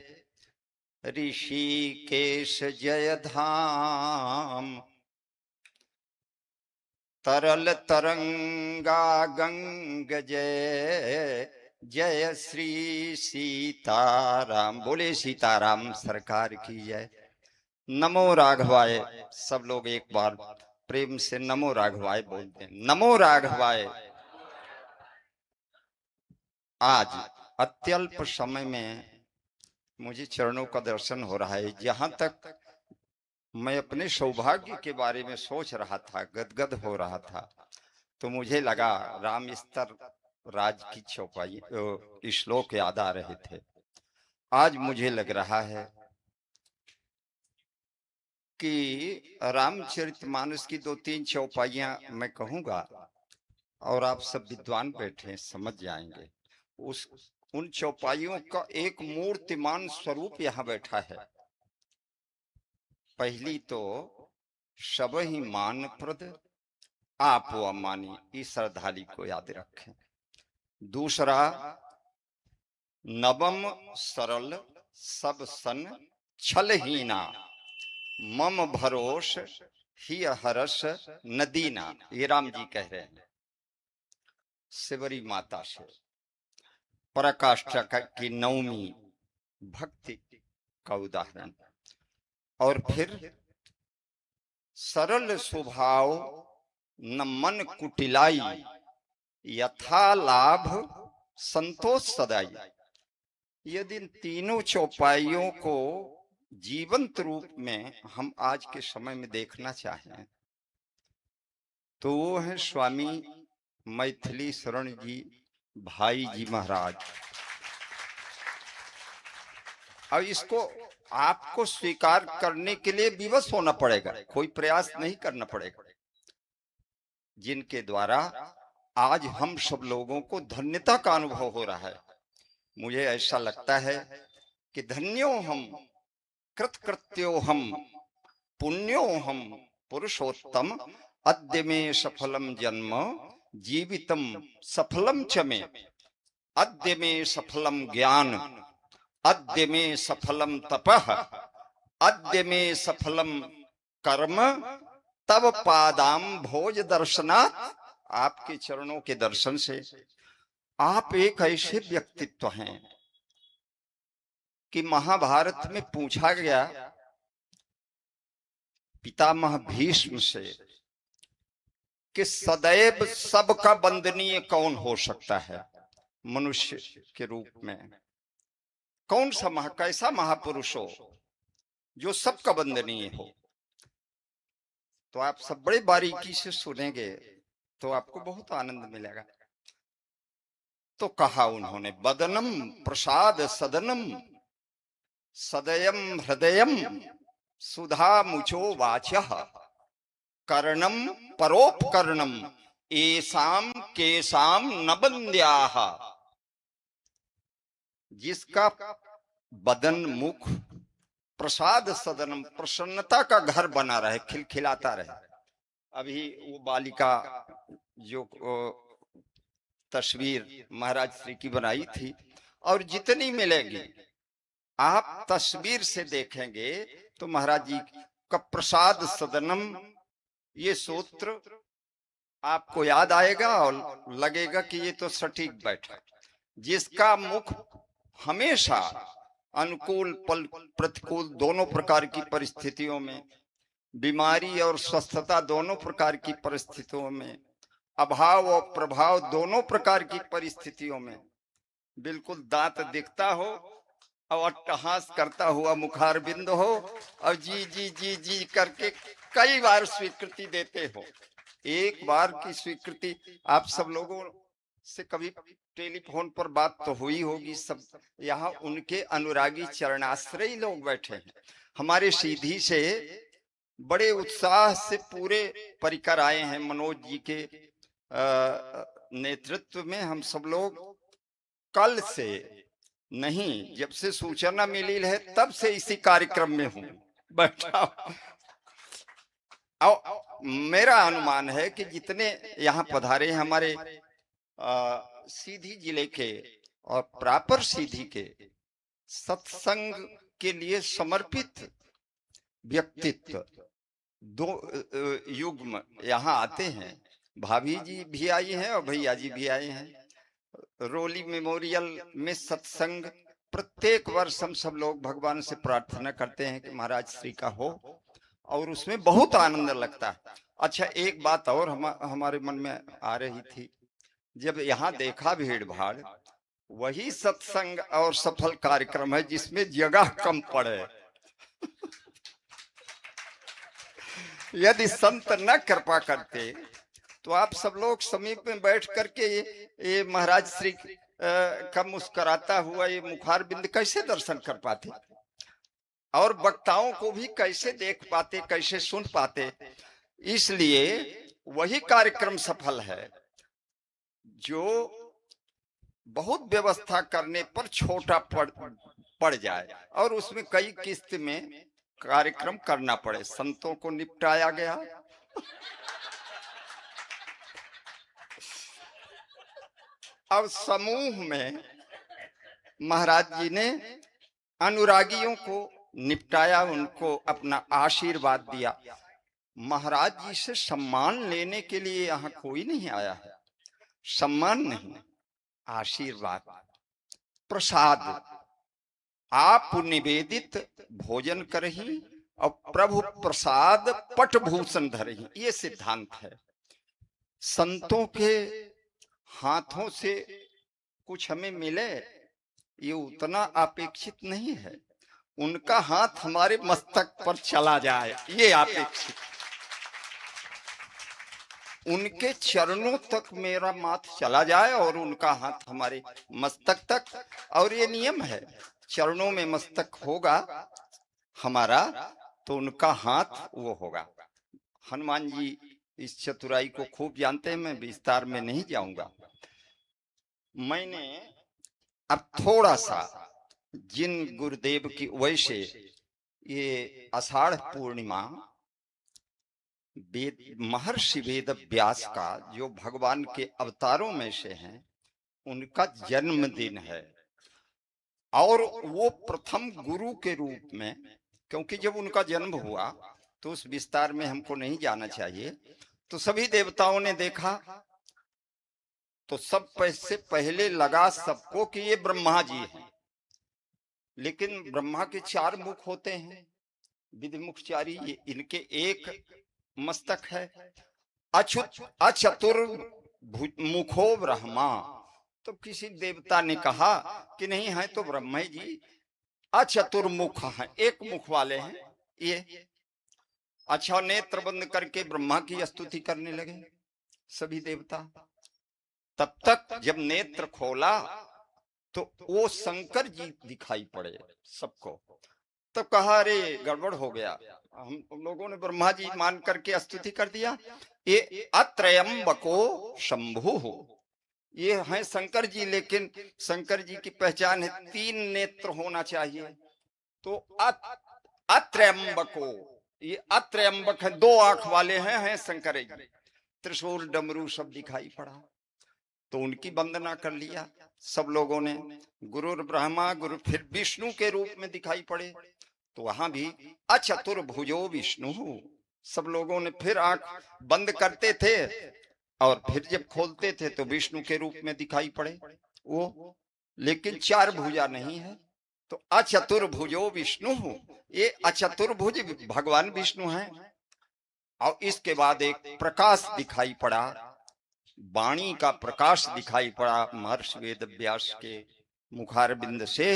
ऋषिकेश जय धाम, तरल तरंगा गंग जय। जय श्री सीताराम। बोले सीताराम सरकार की जय। नमो राघवाय। सब लोग एक बार प्रेम से नमो राघवाय बोलते हैं। नमो राघवाय। आज अत्यल्प समय में मुझे चरणों का दर्शन हो रहा है। जहां तक मैं अपने सौभाग्य के बारे में सोच रहा था, गदगद हो रहा था, तो मुझे लगा राम स्तर राज की चौपाई श्लोक याद आ रहे थे। आज मुझे लग रहा है कि रामचरितमानस की 2-3 चौपाइयां मैं कहूंगा और आप सब विद्वान बैठे समझ जाएंगे। उन चौपाइयों का एक मूर्तिमान स्वरूप यहाँ बैठा है। पहली तो सब ही मानप्रद आप अमानी, इस श्रद्धाली को याद रखें। दूसरा, नवम सरल सब सन छलहीना, मम भरोस ही हरस नदीना, ये राम जी कह रहे हैं शिवरी माता से। पराकाष्ठा की नवमी भक्ति का उदाहरण। और फिर सरल स्वभाव न मन कुटिलाई, यथा लाभ संतोष सदाई। यदि इन तीनों चौपाइयों को जीवंत रूप में हम आज के समय में देखना चाहें तो वो है स्वामी मैथिली शरण जी, भाई जी महाराज। अब इसको आपको स्वीकार करने के लिए विवश होना पड़ेगा, कोई प्रयास नहीं करना पड़ेगा, जिनके द्वारा आज हम सब लोगों को धन्यता का अनुभव हो रहा है। मुझे ऐसा लगता है कि धन्यो हम, कृतकृत्यो हम, पुण्यो हम, पुरुषोत्तम, अद्य में सफलम जन्म, जीवितम सफलम च मे, अद्य में सफलम ज्ञान, अद्य में सफलम तपः, अद्य में सफलम कर्म, तब पादाम भोज दर्शनात्। आपके चरणों के दर्शन से आप एक ऐसे व्यक्तित्व हैं कि महाभारत में पूछा गया पितामह भीष्म से कि सदैव सबका वंदनीय कौन हो सकता है मनुष्य के रूप में, कौन सा कैसा महापुरुष हो जो सबका वंदनीय हो। तो आप सब बड़े बारीकी से सुनेंगे तो आपको बहुत आनंद मिलेगा। तो कहा उन्होंने, वदनम प्रसाद सदनम, सदयम हृदयम, सुधा मुचो वाचः, कर्णम परोपकर्णम, एसाम केसाम न बंद्याः। जिसका बदन मुख प्रसाद सदनम, प्रसन्नता का घर बना रहे, खिलखिलाता रहे। अभी वो बालिका जो तस्वीर महाराज श्री की बनाई थी, और जितनी मिलेगी आप तस्वीर से देखेंगे तो महाराज जी का प्रसाद सदनम, ये सूत्र आपको याद आएगा और लगेगा कि ये तो सटीक बैठा। जिसका मुख हमेशा अनुकूल प्रतिकूल दोनों प्रकार की परिस्थितियों में, बीमारी और स्वस्थता दोनों प्रकार की परिस्थितियों में, अभाव और प्रभाव दोनों प्रकार की परिस्थितियों में बिल्कुल दांत दिखता हो और अट्टहास करता हुआ मुखारबिंद हो और जी जी जी जी करके कई बार स्वीकृति देते हो। एक बार की स्वीकृति आप सब लोगों से कभी टेलीफोन पर बात तो हुई होगी, सब यहाँ उनके अनुरागी चरणाश्रयी लोग बैठे हैं। हमारे सीधी से बड़े उत्साह से पूरे परिकर आए हैं। मनोज जी के नेतृत्व में हम सब लोग कल से नहीं, जब से सूचना मिली है तब से इसी कार्यक्रम में हूँ बैठा। और मेरा अनुमान है कि जितने यहाँ पधारे हैं हमारे सीधी जिले के और प्रॉपर सीधी के सत्संग के लिए समर्पित व्यक्तित्व दो युग्म यहाँ आते हैं। भाभी जी भी आई हैं और भैया जी भी आए हैं। रोली मेमोरियल में सत्संग प्रत्येक वर्ष हम सब लोग भगवान से प्रार्थना करते हैं कि महाराज श्री का हो, और उसमें बहुत आनंद लगता है। अच्छा, एक बात और हमारे मन में आ रही थी, जब यहाँ देखा भीड़ भाड़, वही सत्संग और सफल कार्यक्रम है जिसमें जगह कम पड़े। यदि संत न कृपा करते तो आप सब लोग समीप में बैठ करके ये महाराज श्री का मुस्कुराता हुआ ये मुखारबिंद कैसे दर्शन कर पाते, और वक्ताओं को भी कैसे देख पाते, कैसे सुन पाते। इसलिए वही कार्यक्रम सफल है जो बहुत व्यवस्था करने पर छोटा पड़ जाए और उसमें कई किस्त में कार्यक्रम करना पड़े। संतों को निपटाया गया, अब समूह में महाराज जी ने अनुरागियों को निपटाया, उनको अपना आशीर्वाद दिया। महाराज जी से सम्मान लेने के लिए यहाँ कोई नहीं आया है, सम्मान नहीं, आशीर्वाद, प्रसाद। आप निवेदित भोजन करही और प्रभु प्रसाद पटभूषण धरही, ये सिद्धांत है। संतों के हाथों से कुछ हमें मिले ये उतना अपेक्षित नहीं है, उनका हाथ हमारे मस्तक पर चला जाए ये अपेक्षित। उनके चरणों तक मेरा माथ चला जाए और उनका हाथ हमारे मस्तक तक, और ये नियम है, चरणों में मस्तक होगा हमारा तो उनका हाथ वो होगा। हनुमान जी इस चतुराई को खूब जानते हैं, मैं विस्तार में नहीं जाऊंगा। मैंने अब थोड़ा सा जिन गुरुदेव की वैसे ये आषाढ़ पूर्णिमा वेद महर्षि वेद व्यास का जो भगवान के अवतारों में से हैं, उनका जन्मदिन है। और वो प्रथम गुरु के रूप में, क्योंकि जब उनका जन्म हुआ तो उस विस्तार में हमको नहीं जाना चाहिए, तो सभी देवताओं ने देखा तो सब से पहले लगा सबको कि ये ब्रह्मा जी हैं। लेकिन ब्रह्मा के 4 मुख होते हैं, विधिमुखचारी, ये इनके एक मस्तक है। अचतुर मुखो ब्रह्मा, तो किसी देवता ने कहा कि नहीं है तो ब्रह्मा जी अचतुर्मुख हैं, एक मुख वाले हैं ये। अच्छा, नेत्र बंद करके ब्रह्मा की स्तुति करने लगे सभी देवता। तब तक जब नेत्र खोला तो वो शंकर जी दिखाई पड़े सबको। तब कहा अरे गड़बड़ हो गया, हम लोगों ने ब्रह्मा जी मान करके स्तुति कर दिया। ये अत्रयंबको शंभु हो, ये हैं शंकर जी, लेकिन शंकर जी की पहचान है 3 नेत्र होना चाहिए। तो अत्रयंबको, ये अत्रयंबक है, 2 आंख वाले हैं शंकर जी। त्रिशूल डमरू सब दिखाई पड़ा तो उनकी वंदना कर लिया सब लोगों ने। गुरु ब्रह्मा गुरु, फिर विष्णु के रूप में दिखाई पड़े तो वहां भी अचतुर्भुजो विष्णु, सब लोगों ने फिर आंख बंद करते थे और फिर जब खोलते थे तो विष्णु के रूप में दिखाई पड़े वो, लेकिन 4 भुजा नहीं है। तो अचतुर्भुजो विष्णु, ये अचतुर्भुज भगवान विष्णु हैं। और इसके बाद एक प्रकाश दिखाई पड़ा, वाणी का प्रकाश दिखाई पड़ा महर्षि वेद व्यास के मुखारबिंद से।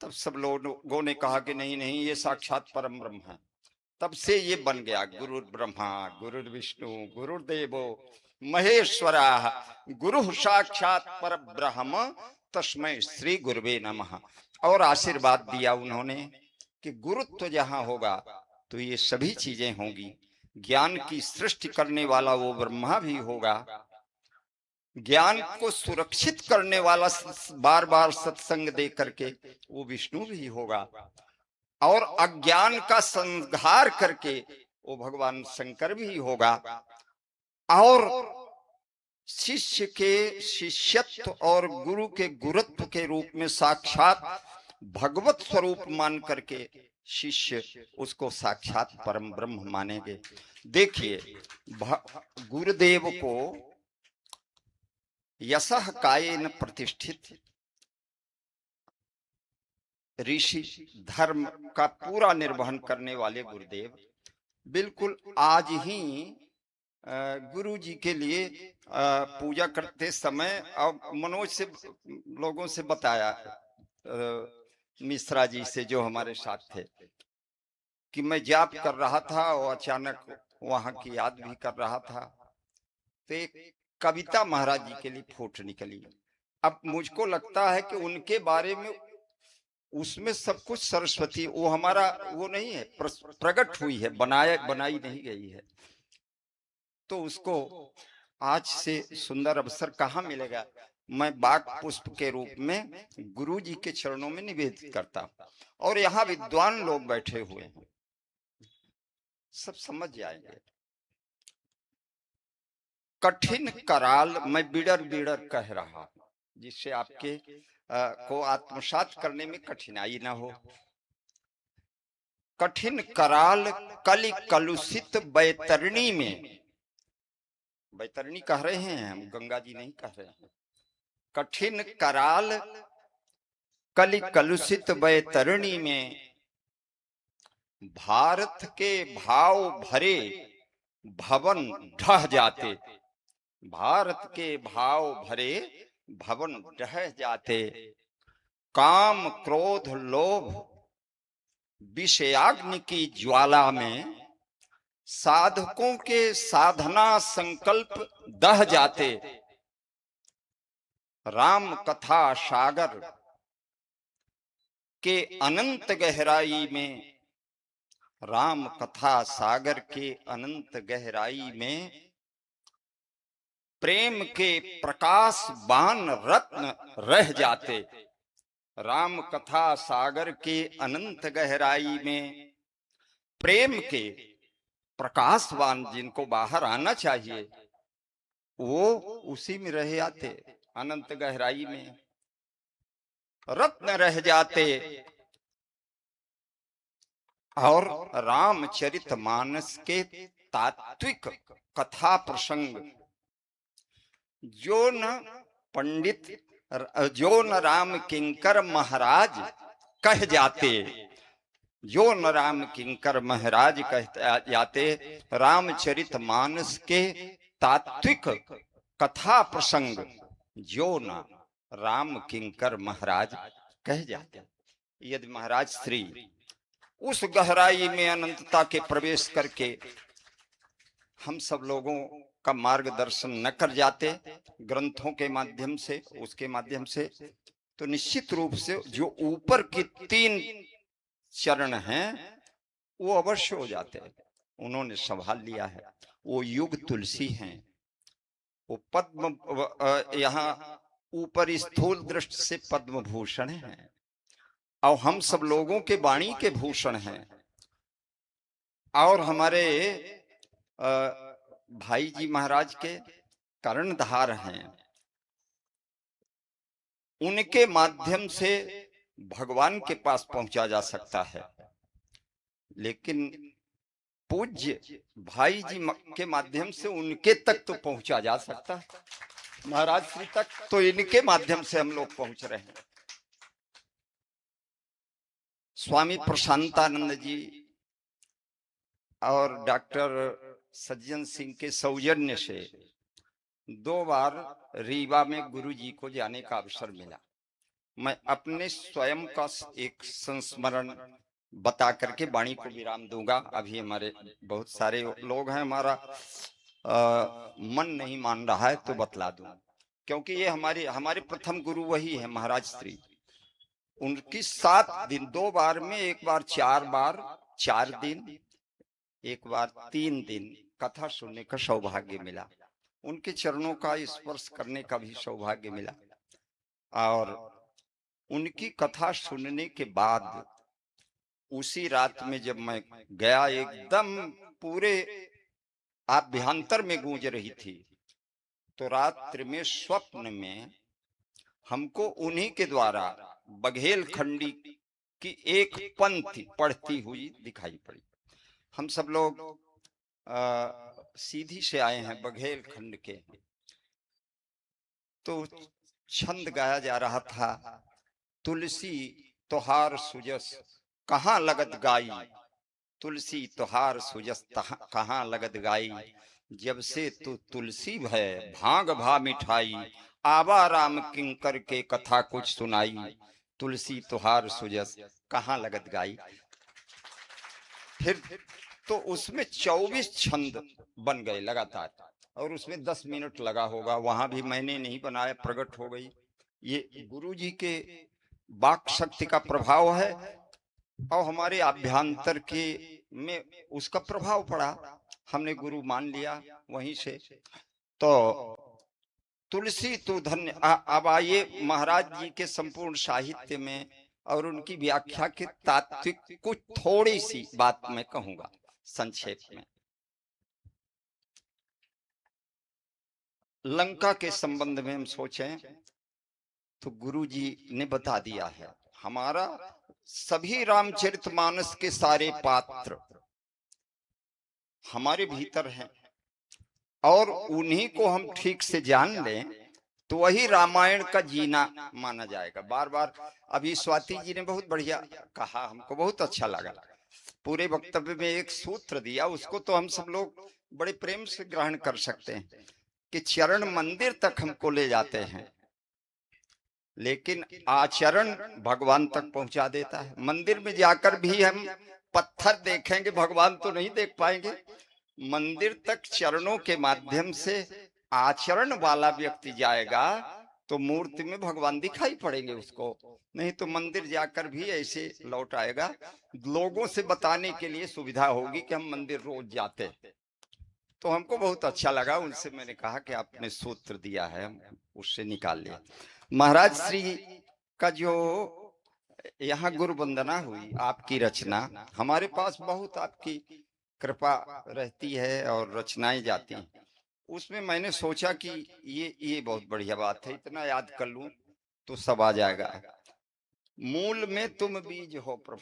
तब सब लोगों ने कहा कि नहीं नहीं, ये साक्षात परम ब्रह्म है। तब से ये बन गया गुरु ब्रह्मा गुरु विष्णु गुरुदेवो महेश्वरा गुरु साक्षात पर ब्रह्म तस्मै श्री गुरुवे नमः। और आशीर्वाद दिया उन्होंने कि गुरुत्व जहां होगा तो ये सभी चीजें होंगी। ज्ञान की सृष्टि करने वाला वो ब्रह्मा भी होगा, ज्ञान को सुरक्षित करने वाला बार बार सत्संग दे करके वो विष्णु भी होगा, और अज्ञान का संहार करके वो भगवान शंकर भी होगा। और शिष्य के शिष्यत्व और गुरु के गुरुत्व के रूप में साक्षात भगवत स्वरूप मान करके शिष्य उसको साक्षात परम ब्रह्म मानेंगे। देखिए, गुरुदेव को यशः कायेन प्रतिष्ठित ऋषि धर्म का पूरा निर्वहन करने वाले गुरुदेव बिल्कुल आज ही गुरु जी के लिए पूजा करते समय, और मनोज से लोगों से बताया, मिश्रा जी से जो हमारे साथ थे, कि मैं जाप कर रहा था और अचानक वहां की याद भी कर रहा था तो एक कविता महाराज जी के लिए फूट निकली। अब मुझको लगता है कि उनके बारे में उसमें सब कुछ सरस्वती, वो हमारा वो नहीं है, प्रकट हुई है, बनाई नहीं गई है। तो उसको आज से सुंदर अवसर कहाँ मिलेगा। मैं बाग पुष्प के रूप में गुरु जी के चरणों में निवेदित करता हूं, और यहाँ विद्वान लोग बैठे हुए हैं, सब समझ जाएंगे। कठिन कराल मैं बिडर बिडर कह रहा हूं, जिससे आपके को आत्मसात करने में कठिनाई ना हो। कठिन कराल कलि कलुषित बैतरणी में, बैतरणी कह रहे हैं हम, गंगा जी नहीं कह रहे हैं। कठिन कराल कलि कलुषित बैतरणी में भारत के भाव भरे भवन ढह जाते, भारत के भाव भरे भवन ढह जाते। काम क्रोध लोभ विषयाग्नि की ज्वाला में साधकों के साधना संकल्प दह जाते। राम कथा सागर के अनंत गहराई में, राम कथा सागर के अनंत गहराई में प्रेम के प्रकाश बान रत्न रह जाते। राम कथा सागर के अनंत गहराई में प्रेम के प्रकाशवान जिनको बाहर आना चाहिए वो उसी में रह जाते, अनंत गहराई में रत्न रह जाते। और रामचरितमानस के तात्विक कथा प्रसंग जो न पंडित, जो न राम किंकर महाराज कह जाते, जो न राम किंकर महाराज कह जाते, रामचरितमानस के तात्विक कथा प्रसंग जो न राम किंकर महाराज कह जाते। यदि महाराज श्री उस गहराई में अनंतता के प्रवेश करके हम सब लोगों का मार्गदर्शन न कर जाते ग्रंथों के माध्यम से, उसके माध्यम से, तो निश्चित रूप से जो ऊपर की 3 चरण हैं वो अवश्य हो जाते हैं। उन्होंने संभाल लिया है। वो युग तुलसी हैं, वो पद्म, यहाँ ऊपर स्थूल दृष्टि से पद्म भूषण हैं और हम सब लोगों के वाणी के भूषण हैं। और हमारे भाई जी महाराज के कर्णधार हैं। उनके माध्यम से भगवान के पास पहुंचा जा सकता है, लेकिन पूज्य भाई जी के माध्यम से उनके तक तो पहुंचा जा सकता है, महाराज श्री तक तो इनके माध्यम से हम लोग पहुंच रहे हैं। स्वामी प्रशांतानंद जी और डॉक्टर सज्जन सिंह के सौजन्य से 2 बार रीवा में गुरु जी को जाने का अवसर मिला। मैं अपने स्वयं का एक संस्मरण बता करके वाणी को विराम दूंगा। अभी हमारे बहुत सारे लोग हैं, हमारा मन नहीं मान रहा है तो बतला दूं, क्योंकि ये हमारे प्रथम गुरु वही है महाराज श्री। उनकी 7 दिन, 2 बार में, एक बार 4 बार 4 दिन, एक बार 3 दिन कथा सुनने का सौभाग्य मिला। उनके चरणों का स्पर्श करने का भी सौभाग्य मिला। और उनकी कथा सुनने के बाद उसी रात में जब मैं गया, एकदम पूरे आभ्यंतर में गूंज रही थी, तो रात्रि में स्वप्न में हमको उन्हीं के द्वारा बघेल खंडी की एक पंक्ति पढ़ती हुई दिखाई पड़ी। हम सब लोग सीधी से आए हैं बघेल खंड के, तो छंद गाया जा रहा था, तुलसी तोहार सुजस कहाँ लगत गाई, तुलसी तोहार सुजस कहाँ लगत गाई, जब से तू तुलसी भय भांग भा मिठाई, आवा राम किंकर के कथा कुछ सुनाई, तुलसी तोहार सुजस कहाँ लगत गाई। फिर तो उसमें 24 छंद बन गए लगातार, और उसमें 10 मिनट लगा होगा, वहां भी मैंने नहीं बनाया, प्रकट हो गई। ये गुरु जी के वाक शक्ति का प्रभाव है और हमारे आभ्यंतर के में उसका प्रभाव पड़ा, हमने गुरु मान लिया वहीं से। तो तुलसी तो धन्य। अब आइए महाराज जी के संपूर्ण साहित्य में और उनकी व्याख्या के तात्विक कुछ थोड़ी सी बात मैं कहूंगा संक्षेप में। लंका के संबंध में हम सोचें तो गुरु जी ने बता दिया है। हमारा सभी रामचरितमानस के सारे पात्र हमारे भीतर हैं और उन्हीं को हम ठीक से जान लें तो वही रामायण का जीना माना जाएगा। बार बार अभी स्वाति जी ने बहुत बढ़िया कहा, हमको बहुत अच्छा लगा। पूरे वक्तव्य में एक सूत्र दिया, उसको तो हम सब लोग बड़े प्रेम से ग्रहण कर सकते हैं कि चरण मंदिर तक हमको ले जाते हैं, लेकिन आचरण भगवान तक पहुंचा देता है। मंदिर में जाकर भी हम पत्थर देखेंगे, भगवान तो नहीं देख पाएंगे। मंदिर तक चरणों के माध्यम से आचरण वाला व्यक्ति जाएगा तो मूर्ति में भगवान दिखाई पड़ेंगे उसको, नहीं तो मंदिर जाकर भी ऐसे लौट आएगा। लोगों से बताने के लिए सुविधा होगी कि हम मंदिर रोज जाते हैं। तो हमको बहुत अच्छा लगा, उनसे मैंने कहा कि आपने सूत्र दिया है, हम उससे निकाल लिया। महाराज श्री का जो यहाँ गुरु वंदना हुई, आपकी रचना, हमारे पास बहुत आपकी कृपा रहती है और रचनाएं जाती हैं। उसमें मैंने सोचा कि ये बहुत बढ़िया बात है, इतना याद कर लूं तो सब आ जाएगा। मूल में तुम बीज हो प्रभु,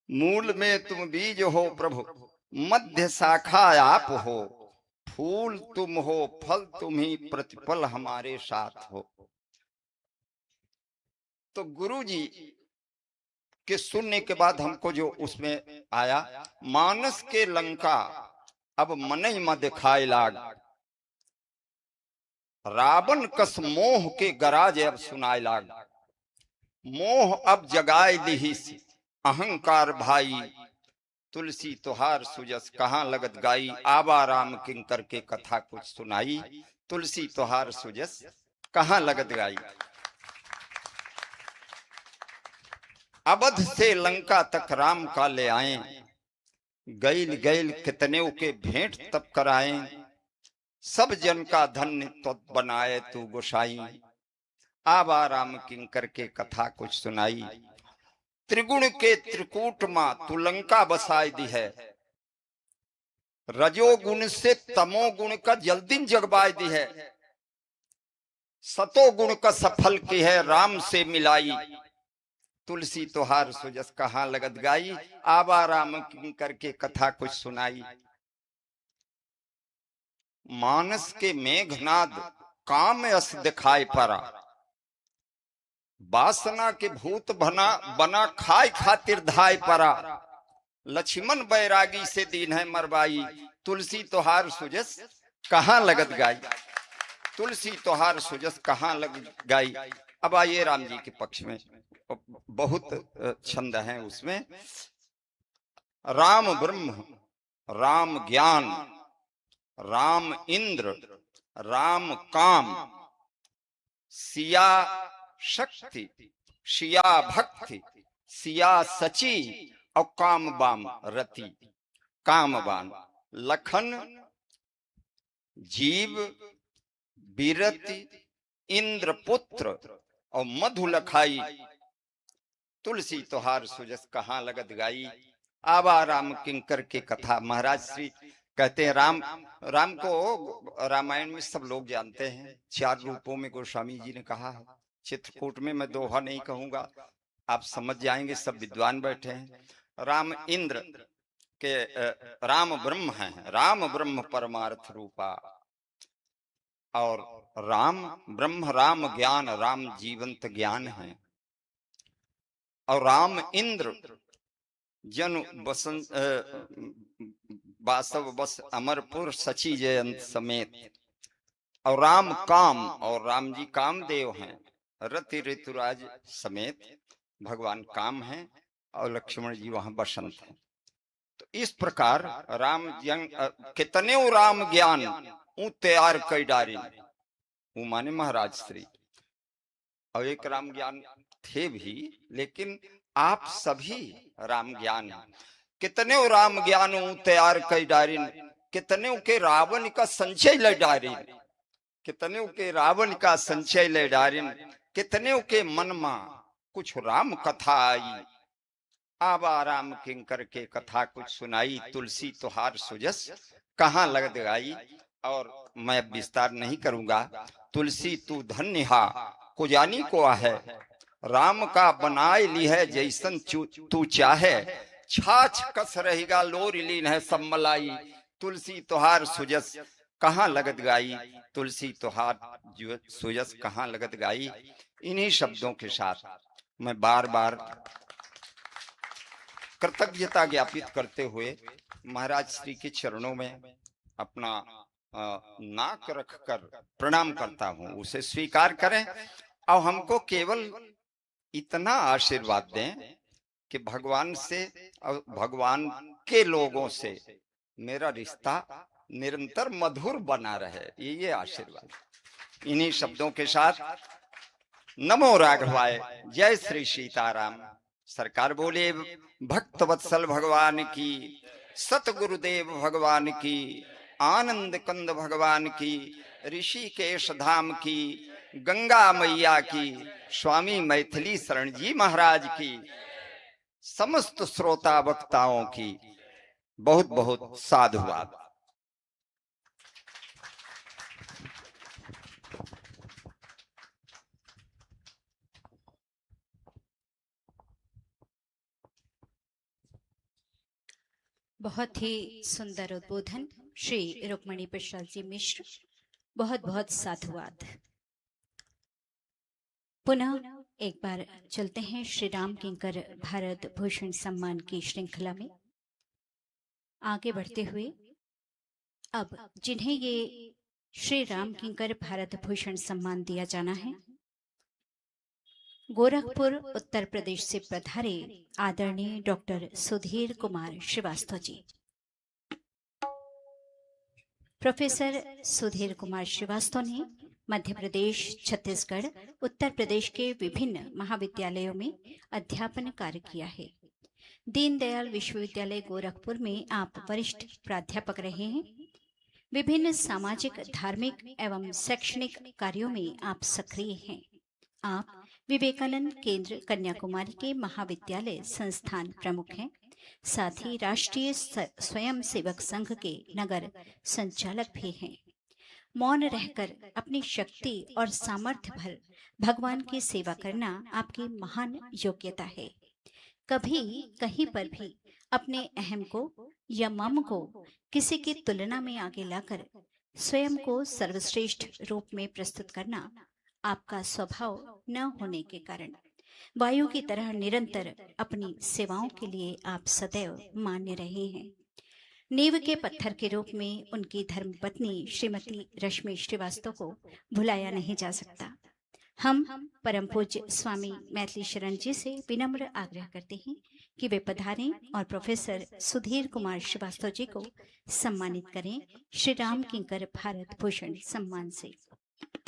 मूल में तुम बीज हो प्रभु, मध्य शाखा आप हो, फूल तुम हो, फल तुम ही, प्रतिपल हमारे साथ हो। तो गुरु जी के सुनने के बाद हमको जो उसमें आया, मानस के लंका अब मनई मद खाए लाग, रावण कस मोह के गराज अब सुनाए लाग, मोह अब जगाए दिही अहंकार भाई, तुलसी तुहार सुजस कहाँ लगत गाई, आबा राम किंकर के कथा कुछ सुनाई, तुलसी तुहार सुजस कहाँ लगत गाई। अवध से लंका तक राम का ले आए, गैल गैल कितने के भेंट तब कराए, सब जन का धन्य तो बनाए तू गोसाई, आबा राम किंकर के कथा कुछ सुनाई। त्रिगुण के त्रिकूट मां तू लंका बसाई दी है, रजोगुण से तमोगुण का जल्दी जगबाई दी है, सतोगुण का सफल की है राम से मिलाई, तुलसी तुहार सुजस कहाँ लगत गाई, आबा राम किंकर के कथा कुछ सुनाई। मानस के मेघनाद काम अस दिखाई परा, वासना के भूत बना खाए खातिर धाय परा, लक्ष्मण बैरागी से दीन है मरवाई, तुलसी तुहार सुजस कहाँ लगत गाई, तुलसी तुहार सुजस कहाँ लगत गाई। अब आइए राम जी के पक्ष में, बहुत छंद हैं उसमें। राम ब्रह्म, राम ज्ञान, राम इंद्र, राम काम, सिया शक्ति, सिया भक्ति, सिया सची और काम बाम रति, कामबान, लखन, जीव, बीरति, इंद्र पुत्र और मधु लखाई, तुलसी तुहार सुजस कहाँ लगत गाई, आबा राम किंकर के कथा। महाराज श्री कहते हैं राम को रामायण में सब लोग जानते हैं, 4 रूपों में गोस्वामी जी ने कहा है। चित्रकूट में मैं दोहा नहीं कहूंगा, आप समझ जाएंगे, सब विद्वान बैठे हैं। राम इंद्र के, राम ब्रह्म हैं, राम ब्रह्म परमार्थ रूपा, और राम ब्रह्म, राम ज्ञान, राम जीवंत ज्ञान है, और राम इंद्र जन बसंत बासव बस अमरपुर सची जयंत समेत, और राम काम, और राम जी कामदेव हैं, रति ऋतुराज समेत भगवान काम हैं, और लक्ष्मण जी वहां बसंत हैं। तो इस प्रकार राम जंग कितने राम ज्ञान ऊ तैयार कई डारी, वो माने महाराज श्री, और एक राम ज्ञान थे भी, लेकिन आप सभी राम ज्ञान हैं। कितने राम ज्ञान तैयार कई डारिन, कितने के रावण का संचय ले डारिन, कितने के रावण का संचय ले डारिन, कितने के मन में कुछ राम कथा आई, आबा राम किंकर के कथा कुछ सुनाई, तुलसी तुहार सुजस कहाँ लगत गाई। और मैं विस्तार नहीं करूंगा। तुलसी तू धन्य हा को जानी को है, राम का बनाए ली है जैसन तू चाहे, छाछ कस रहेगा लोर लीन है सब मलाई, तुलसी तुहार सुजस कहाँ लगत गाई, तुलसी तुहार सुजस कहाँ लगत गाई। इन्हीं शब्दों के साथ मैं बार बार कृतज्ञता ज्ञापित करते हुए महाराज श्री के चरणों में अपना नाक रखकर प्रणाम करता हूँ। उसे स्वीकार करें और हमको केवल इतना आशीर्वाद दें कि भगवान से और भगवान के लोगों से मेरा रिश्ता निरंतर मधुर बना रहे, ये आशीर्वाद। इन्हीं शब्दों के साथ नमो राघवाय, जय श्री सीताराम। सरकार बोले भक्त वत्सल भगवान की, सतगुरुदेव भगवान की, आनंद कंद भगवान की, ऋषिकेश धाम की, गंगा मैया की, स्वामी मैथिली शरण जी महाराज की, समस्त श्रोता वक्ताओं की बहुत बहुत साधुवाद। बहुत ही सुंदर उद्बोधन श्री रुक्मणी प्रसाद जी मिश्र, बहुत बहुत साधुवाद। पुनः एक बार चलते हैं श्री राम किंकर भारत भूषण सम्मान की श्रृंखला में आगे बढ़ते हुए। अब जिन्हें ये श्री राम किंकर भारत भूषण सम्मान दिया जाना है, गोरखपुर उत्तर प्रदेश से पधारे आदरणीय डॉक्टर सुधीर कुमार श्रीवास्तव जी। प्रोफेसर सुधीर कुमार श्रीवास्तव ने मध्य प्रदेश, छत्तीसगढ़, उत्तर प्रदेश के विभिन्न महाविद्यालयों में अध्यापन कार्य किया है। दीनदयाल विश्वविद्यालय गोरखपुर में आप वरिष्ठ प्राध्यापक रहे हैं। विभिन्न सामाजिक, धार्मिक एवं शैक्षणिक कार्यों में आप सक्रिय हैं। आप विवेकानंद केंद्र कन्याकुमारी के महाविद्यालय संस्थान प्रमुख हैं। साथ ही राष्ट्रीय स्वयंसेवक संघ के नगर संचालक भी हैं। मौन रहकर अपनी शक्ति और सामर्थ्य भर भगवान की सेवा करना आपकी महान योग्यता है। कभी कहीं पर भी अपने अहम को या मम को किसी की तुलना में आगे लाकर स्वयं को सर्वश्रेष्ठ रूप में प्रस्तुत करना आपका स्वभाव न होने के कारण वायु की तरह निरंतर अपनी सेवाओं के लिए आप सदैव मान्य रहे हैं। नींव के पत्थर के रूप में उनकी धर्मपत्नी श्रीमती रश्मि श्रीवास्तव को भुलाया नहीं जा सकता। हम परम पूज्य स्वामी मैथिली शरण जी से विनम्र आग्रह करते हैं कि वे पधारें और प्रोफेसर सुधीर कुमार श्रीवास्तव जी को सम्मानित करें श्री राम किंकर भारत भूषण सम्मान से।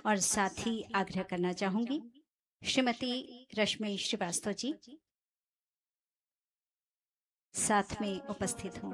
और साथ ही आग्रह करना चाहूंगी श्रीमती रश्मि श्रीवास्तव जी साथ में उपस्थित हों।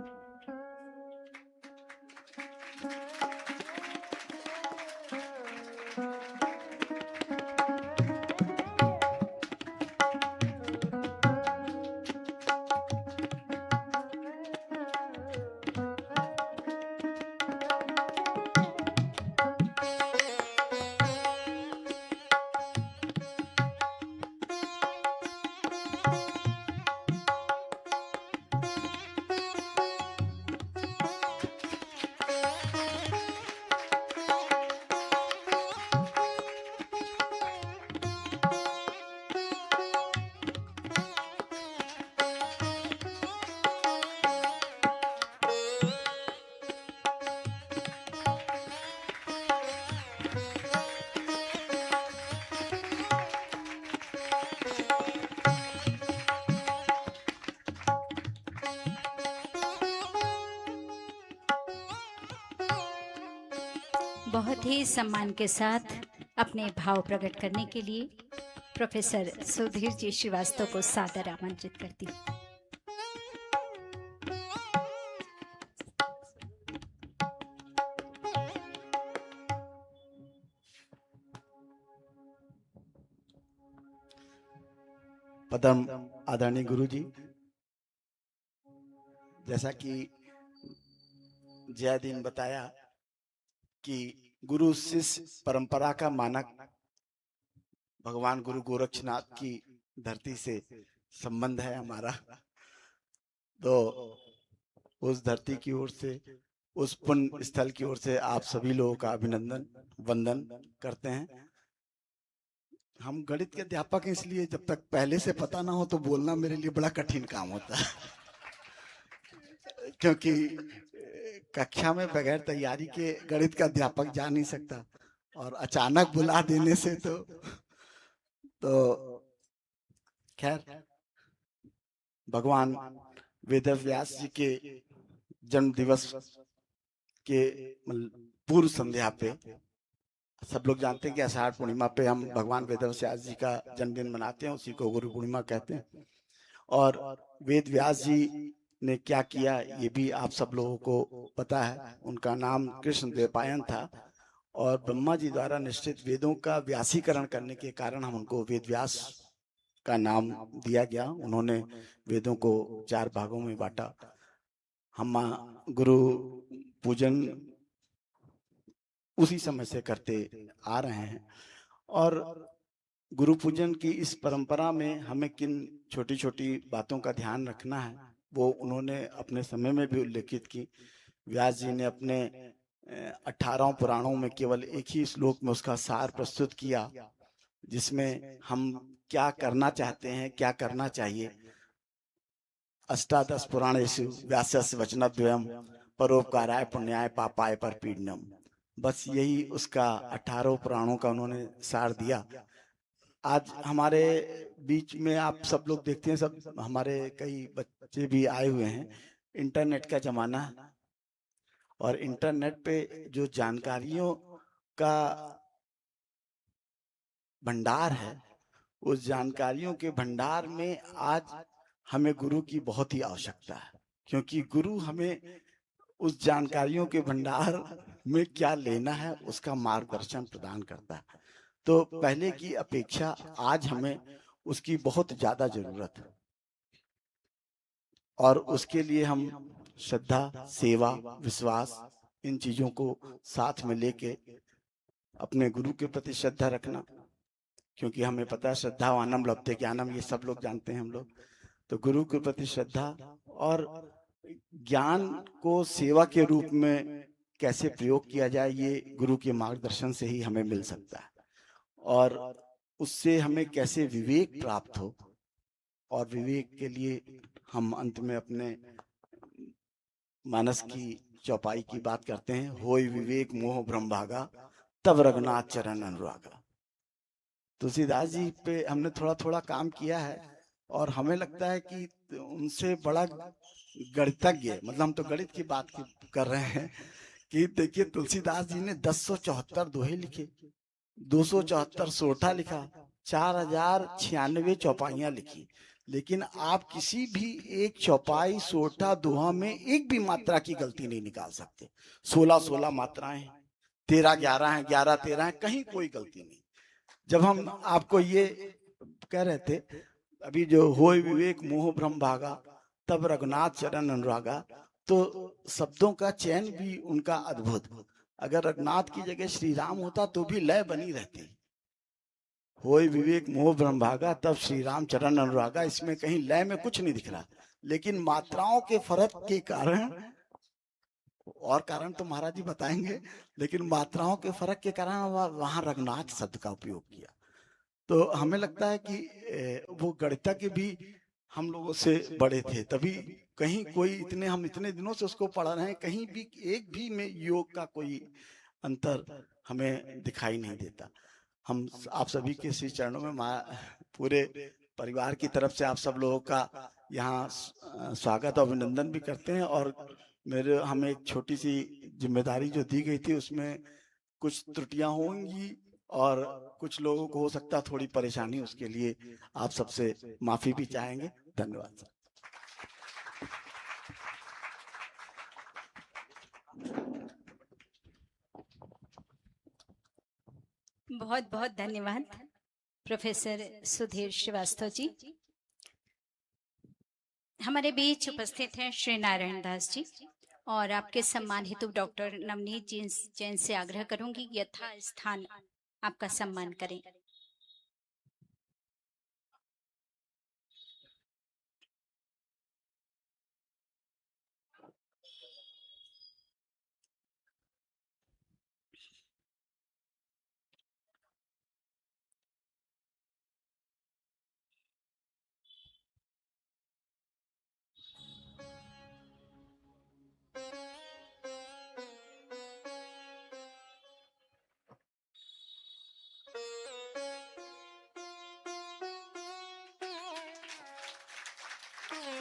बहुत ही सम्मान के साथ अपने भाव प्रकट करने के लिए प्रोफेसर सुधीर जी श्रीवास्तव को सादर आमंत्रित करती हूँ। पदम आदरणीय गुरु जी, जैसा कि जयदीन बताया कि गुरु शिष्य परंपरा का मानक भगवान गुरु गोरक्षनाथ की धरती से संबंध है हमारा, तो उस धरती की ओर से, उस पुण्य स्थल की ओर से आप सभी लोगों का अभिनंदन वंदन करते हैं। हम गणित के अध्यापक हैं, इसलिए जब तक पहले से पता ना हो तो बोलना मेरे लिए बड़ा कठिन काम होता है क्योंकि कक्षा में बगैर तैयारी के गणित का अध्यापक जा नहीं सकता, और अचानक बुला देने से तो खैर, भगवान वेदव्यास जी के जन्म दिवस के पूर्व संध्या पे, सब लोग जानते हैं कि आषाढ़ पूर्णिमा पे हम भगवान वेदव्यास जी का जन्मदिन मनाते हैं, उसी को गुरु पूर्णिमा कहते हैं। और वेद व्यास जी ने क्या किया ये भी आप सब लोगों को पता है। उनका नाम कृष्ण द्वैपायन था, और ब्रह्मा जी द्वारा निश्चित वेदों का व्यासीकरण करने के कारण हम उनको वेद व्यास का नाम दिया गया। उन्होंने वेदों को 4 भागों में बांटा। हम गुरु पूजन उसी समय से करते आ रहे हैं, और गुरु पूजन की इस परंपरा में हमें किन छोटी छोटी बातों का ध्यान रखना है वो उन्होंने अपने समय में भी उल्लेखित की। व्यास जी ने अपने 18 पुराणों में केवल एक ही श्लोक में उसका सार प्रस्तुत किया, जिसमें हम क्या करना चाहते हैं, क्या करना चाहिए। अष्टादश पुराणेषु व्यासस्य वचनद्वयम् परोपकाराय पुण्याय पापाय परपीडनम्। बस यही उसका 18 पुराणों का उन्होंने सार दिया। आज हमारे बीच में आप सब लोग देखते हैं, सब हमारे कई बच्चे भी आए हुए हैं। इंटरनेट का जमाना है, और इंटरनेट पे जो जानकारियों का भंडार है, उस जानकारियों के भंडार में आज हमें गुरु की बहुत ही आवश्यकता है, क्योंकि गुरु हमें उस जानकारियों के भंडार में क्या लेना है उसका मार्गदर्शन प्रदान करता है। तो पहले की अपेक्षा आज हमें उसकी बहुत ज्यादा जरूरत है, और उसके लिए हम श्रद्धा, सेवा, विश्वास, इन चीजों को साथ में लेके अपने गुरु के प्रति श्रद्धा रखना, क्योंकि हमें पता है श्रद्धा वानम लभते ज्ञानम, ये सब लोग जानते हैं हम लोग। तो गुरु के प्रति श्रद्धा और ज्ञान को सेवा के रूप में कैसे प्रयोग किया जाए, ये गुरु के मार्गदर्शन से ही हमें मिल सकता है। और उससे हमें कैसे विवेक प्राप्त हो, और विवेक के लिए हम अंत में अपने मानस की चौपाई की बात करते हैं। होय विवेक मोह भ्रम भागा, तब रघुनाथ चरण अनुरागा। तुलसीदास जी पे हमने थोड़ा थोड़ा काम किया है, और हमें लगता है कि उनसे बड़ा गणितज्ञ, मतलब हम तो गणित की बात कर रहे हैं कि देखिए तुलसीदास जी ने 1074 दोहे लिखे, 274 सोठा लिखा, 4096 चौपाइयां लिखी, लेकिन आप किसी भी एक चौपाई, सोठा, दोहा में एक भी मात्रा की गलती नहीं निकाल सकते। 16-16 मात्राएं, 13-11 है, 11-13 है, कहीं कोई गलती नहीं। जब हम आपको ये कह रहे थे अभी, जो होय विवेक मोह भ्रम भागा, तब रघुनाथ चरण अनुरागा, तो शब्दों का चयन भी उनका अद्भुत। अगर रघुनाथ की जगह श्री राम होता तो भी लय बनी रहती। होय विवेक मोह भ्रम भागा, तब श्री राम चरण अनुरागा, इसमें कहीं लय में कुछ नहीं दिख रहा, लेकिन मात्राओं के फर्क के कारण, और कारण तो महाराज जी बताएंगे, लेकिन मात्राओं के फर्क के कारण वहां रघुनाथ शब्द का उपयोग किया। तो हमें लगता है कि वो गणितज्ञ भी हम लोगों से बड़े थे, तभी कहीं कोई हम इतने दिनों से उसको पढ़ रहे हैं, कहीं भी एक भी में योग का कोई अंतर हमें दिखाई नहीं देता। हम आप सभी के श्री चरणों में पूरे परिवार की तरफ से आप सब लोगों का यहाँ स्वागत और अभिनंदन भी करते हैं। और हमें एक छोटी सी जिम्मेदारी जो दी गई थी उसमें कुछ त्रुटियां होंगी, और कुछ लोगों को हो सकता है थोड़ी परेशानी, उसके लिए आप सबसे माफी भी चाहेंगे। धन्यवाद सर। बहुत बहुत धन्यवाद प्रोफेसर सुधीर श्रीवास्तव जी। हमारे बीच उपस्थित हैं श्री नारायण दास जी, और आपके सम्मान हेतु डॉक्टर नवनीत जी जैन से आग्रह करूंगी यथा स्थान आपका सम्मान करें।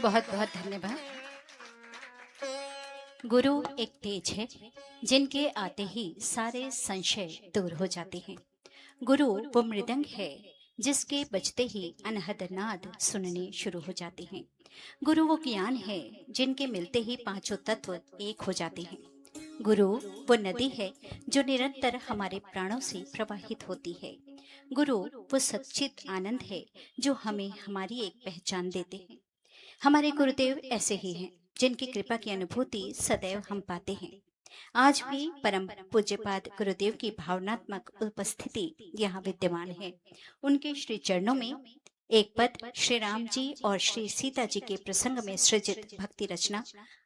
बहुत बहुत धन्यवाद। गुरु एक तेज है जिनके आते ही सारे संशय दूर हो जाते हैं। गुरु वो मृदंग है जिसके बजते ही अनहद नाद सुनने शुरू हो जाते हैं। गुरु वो ज्ञान है जिनके मिलते ही पांचों तत्व एक हो जाते हैं। गुरु वो नदी है जो निरंतर हमारे प्राणों से प्रवाहित होती है। गुरु वो सच्चित आनंद है जो हमें हमारी एक पहचान देते हैं। हमारे गुरुदेव ऐसे ही हैं जिनकी कृपा की अनुभूति सदैव हम पाते हैं। आज भी परम पूज्यपाद गुरुदेव की भावनात्मक उपस्थिति यहाँ विद्यमान है। उनके श्री चरणों में एक पद श्री राम जी और श्री सीता जी के प्रसंग में सृजित भक्ति रचना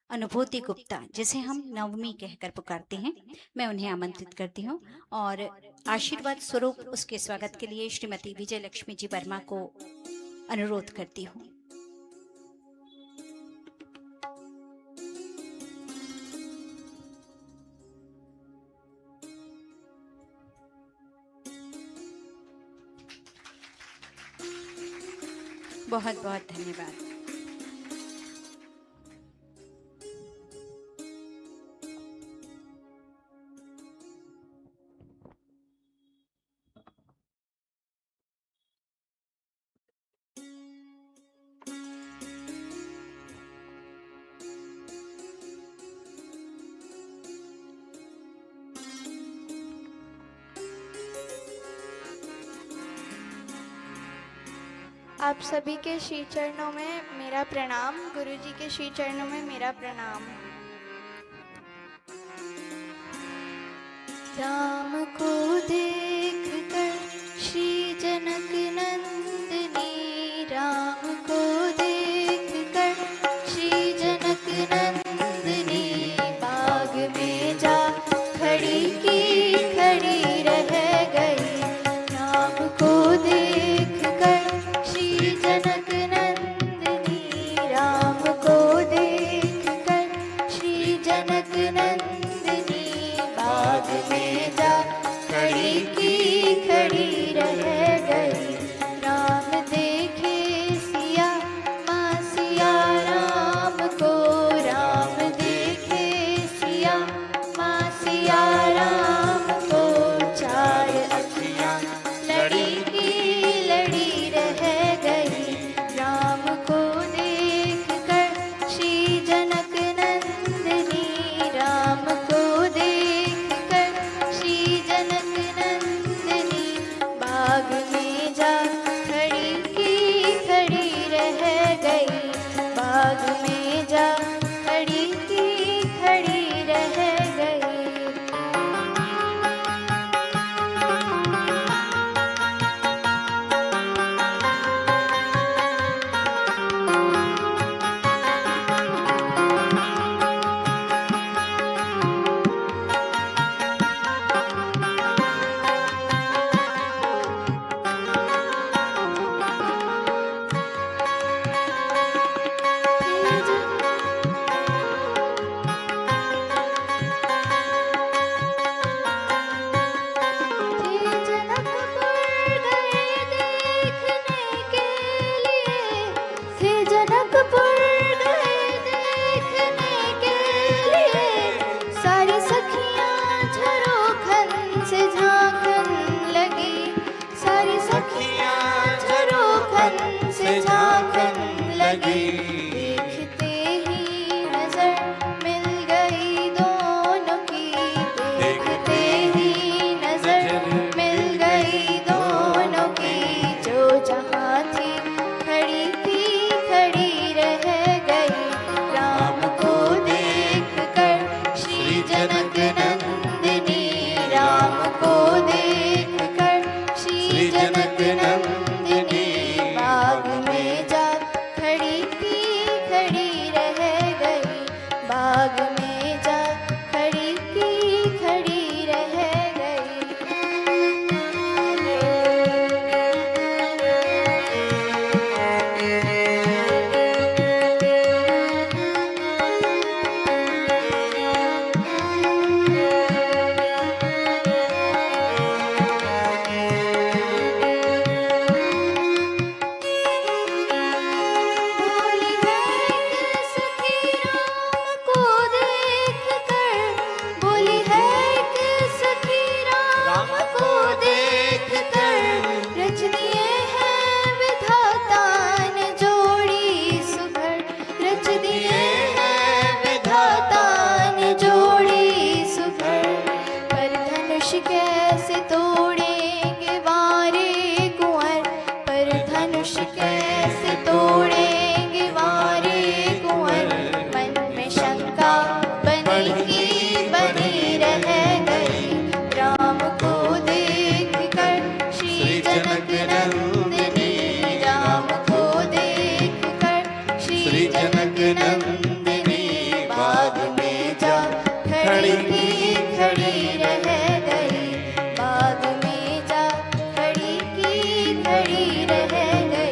अनुभूति गुप्ता, जिसे हम नवमी कहकर पुकारते हैं, मैं उन्हें आमंत्रित करती हूँ और आशीर्वाद स्वरूप उसके स्वागत के लिए श्रीमती विजय लक्ष्मी जी वर्मा को अनुरोध करती हूँ। बहुत बहुत धन्यवाद। आप सभी के श्री चरणों में मेरा प्रणाम। गुरु जी के श्री चरणों में मेरा प्रणाम। राम को देख कर श्री जनक नंदिनी, राम को देख कर श्री जनक नंदिनी, बाग में जा खड़ी की खड़ी रह गई। राम को देख कर श्री जनक नंदिनी, राम को देख कर श्री जनक नंदिनी, बाग में जा खड़ी धनुष कैसे तोड़ेंगे वारे कुंवर, मन में शंका बनी की बनी रह गई। राम को देख कर श्री जनक नंदिनी, राम को देख कर श्री जनक नंदिनी, बाग में जा खड़ी की खड़ी रह गई, बाग में जा खड़ी की खड़ी रह गई।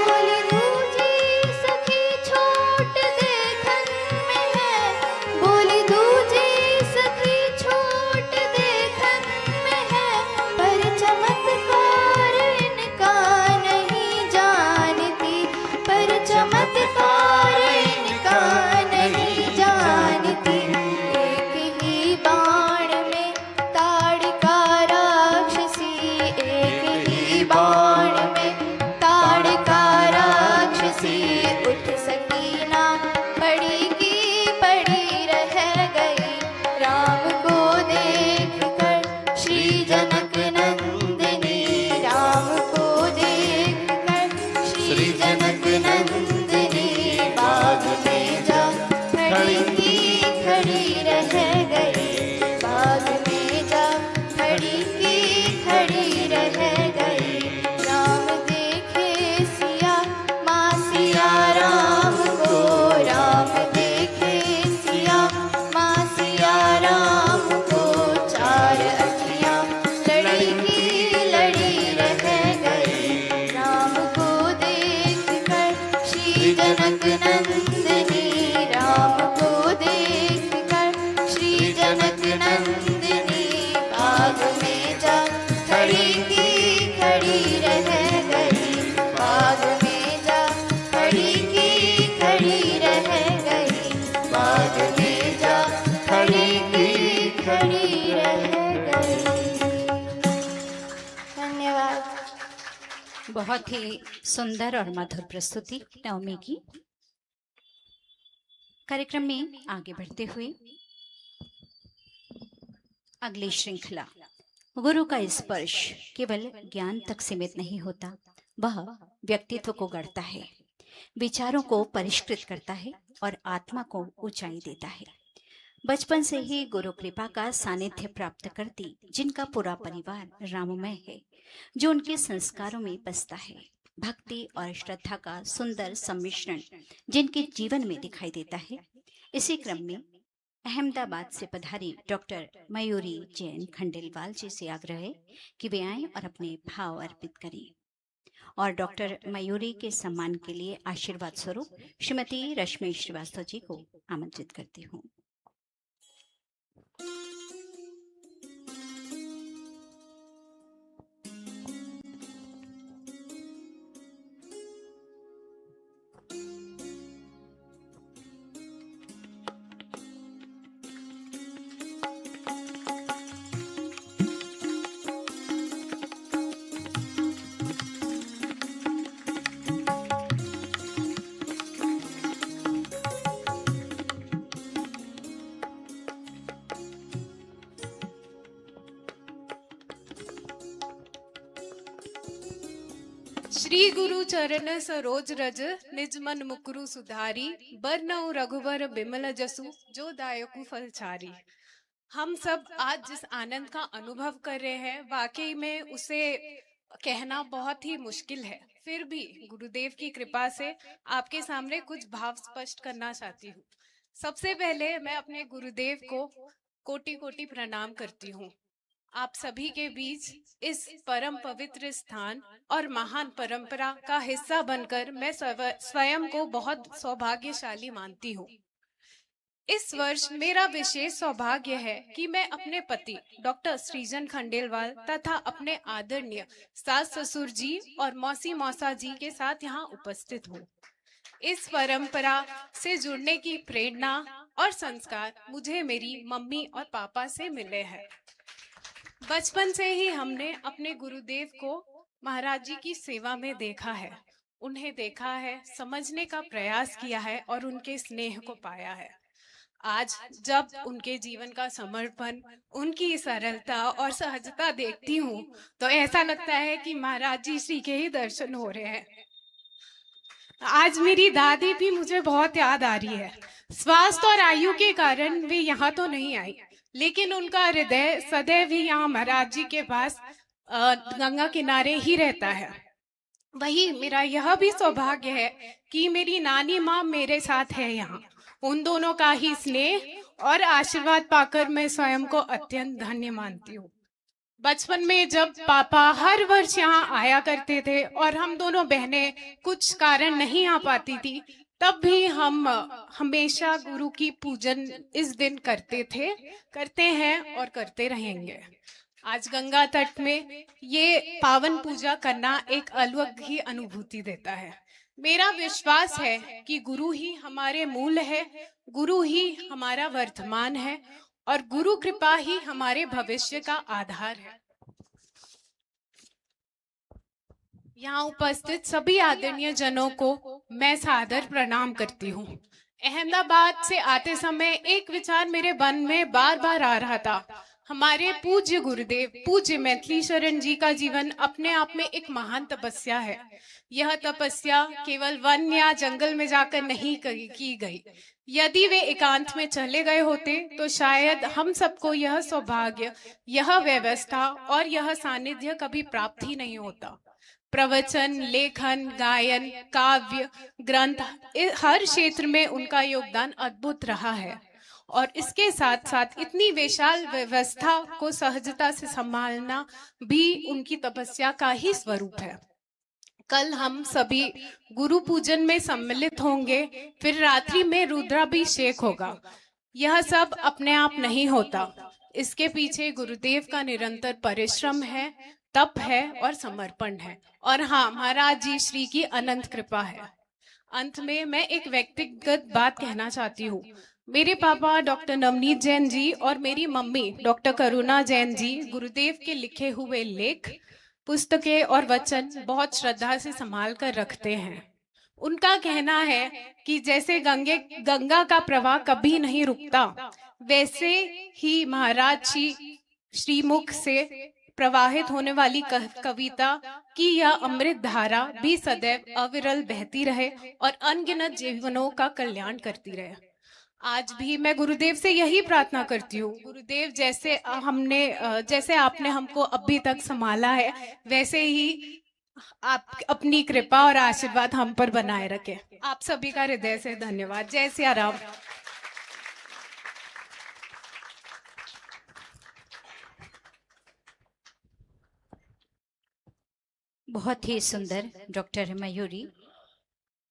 बोली दूजी सखी छोट देखन में है, बोली दूजी सखी छोट देखन में है, पर चमत्कार इनका नहीं जानती, पर चमत्कार इनका नहीं जानती। एक ही बाण में ताड़का राक्षसी, एक ही बाण में ताड़का राक्षसी, उठ सकी ना पड़ी की पड़ी रह गई। राम को देख कर श्री जनक नंदिनी, राम को देख कर श्री जनक नंदिनी, बाग में जा खड़ी की खड़ी रह गई, बाग में जा खड़ी की खड़ी रह गई। राम देखे सिया माँ सिया राम को, राम देखे सिया माँ सिया राम को, चार अखियाँ लड़ी की लड़ी रह गई। राम को देख कर श्री जनक नंदिनी, राम को देख कर श्री जनक नंदिनी, बाग में जा खड़ी की खड़ी रह गई, बाग में जा खड़ी की खड़ी रह गई, बाग में जा खड़ी की खड़ी रह गई। धन्यवाद। बहुत ही सुंदर और मधुर प्रस्तुति नवमी की। कार्यक्रम में आगे बढ़ते हुए अगली श्रृंखला, गुरु का स्पर्श केवल ज्ञान तक सीमित नहीं होता, वह व्यक्तित्व को गढ़ता है, विचारों को परिष्कृत करता है और आत्मा को ऊंचाई देता है। बचपन से ही गुरु कृपा का सानिध्य प्राप्त करती जिनका पूरा परिवार राममय है, जो उनके संस्कारों में बसता है, भक्ति और श्रद्धा का सुंदर सम्मिश्रण जिनके जीवन में दिखाई देता है। इसी क्रम में अहमदाबाद से पधारी डॉक्टर मयूरी जैन खंडेलवाल जी से आग्रह है कि वे आएं और अपने भाव अर्पित करें। और डॉक्टर मयूरी के सम्मान के लिए आशीर्वाद स्वरूप श्रीमती रश्मि श्रीवास्तव जी को आमंत्रित करती हूँ। श्री गुरु चरण सरोज रज, निज मन मुकुरु सुधारी, बरनउँ रघुबर बिमल जसु, जो दायकु फलचारी। हम सब आज जिस आनंद का अनुभव कर रहे हैं, वाकई में उसे कहना बहुत ही मुश्किल है। फिर भी गुरुदेव की कृपा से आपके सामने कुछ भाव स्पष्ट करना चाहती हूँ। सबसे पहले मैं अपने गुरुदेव को कोटि कोटि प्रणाम करती हूँ। आप सभी के बीच इस परम पवित्र स्थान और महान परंपरा का हिस्सा बनकर मैं स्वयं को बहुत सौभाग्यशाली मानती हूँ। इस वर्ष मेरा विशेष सौभाग्य है कि मैं अपने पति डॉक्टर सृजन खंडेलवाल तथा अपने आदरणीय सास ससुर जी और मौसी मौसा जी के साथ यहाँ उपस्थित हूँ। इस परंपरा से जुड़ने की प्रेरणा और संस्कार मुझे मेरी मम्मी और पापा से मिले हैं। बचपन से ही हमने अपने गुरुदेव को महाराज जी की सेवा में देखा है, उन्हें देखा है, समझने का प्रयास किया है और उनके स्नेह को पाया है। आज जब उनके जीवन का समर्पण, उनकी सरलता और सहजता देखती हूँ तो ऐसा लगता है कि महाराज जी श्री के ही दर्शन हो रहे हैं। आज मेरी दादी भी मुझे बहुत याद आ रही है। स्वास्थ्य और आयु के कारण वे यहाँ तो नहीं आई, लेकिन उनका हृदय सदैव ही यहाँ महाराज जी के पास गंगा किनारे ही रहता है। वही मेरा यह भी सौभाग्य है कि मेरी नानी माँ मेरे साथ है यहाँ। उन दोनों का ही स्नेह और आशीर्वाद पाकर मैं स्वयं को अत्यंत धन्य मानती हूँ। बचपन में जब पापा हर वर्ष यहाँ आया करते थे और हम दोनों बहनें कुछ कारण नहीं आ पाती थी, तब भी हम हमेशा गुरु की पूजन इस दिन करते थे, करते हैं और करते रहेंगे। आज गंगा तट में ये पावन पूजा करना एक अलग ही अनुभूति देता है। मेरा विश्वास है कि गुरु ही हमारे मूल है, गुरु ही हमारा वर्तमान है और गुरु कृपा ही हमारे भविष्य का आधार है। यहाँ उपस्थित सभी आदरणीय जनों को मैं सादर प्रणाम करती हूँ। अहमदाबाद से आते समय एक विचार मेरे मन में बार बार आ रहा था। हमारे पूज्य गुरुदेव पूज्य मैथिली शरण जी का जीवन अपने आप में एक महान तपस्या है। यह तपस्या केवल वन या जंगल में जाकर नहीं की गई। यदि वे एकांत में चले गए होते तो शायद हम सबको यह सौभाग्य, यह व्यवस्था और यह सानिध्य कभी प्राप्त ही नहीं होता। प्रवचन, लेखन, गायन, काव्य, ग्रंथ, हर क्षेत्र में उनका योगदान अद्भुत रहा है और इसके साथ साथ इतनी विशाल व्यवस्था को सहजता से संभालना भी उनकी तपस्या का ही स्वरूप है। कल हम सभी गुरु पूजन में सम्मिलित होंगे, फिर रात्रि में रुद्राभिषेक होगा। यह सब अपने आप नहीं होता, इसके पीछे गुरुदेव का निरंतर परिश्रम है, तप है और समर्पण है, और हाँ, महाराज जी श्री की अनंत कृपा है। अंत में मैं एक व्यक्तिगत बात कहना चाहती हूँ। मेरे पापा डॉक्टर नवनीत जैन जी और मेरी मम्मी डॉक्टर करुणा जैन जी गुरुदेव के लिखे हुए लेख, पुस्तकें और वचन बहुत श्रद्धा से संभाल कर रखते हैं। उनका कहना है कि जैसे गंगा का प्रवाह कभी नहीं रुकता, वैसे ही महाराज जी श्रीमुख से प्रवाहित होने वाली कविता की यह अमृत धारा भी सदैव अविरल बहती रहे और अनगिनत जीवनों का कल्याण करती रहे। आज भी मैं गुरुदेव से यही प्रार्थना करती हूँ। गुरुदेव, जैसे आपने हमको अभी तक संभाला है, वैसे ही आप अपनी कृपा और आशीर्वाद हम पर बनाए रखें। आप सभी का हृदय से धन्यवाद। जय सिया राम। बहुत ही सुंदर डॉक्टर मयूरी।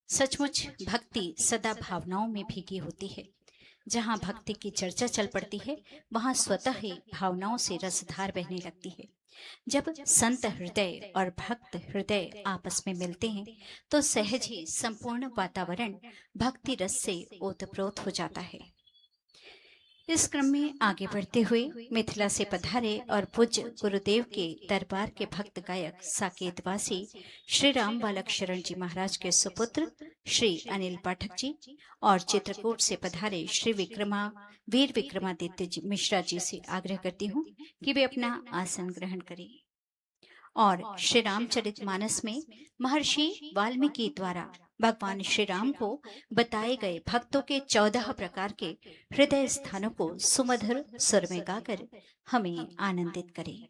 सचमुच भक्ति सदा भावनाओं में भीगी होती है। जहाँ भक्ति की चर्चा चल पड़ती है, वहाँ स्वतः ही भावनाओं से रसधार बहने लगती है। जब संत हृदय और भक्त हृदय आपस में मिलते हैं तो सहज ही संपूर्ण वातावरण भक्ति रस से ओतप्रोत हो जाता है। इस क्रम में आगे बढ़ते हुए मिथिला से पधारे और पूज्य गुरुदेव के दरबार के भक्त गायक साकेतवासी श्री राम बालक शरण जी महाराज के सुपुत्र श्री अनिल पाठक जी और चित्रकूट से पधारे श्री वीर विक्रमादित्य मिश्रा जी से आग्रह करती हूँ कि वे अपना आसन ग्रहण करें और श्री रामचरितमानस में महर्षि वाल्मीकि द्वारा भगवान श्री राम को बताए गए भक्तों के 14 प्रकार के हृदय स्थानों को सुमधुर सुर में गाकर हमें आनंदित करें।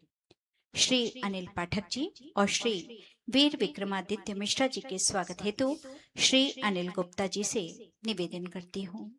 श्री अनिल पाठक जी और श्री वीर विक्रमादित्य मिश्रा जी के स्वागत हेतु श्री अनिल गुप्ता जी से निवेदन करती हूँ।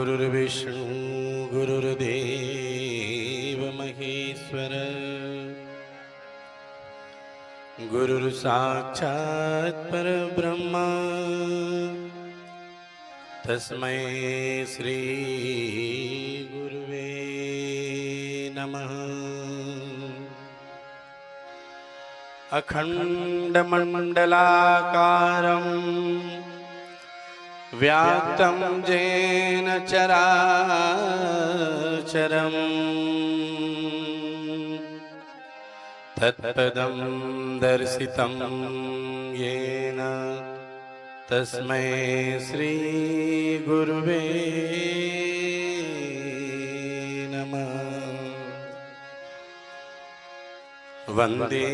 गुरुर्विष्णु गुरुर्देव महेश्वर गुरुर्साक्षात् परब्रह्म तस्मै श्री गुरुवे नमः। अखण्डमण्डलाकारं व्याप्तं येन चराचरम् तत्पदं दर्शितं येन तस्मै श्री गुरुवे नमः। वन्दे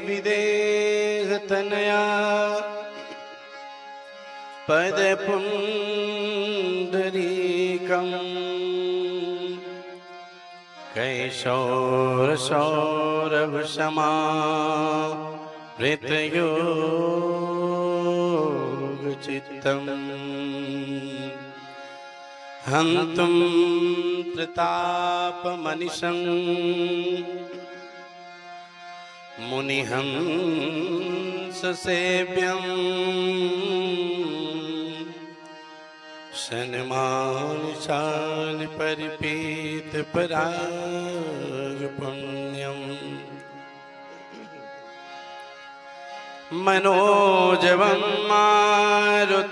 विदेहतनया पदपुण्डरीकम् कैशोरसौरभसमावृतयोगचित्तम् हन्तुं प्रतापमनिशम् मुनिहंससेव्यम् शनमानुषान् परिपीतपरागपुण्यम् मनोजवं मारुततुल्यवेगम्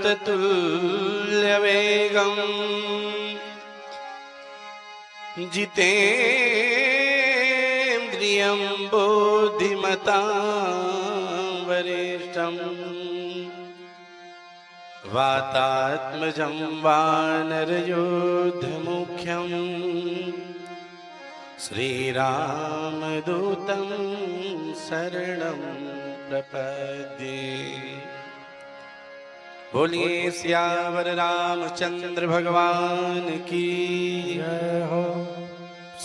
जितेन्द्रियं बुद्धिमतां वरिष्ठम् वातात्मजं वानरयोद्धमुख्यं श्रीरामदूतं शरणं प्रपद्ये। बोलिए सियावर रामचंद्र भगवान की जय हो।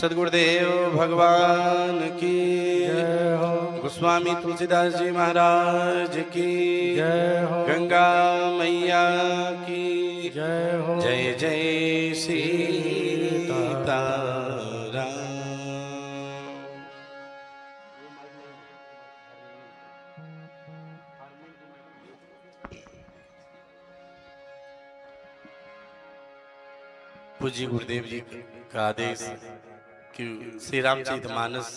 सद्गुरुदेव भगवान की जय हो। गोस्वामी तुलसीदास जी महाराज की जय हो। गंगा मैया की जय हो। जय जय सीताराम। पूज्य गुरुदेव जी का आदेश कि श्री रामचरितमानस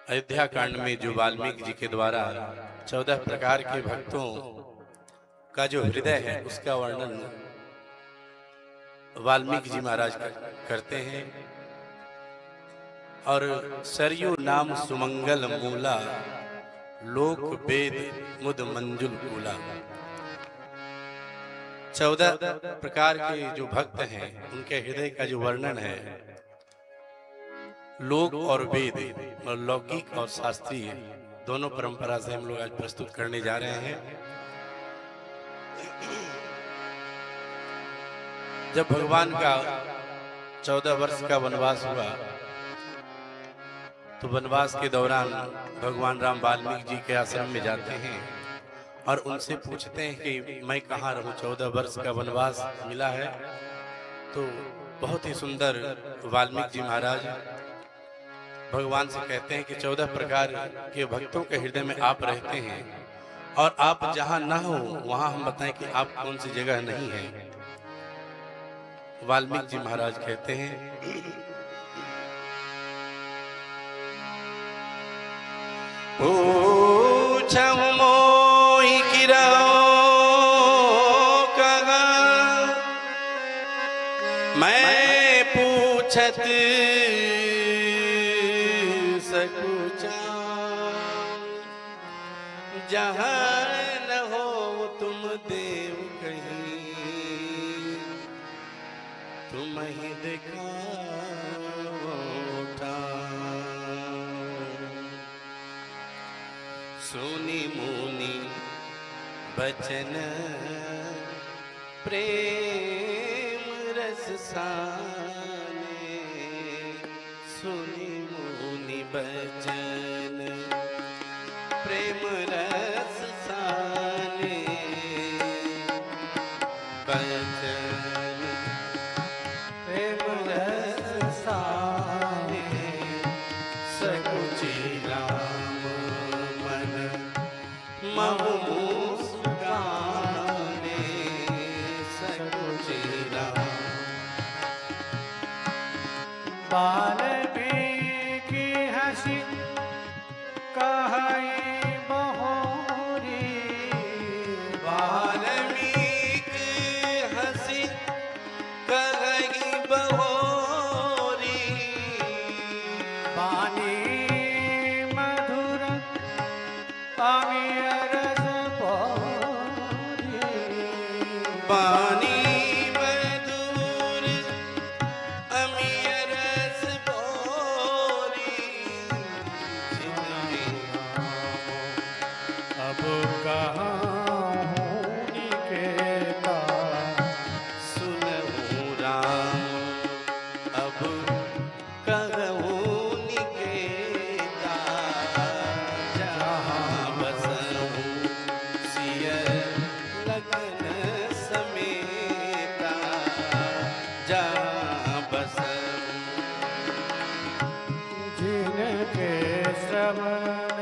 अयोध्या कांड में जो वाल्मीकि जी के द्वारा 14 प्रकार के भक्तों का जो हृदय है उसका वर्णन वाल्मीकि जी महाराज करते हैं। और सरयू नाम सुमंगल मूला लोक वेद मुद मंजुल कूला। 14 प्रकार के जो भक्त हैं उनके हृदय का जो वर्णन है लोक और वेद और लौकिक और शास्त्रीय दोनों परंपरा से हम लोग आज प्रस्तुत करने जा रहे हैं। जब भगवान का 14 वर्ष का वनवास हुआ तो वनवास के दौरान भगवान राम वाल्मीकि जी के आश्रम में जाते हैं और उनसे पूछते हैं कि मैं कहाँ रहूं, 14 वर्ष का वनवास मिला है। तो बहुत ही सुंदर वाल्मीकि जी महाराज भगवान से कहते हैं कि 14 प्रकार के भक्तों के हृदय में आप रहते हैं और आप जहां ना हो वहां हम बताएं कि आप कौन सी जगह नहीं है। वाल्मीकि जी महाराज कहते हैं पूछम मोहि गिरओ कहा मैं पूछत सकुचा जहाँ न हो तुम देव कहीं तुम ही दिखाओ सुनी मुनि बचन प्रेम रस साने सुनी मुनि बचन प्रेम रस साने बचन महु मुस्काने सकुचेरा वाल्मीकि हंसी कहई बहोरी वाल्मीकि हंसी कहई बहोरी पानी मधुर अमीय रस भोरी पानी मधुर अमीय रस भोरी अब कहाँ निकेता सुनहु राम अब कहूँ निकेता जहाँ बसहु सिय लगन समेता जहाँ बसहु जिनके श्रवण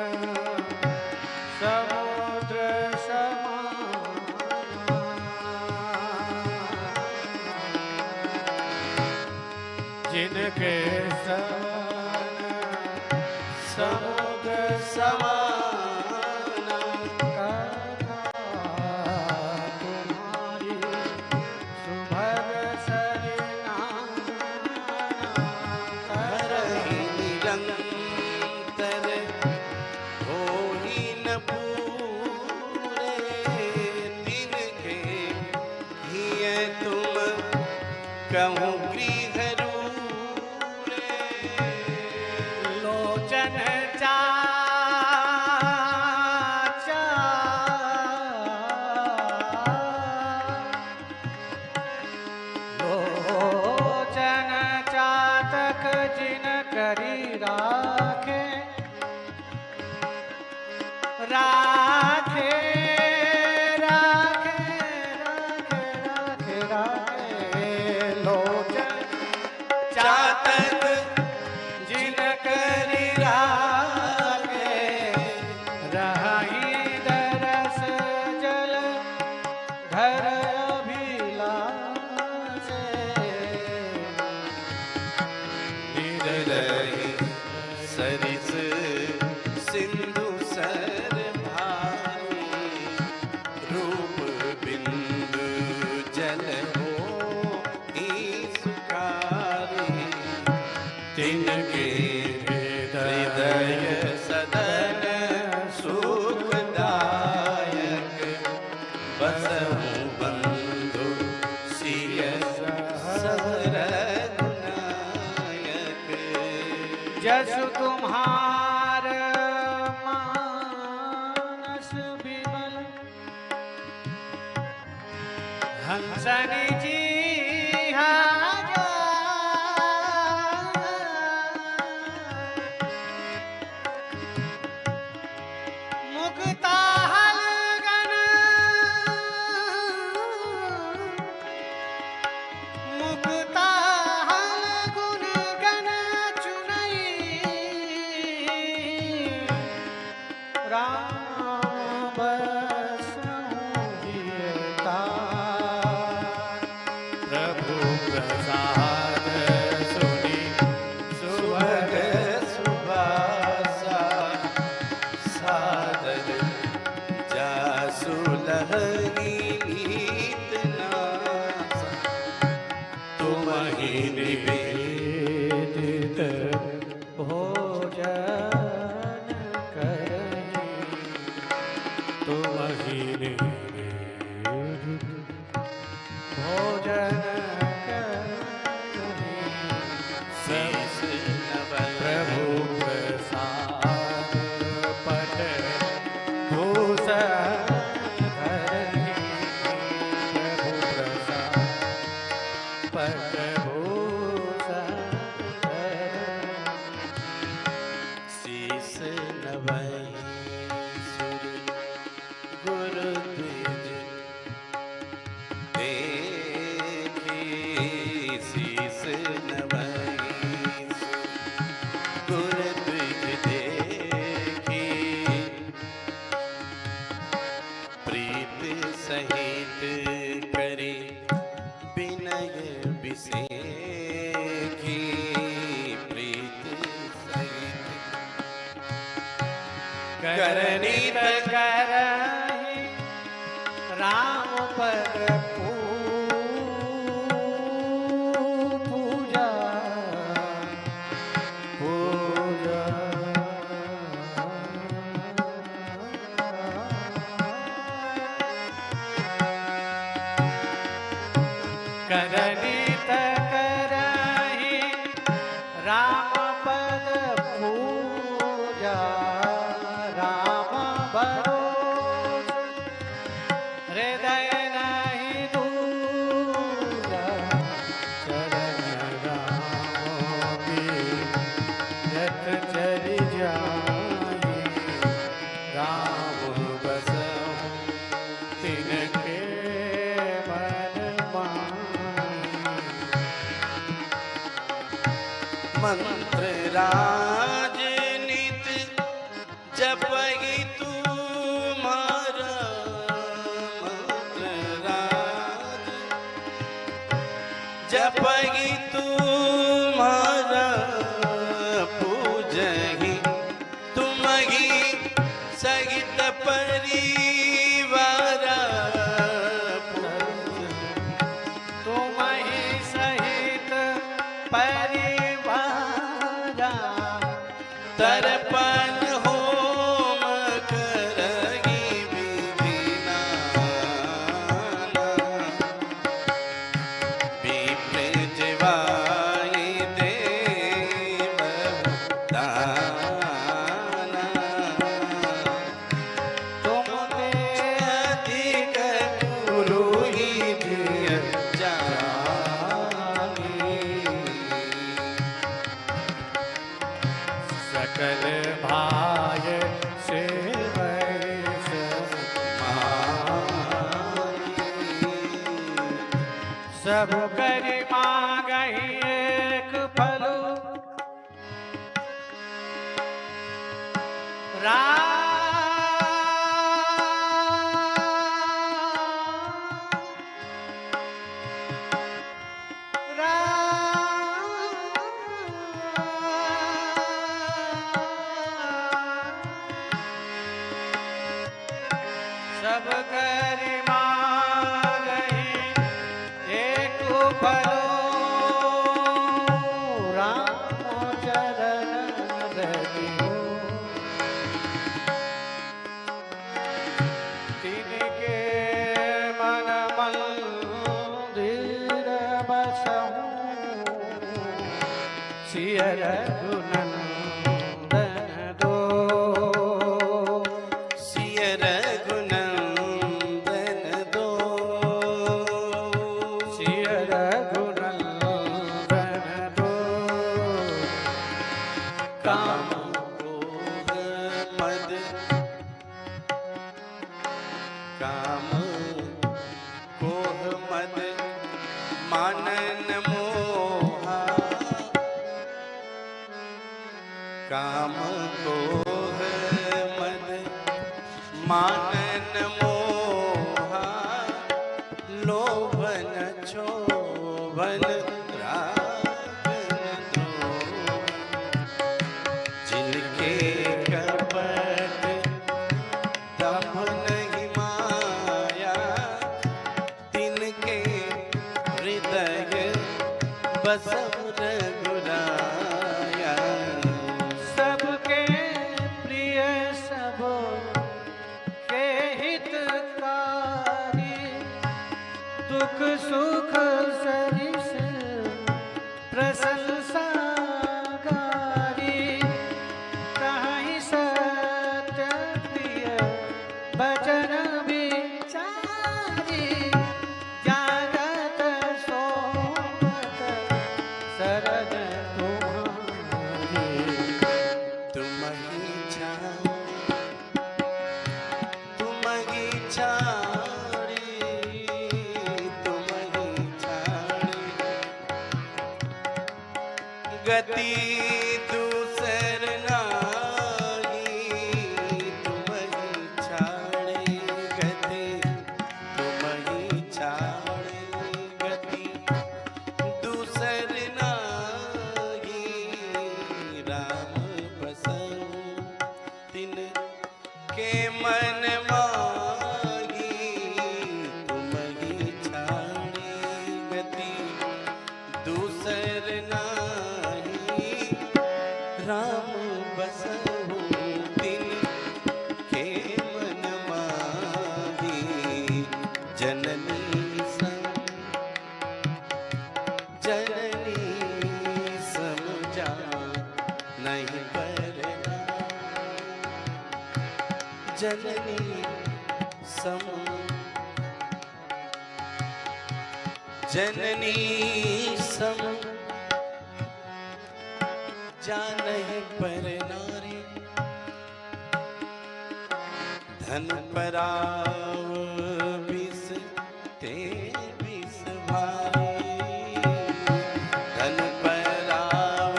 समुद्र जिनके श्रवण समुद्र समान कथा तुम्हारी सुभग करहि निरंतर होहि न पूरे तिनके हिय तुम कहूँ गृह रूरे लोचन चाचा लोचन चातक जिन करी राखे राखे राखे राखे राखे राखे लोचन चातक जिन करी राखे रहाई दरस जल धर अभिलाष निरलहि सरिस सिंधु सर भारी रूप बिंदु जल हो सुखारी तिनके हृदय सदन सुखदायक बसहु बंधु सिय सरगुनायक जसु तुम्हार मानस विमल हंसन जी मुक्ता हलगन मुक्ता हलगुन गन चुनई राम बसहु हियता प्रभु प्रसाद सुनि सुभग सुभाषा सादर जासु लहरी नीत नासा तुमहि निवेदित भोजन करहि तुमहि निवेदित भोजन करहि शीस नवल प्रभु प्रसाद पट भूषण धरहि प्रभु प्रसाद पट भूषण धरहि शीस नवै सुर गुरु द्विज देखे सहित करे विनय विषेखी प्रीत सहित करनीत करहि राम पद पूजा पूजा करनीत करहि राम पद पूजा राम भरोस हृदय नहीं दूजा चरण राम की जत चरि जाई राम बसहु तिनके मन माही मंत्र राजनीत जपहि तुम्हारा मंत्र राज जपहि तुम्हारा पूजहि तुमहि सहित परिवारा तुमहि सहित परिवारा तर्पण होम करहि विधिनाना विप्र जिवाहि देव दाना तुम ते अधिक गुरु ही दिय जानी सकल भाय से सब करि मांगहि एक फल सब करि मांगहि एक फलो राम चरण रतियो तिनके मन मंदिर बसहु सिय रघुनंदन दो सिय रघुनंदन दो सिय रघुनंदन दो काम क्रोध मद काम कोह मद मानन मोहा काम कोह मद मानन मोहा लोभन क्षोभन रागन द्रोह जिनके कपट दंभ नहीं माया तिनके हृदय बसहु रघुराया सबके प्रिय सब के हितकारी दुख सुख सरिस प्रशंसाकारी कहीं सत्य प्रिय बचन विचारी जागत सोमत सरद तुम्हारी तुमहि छाड़ी तुमहि छाड़ी गति दूसर नाही तुमहि छाड़ी गति के मन माही जननी जननी समझा नहीं करना जननी जननी सम जा नहीं पर नारी धन पराव विष ते विष भारी धन पराव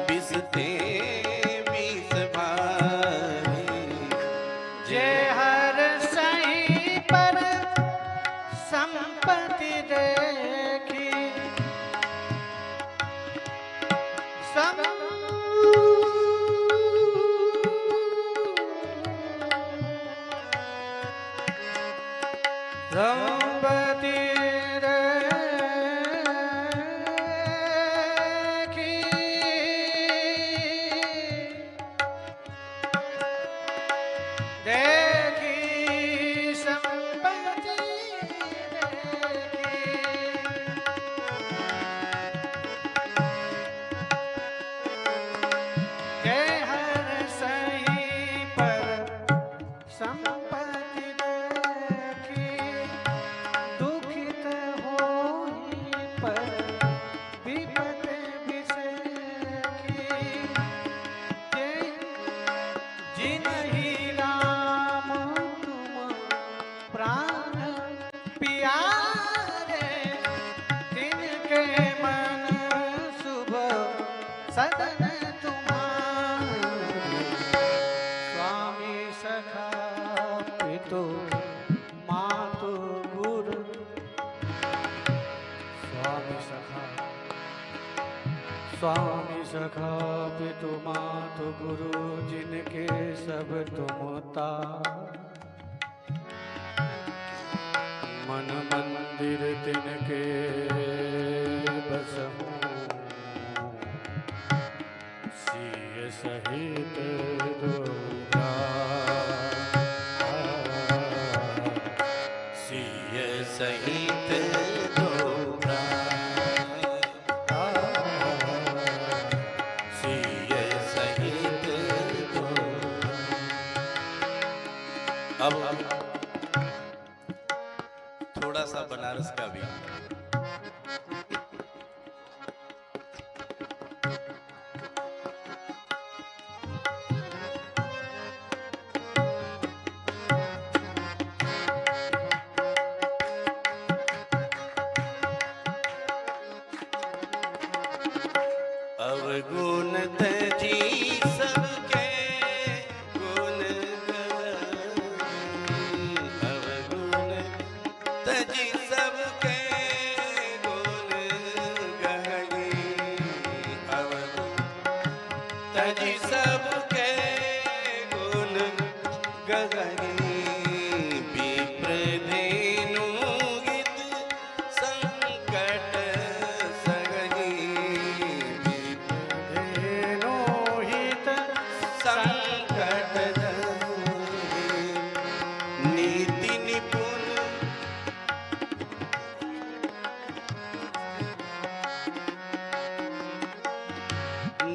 विष ते विष भारी जे हर सही पर संपत्ति देखी संपत्ति देखी संपत्ति के हर सही पर संपत्ति देखी दुखित होई पर विपत विषेखी जिनहि राम तुम प्राण प्यारे तिनके मन शुभ सदन तुम्हारे स्वामी सखा पितु मातु गुरु स्वामी सखा पितु मातु गुरु जिनके सब तुम तार मन मंदिर तिनके बसहु सिय सहित दुर्गा सिय सहित दुर्गा सिय सहित दुर्गा। अब थोड़ा सा बनारस का भी अवगुण तजी सबके गुण अवगुण तजी सबके गुण गहरी अवगुण तजी सबके गुण गहरी विप्र धेनु गीत संकट सगरी धेनुहित संकट नीति निपुण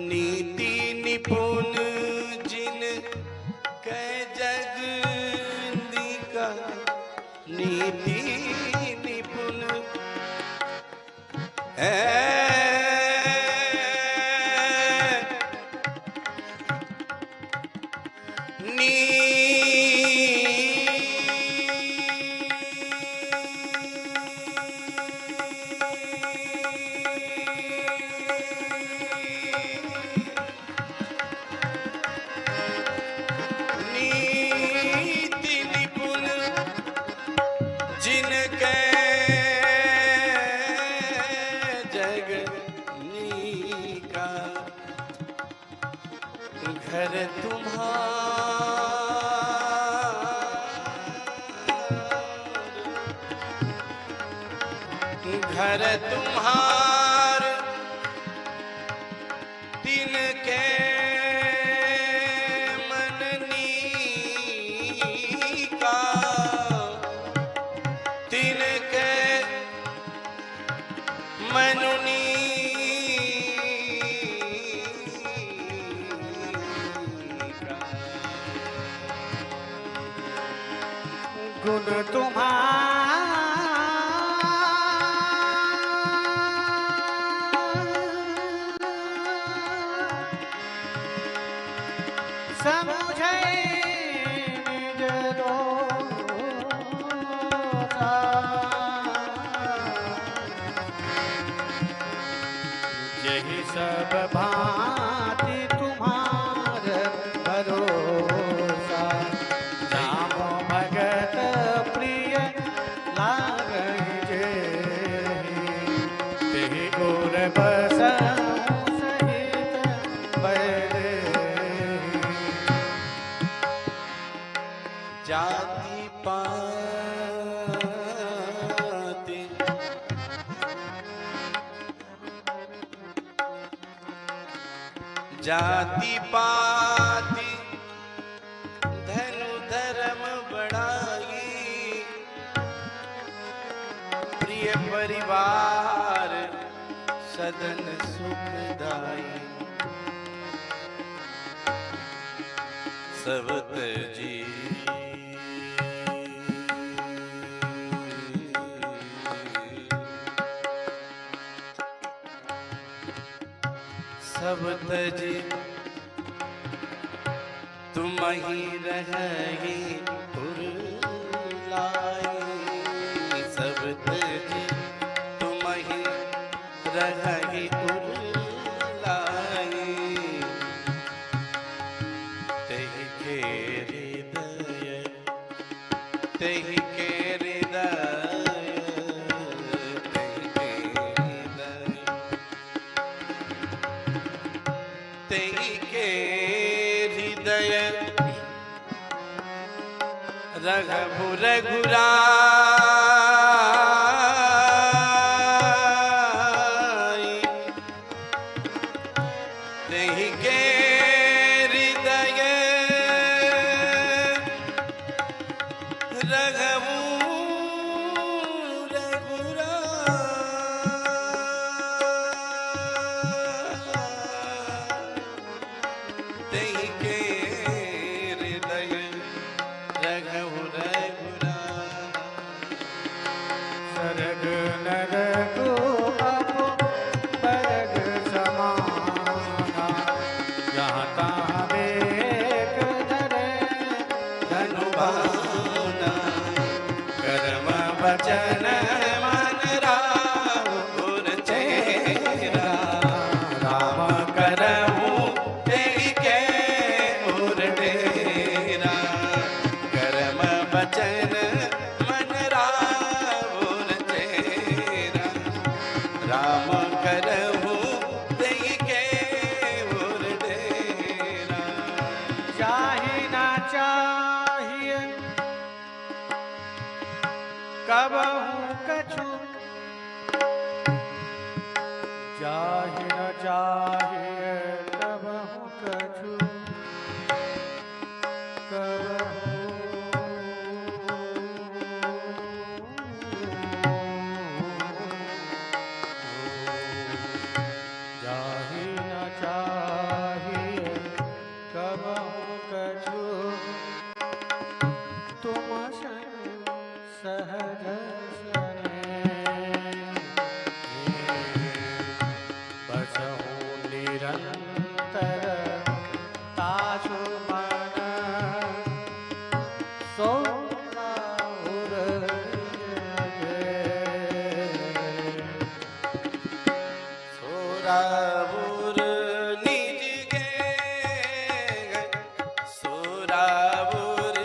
नीति निपुण जिन कै जग का नीति निपुण नीति निपुण जिनके जग नीका घर घर तुम्हार तिनके मन नी गुण तुम्हारा समुझे निज दोषा। यही सब भांति तुम्हार भरोसा। राम भगत प्रिय लागहि जेहि, तेहि गुर बसहु सहित बैदेहि। जाति पाति जाति पाति धनु धर्म बढ़ाई, प्रिय परिवार सदन सुखदाई। सब जी सब तजी तुम ही रही पुरलाई। सब तजी तुम ही रही पुरलाई। तेहि के हृदय तेहि के हृदय तेहि के हृदय रघु रघुराई। तेहि के हृदय रघु तेहि के हृदय रघु सरग नरक अपो बरग समाना। जहाँ तहाँ बेक धरे धनु भावना। कर्म वचन मन राम गुर चेरा। राम करहु तेहि के उर डेरा। कर्म वचन मन राम गुर चेरा। राम करहु तेहि के उर डेरा। चाहे ना चाहिए कबहू कछु। चाहे न चाहिए कबहू कछु। चाहे न चाहिए कबहू कछु। तुम सहज बसहु निरंतर तासु मन। सोनाउर सोराबुर निज गे सोराबुर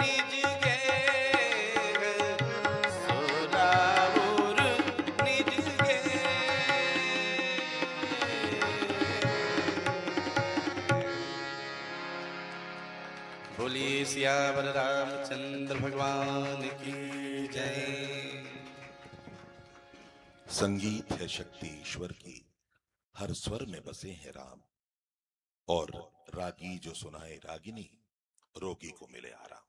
निज गे सोराबुर निज गे। बोलिए सियावर रामचंद्र भगवान की जय। संगीत है शक्ति ईश्वर की, हर स्वर में बसे हैं राम। और रागी जो सुनाए रागिनी, रोगी को मिले आराम।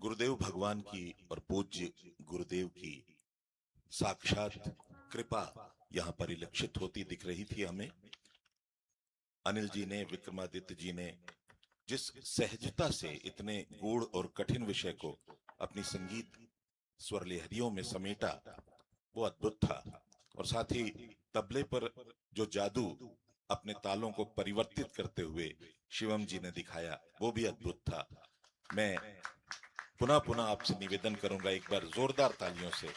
गुरुदेव भगवान की और पूज्य गुरुदेव की साक्षात कृपा यहां परिलक्षित होती दिख रही थी हमें। अनिल जी ने, विक्रमादित्य जी ने जिस सहजता से इतने गूढ़ और कठिन विषय को अपनी संगीत स्वर लहरियों में समेटा वो अद्भुत था। और साथ ही तबले पर जो जादू अपने तालों को परिवर्तित करते हुए शिवम जी ने दिखाया वो भी अद्भुत था। मैं पुनः पुनः आपसे निवेदन करूंगा, एक बार जोरदार तालियों से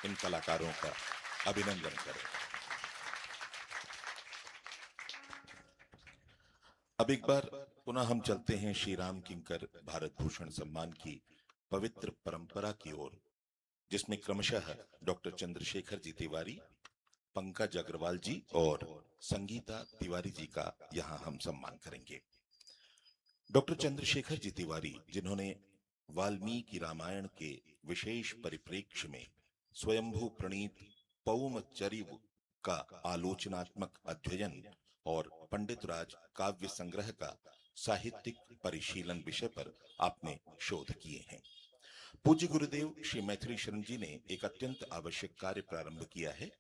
इन कलाकारों का अभिनंदन करें। अब एक बार पुनः हम चलते हैं श्री राम किंकर भारत भूषण सम्मान की पवित्र परंपरा की ओर, जिसमें क्रमशः डॉक्टर चंद्रशेखर जी तिवारी, पंकज अग्रवाल जी और संगीता तिवारी जी का यहां हम सम्मान करेंगे। डॉक्टर चंद्रशेखर जी तिवारी, जिन्होंने वाल्मीकि रामायण के विशेष परिप्रेक्ष्य में स्वयंभू प्रणीत पौमचरिव का आलोचनात्मक अध्ययन और पंडित राज काव्य संग्रह का साहित्यिक परिशीलन विषय पर आपने शोध किए हैं। पूज्य गुरुदेव श्री मैथिली शरण जी ने एक अत्यंत आवश्यक कार्य प्रारंभ किया है।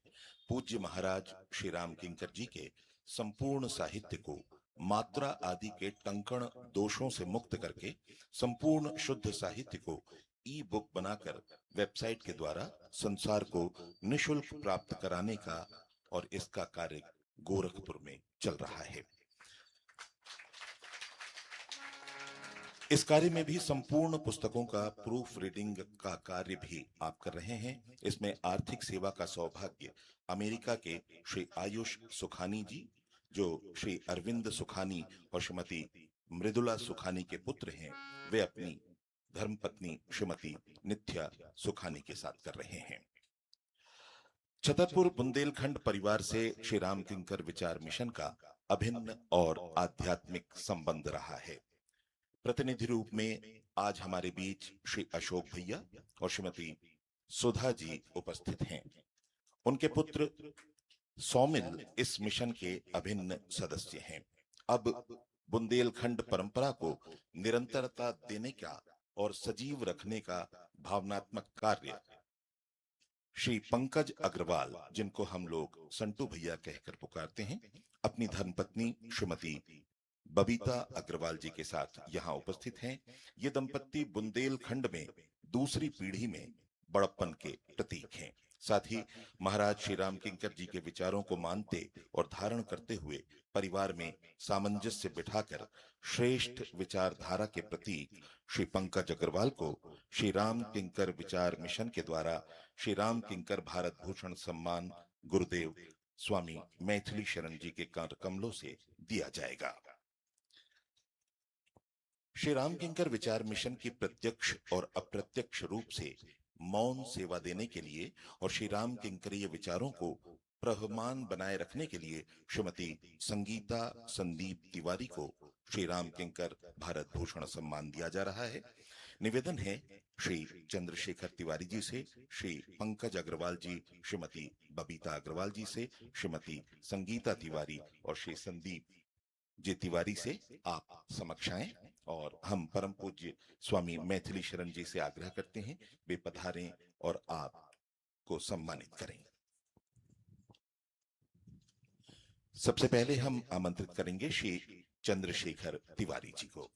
पूज्य महाराज श्री राम किंकर जी के संपूर्ण साहित्य को मात्रा आदि के टंकण दोषों से मुक्त करके संपूर्ण शुद्ध साहित्य को ई बुक बनाकर वेबसाइट के द्वारा संसार को निशुल्क प्राप्त कराने का और इसका कार्य गोरखपुर में चल रहा है। इस कार्य में भी संपूर्ण पुस्तकों का प्रूफ रीडिंग का कार्य भी आप कर रहे हैं। इसमें आर्थिक सेवा का सौभाग्य अमेरिका के श्री आयुष सुखानी जी, जो श्री अरविंद सुखानी और श्रीमती मृदुला सुखानी के पुत्र हैं, वे अपनी धर्मपत्नी श्रीमती नित्या सुखानी के साथ कर रहे हैं। छतरपुर बुंदेलखंड परिवार से श्री राम किंकर विचार मिशन का अभिन्न और आध्यात्मिक संबंध रहा है। प्रतिनिधि रूप में आज हमारे बीच श्री अशोक भैया और श्रीमती सुधा जी उपस्थित हैं। उनके पुत्र सौमिल इस मिशन के अभिन्न सदस्य हैं। अब बुंदेलखंड परंपरा को निरंतरता देने का और सजीव रखने का भावनात्मक कार्य श्री पंकज अग्रवाल, जिनको हम लोग संटू भैया कहकर पुकारते हैं, अपनी धर्मपत्नी श्रीमती बबीता अग्रवाल जी के साथ यहाँ उपस्थित हैं। ये दंपत्ति बुंदेलखंड में दूसरी पीढ़ी में बड़प्पन के प्रतीक हैं। साथ ही महाराज श्री राम किंकर जी के विचारों को मानते और धारण करते हुए परिवार में सामंजस्य बिठाकर श्रेष्ठ विचारधारा के प्रतीक श्री पंकज अग्रवाल को श्री राम किंकर विचार मिशन के द्वारा श्री राम किंकर भारत भूषण सम्मान गुरुदेव स्वामी मैथिली शरण जी के कर कमलों से दिया जाएगा। श्री राम किंकर विचार मिशन की प्रत्यक्ष और अप्रत्यक्ष रूप से मौन सेवा देने के लिए और श्री राम किंकरीय विचारों को प्रवहमान बनाए रखने के लिए श्रीमती संगीता संदीप तिवारी को श्री राम किंकर भारत भूषण सम्मान दिया जा रहा है। निवेदन है श्री चंद्रशेखर तिवारी जी से, श्री पंकज अग्रवाल जी, श्रीमती बबीता अग्रवाल जी से, श्रीमती संगीता तिवारी और श्री संदीप जी तिवारी से आप समक्ष आएं और हम परम पूज्य स्वामी मैथिली शरण जी से आग्रह करते हैं वे पधारें और आप को सम्मानित करें। सबसे पहले हम आमंत्रित करेंगे श्री चंद्रशेखर तिवारी जी को।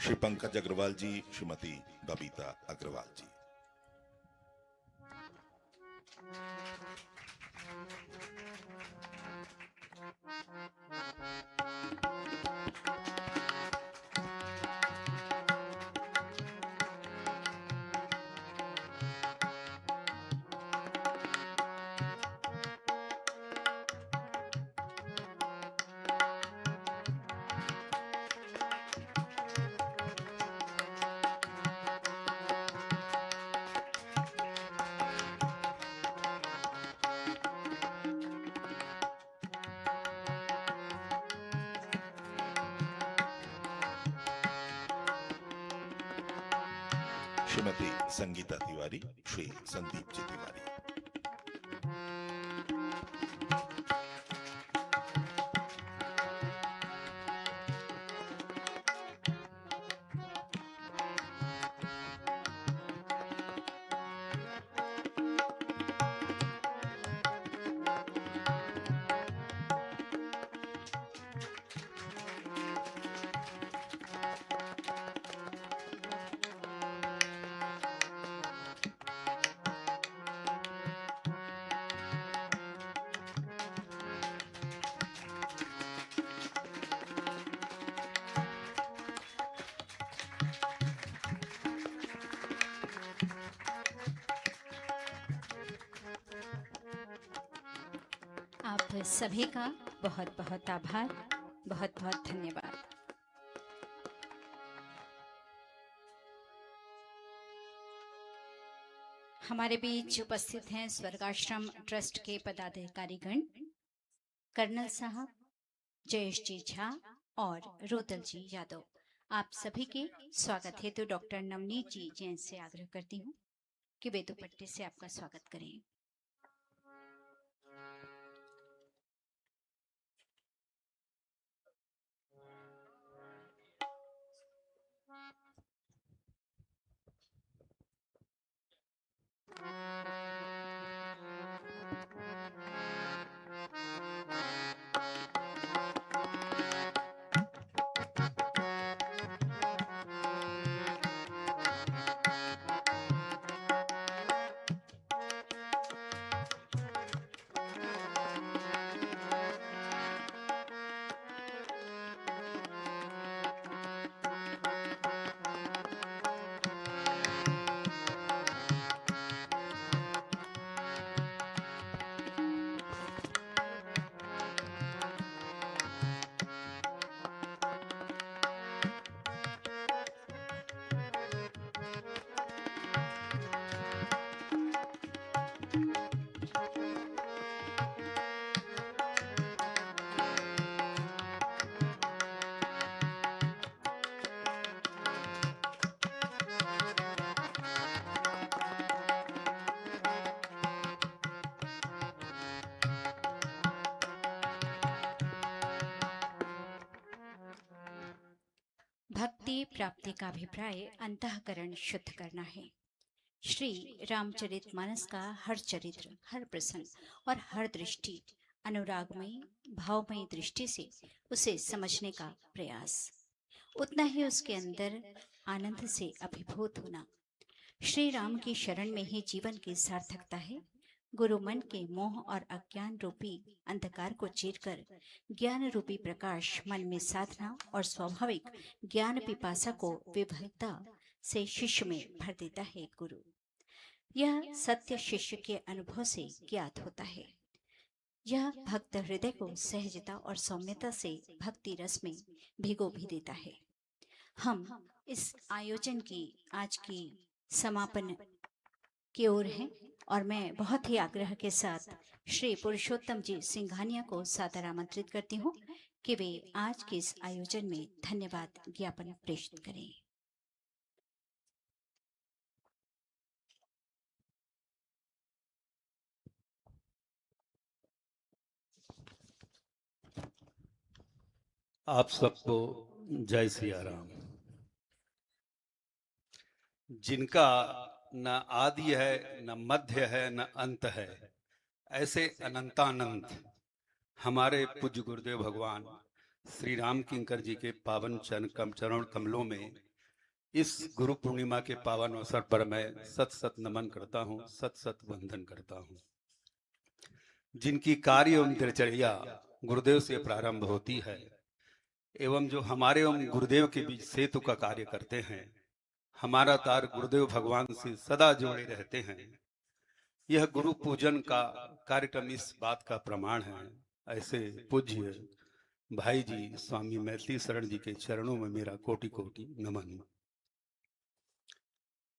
श्री पंकज अग्रवाल जी, श्रीमती बबीता अग्रवाल जी। श्रीमती संगीता तिवारी, श्री संदीप जी तिवारी। आप सभी का बहुत बहुत आभार, बहुत बहुत धन्यवाद। हमारे बीच उपस्थित हैं स्वर्गाश्रम ट्रस्ट के पदाधिकारीगण, कर्नल साहब, जयेश जी झा और रुदल जी यादव। आप सभी के स्वागत हेतु डॉक्टर नवनीत जी जैन से आग्रह करती हूँ कि वे दुपट्टे से आपका स्वागत करें। भक्ति प्राप्ति का अभिप्राय अंतःकरण शुद्ध करना है। श्री रामचरितमानस का हर चरित्र, हर प्रसंग और हर दृष्टि अनुरागमयी भावमयी दृष्टि से उसे समझने का प्रयास, उतना ही उसके अंदर आनंद से अभिभूत होना। श्री राम की शरण में ही जीवन की सार्थकता है। गुरु मन के मोह और अज्ञान रूपी अंधकार को चीरकर ज्ञान रूपी प्रकाश मन में साधना और स्वाभाविक ज्ञान पिपासा को विभलता से शिष्य में भर देता है गुरु। यह सत्य शिष्य के अनुभव से ज्ञात होता है। यह भक्त हृदय को सहजता और सौम्यता से भक्ति रस में भिगो भी देता है। हम इस आयोजन की आज की समापन की ओर हैं और मैं बहुत ही आग्रह के साथ श्री पुरुषोत्तम जी सिंघानिया को सादर आमंत्रित करती हूँ कि वे आज के इस आयोजन में धन्यवाद ज्ञापन प्रेषित करें। आप सबको जय सिया राम। जिनका न आदि है, न मध्य है, न अंत है, ऐसे अनंतानंत हमारे पूज्य गुरुदेव भगवान श्री राम किंकर जी के पावन चरण कमलों में इस गुरु पूर्णिमा के पावन अवसर पर मैं सत सत नमन करता हूँ, सत सत वंदन करता हूँ। जिनकी कार्य एवं दिनचर्या गुरुदेव से प्रारंभ होती है एवं जो हमारे एवं गुरुदेव के बीच सेतु का कार्य करते हैं, हमारा तार गुरुदेव भगवान से सदा जोड़े रहते हैं। यह गुरु पूजन का कार्यक्रम इस बात का प्रमाण है। ऐसे पूज्य भाई जी स्वामी मैथिली शरण जी के चरणों में मेरा कोटि कोटि नमन।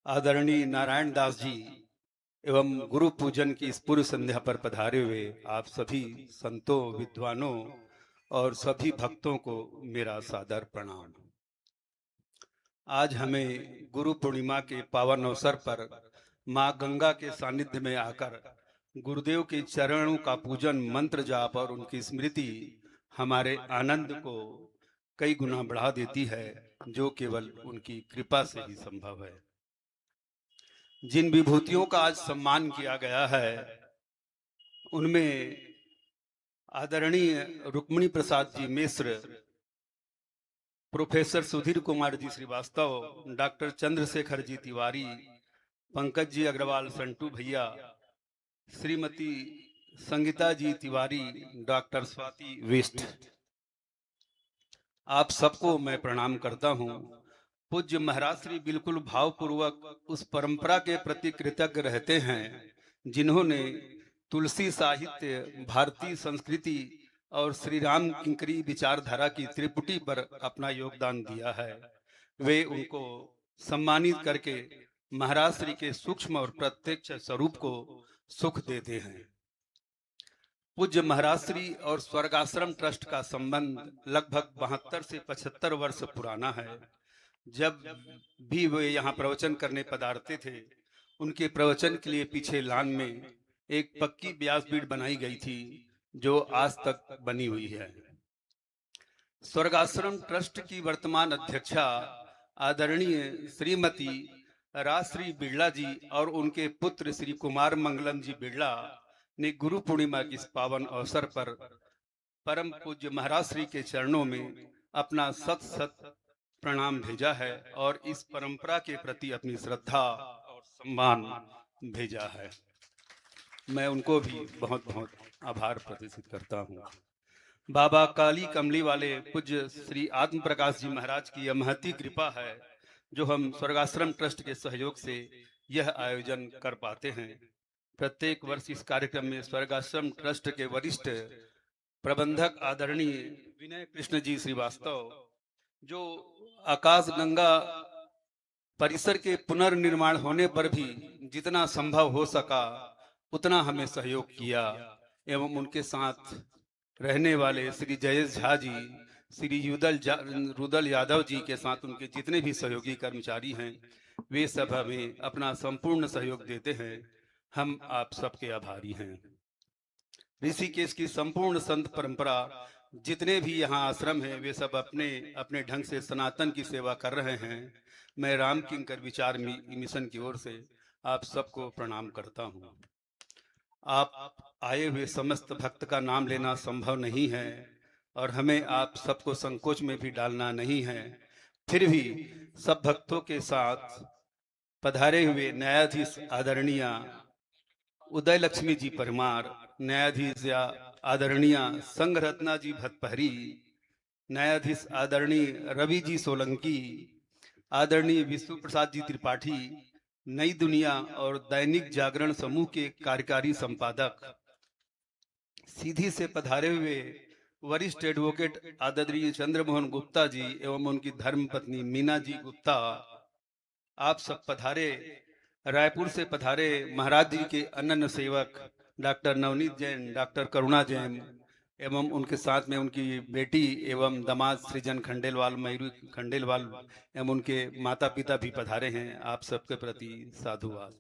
आदरणीय नारायण दास जी एवं गुरु पूजन की इस पूर्व संध्या पर पधारे हुए आप सभी संतों, विद्वानों और सभी भक्तों को मेरा सादर प्रणाम। आज हमें गुरु पूर्णिमा के पावन अवसर पर माँ गंगा के सानिध्य में आकर गुरुदेव के चरणों का पूजन, मंत्र जाप और उनकी स्मृति हमारे आनंद को कई गुना बढ़ा देती है, जो केवल उनकी कृपा से ही संभव है। जिन विभूतियों का आज सम्मान किया गया है, उनमें आदरणीय रुक्मिणी प्रसाद जी मिश्र, प्रोफेसर सुधीर कुमार जी श्रीवास्तव, डॉक्टर चंद्रशेखर जी तिवारी, पंकज जी अग्रवाल संटू भैया, श्रीमती संगीता जी तिवारी, डॉक्टर स्वाति विष्ट, आप सबको मैं प्रणाम करता हूं। पूज्य महाराज श्री बिल्कुल भावपूर्वक उस परंपरा के प्रति कृतज्ञ रहते हैं जिन्होंने तुलसी साहित्य, भारतीय संस्कृति और श्री राम किंकरी विचारधारा की त्रिपुटी पर अपना योगदान दिया है। वे उनको सम्मानित करके महाराज श्री के सूक्ष्म और प्रत्यक्ष स्वरूप को सुख देते हैं। पूज्य महाराज श्री और स्वर्गाश्रम ट्रस्ट का संबंध लगभग 72 से 75 वर्ष पुराना है। जब भी वे यहाँ प्रवचन करने पधारते थे, उनके प्रवचन के लिए पीछे लान में एक पक्की व्यासपीठ बनाई गई थी, जो आज तक बनी हुई है। स्वर्गाश्रम ट्रस्ट की वर्तमान अध्यक्षा आदरणीय श्रीमती राजश्री बिड़ला जी और उनके पुत्र श्री कुमार मंगलम जी बिड़ला ने गुरु पूर्णिमा के इस पावन अवसर पर परम पूज्य महाराज श्री के चरणों में अपना सत सत प्रणाम भेजा है और इस परंपरा के प्रति अपनी श्रद्धा और सम्मान भेजा है। मैं उनको भी बहुत बहुत आभार प्रदर्शित करता हूँ। बाबा काली कमली वाले पूज्य श्री आत्म प्रकाश जी महाराज की यह महती कृपा है, जो हम स्वर्गाश्रम ट्रस्ट के सहयोग से यह आयोजन कर पाते हैं। प्रत्येक वर्ष इस कार्यक्रम में स्वर्गाश्रम ट्रस्ट के वरिष्ठ प्रबंधक आदरणीय विनय कृष्ण जी श्रीवास्तव, जो आकाश गंगा परिसर के पुनर्निर्माण होने पर भी जितना संभव हो सका उतना हमें सहयोग किया, एवं उनके साथ रहने वाले श्री जयेश झा जी, श्री रुदल यादव जी के साथ उनके जितने भी सहयोगी कर्मचारी हैं, वे सब हमें अपना संपूर्ण सहयोग देते हैं। हम आप सबके आभारी हैं। ऋषिकेश की संपूर्ण संत परंपरा, जितने भी यहाँ आश्रम हैं, वे सब अपने अपने ढंग से सनातन की सेवा कर रहे हैं। मैं राम किंकर विचार मिशन की ओर से आप सबको प्रणाम करता हूँ। आप आए हुए समस्त भक्त का नाम लेना संभव नहीं है और हमें आप सबको संकोच में भी डालना नहीं है। फिर भी सब भक्तों के साथ पधारे हुए न्यायाधीश आदरणीय उदय लक्ष्मी जी परमार, न्यायाधीश आदरणीय संघ रत्ना जी भतपहरी, न्यायाधीश आदरणीय रवि जी सोलंकी, आदरणीय विष्णु प्रसाद जी त्रिपाठी, नई दुनिया और दैनिक जागरण समूह के कार्यकारी संपादक, सीधी से पधारे हुए वरिष्ठ एडवोकेट आदरणीय चंद्रमोहन गुप्ता जी एवं उनकी धर्म पत्नी मीना जी गुप्ता, आप सब पधारे। रायपुर से पधारे महाराज जी के अनन्य सेवक डॉक्टर नवनीत जैन, डॉक्टर करुणा जैन एवं उनके साथ में उनकी बेटी एवं दामाद सृजन खंडेलवाल, मयूरी खंडेलवाल एवं उनके माता पिता भी पधारे हैं। आप सबके प्रति साधुवाद।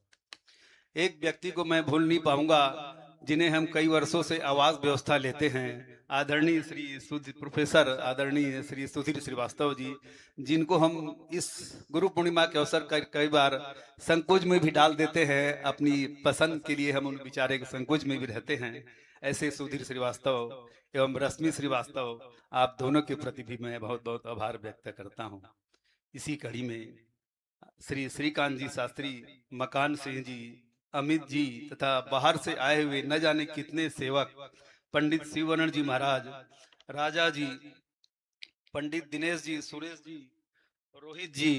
एक व्यक्ति को मैं भूल नहीं पाऊंगा, जिन्हें हम कई वर्षों से आवास व्यवस्था लेते हैं, आदरणीय श्री प्रोफेसर आदरणीय श्री सुधीर श्रीवास्तव जी, जिनको हम इस गुरु पूर्णिमा के अवसर कई बार संकोच में भी डाल देते हैं। अपनी पसंद के लिए हम उन बेचारे के संकोच में भी रहते हैं। ऐसे सुधीर श्रीवास्तव एवं रश्मि श्रीवास्तव, आप दोनों के प्रति भी मैं बहुत बहुत आभार व्यक्त करता हूँ। इसी कड़ी में श्री श्रीकांत जी शास्त्री, मकान सिंह जी, अमित जी तथा बाहर से आए हुए न जाने कितने सेवक, पंडित शिववर्ण जी महाराज, राजा जी, पंडित दिनेश जी, सुरेश जी, रोहित जी,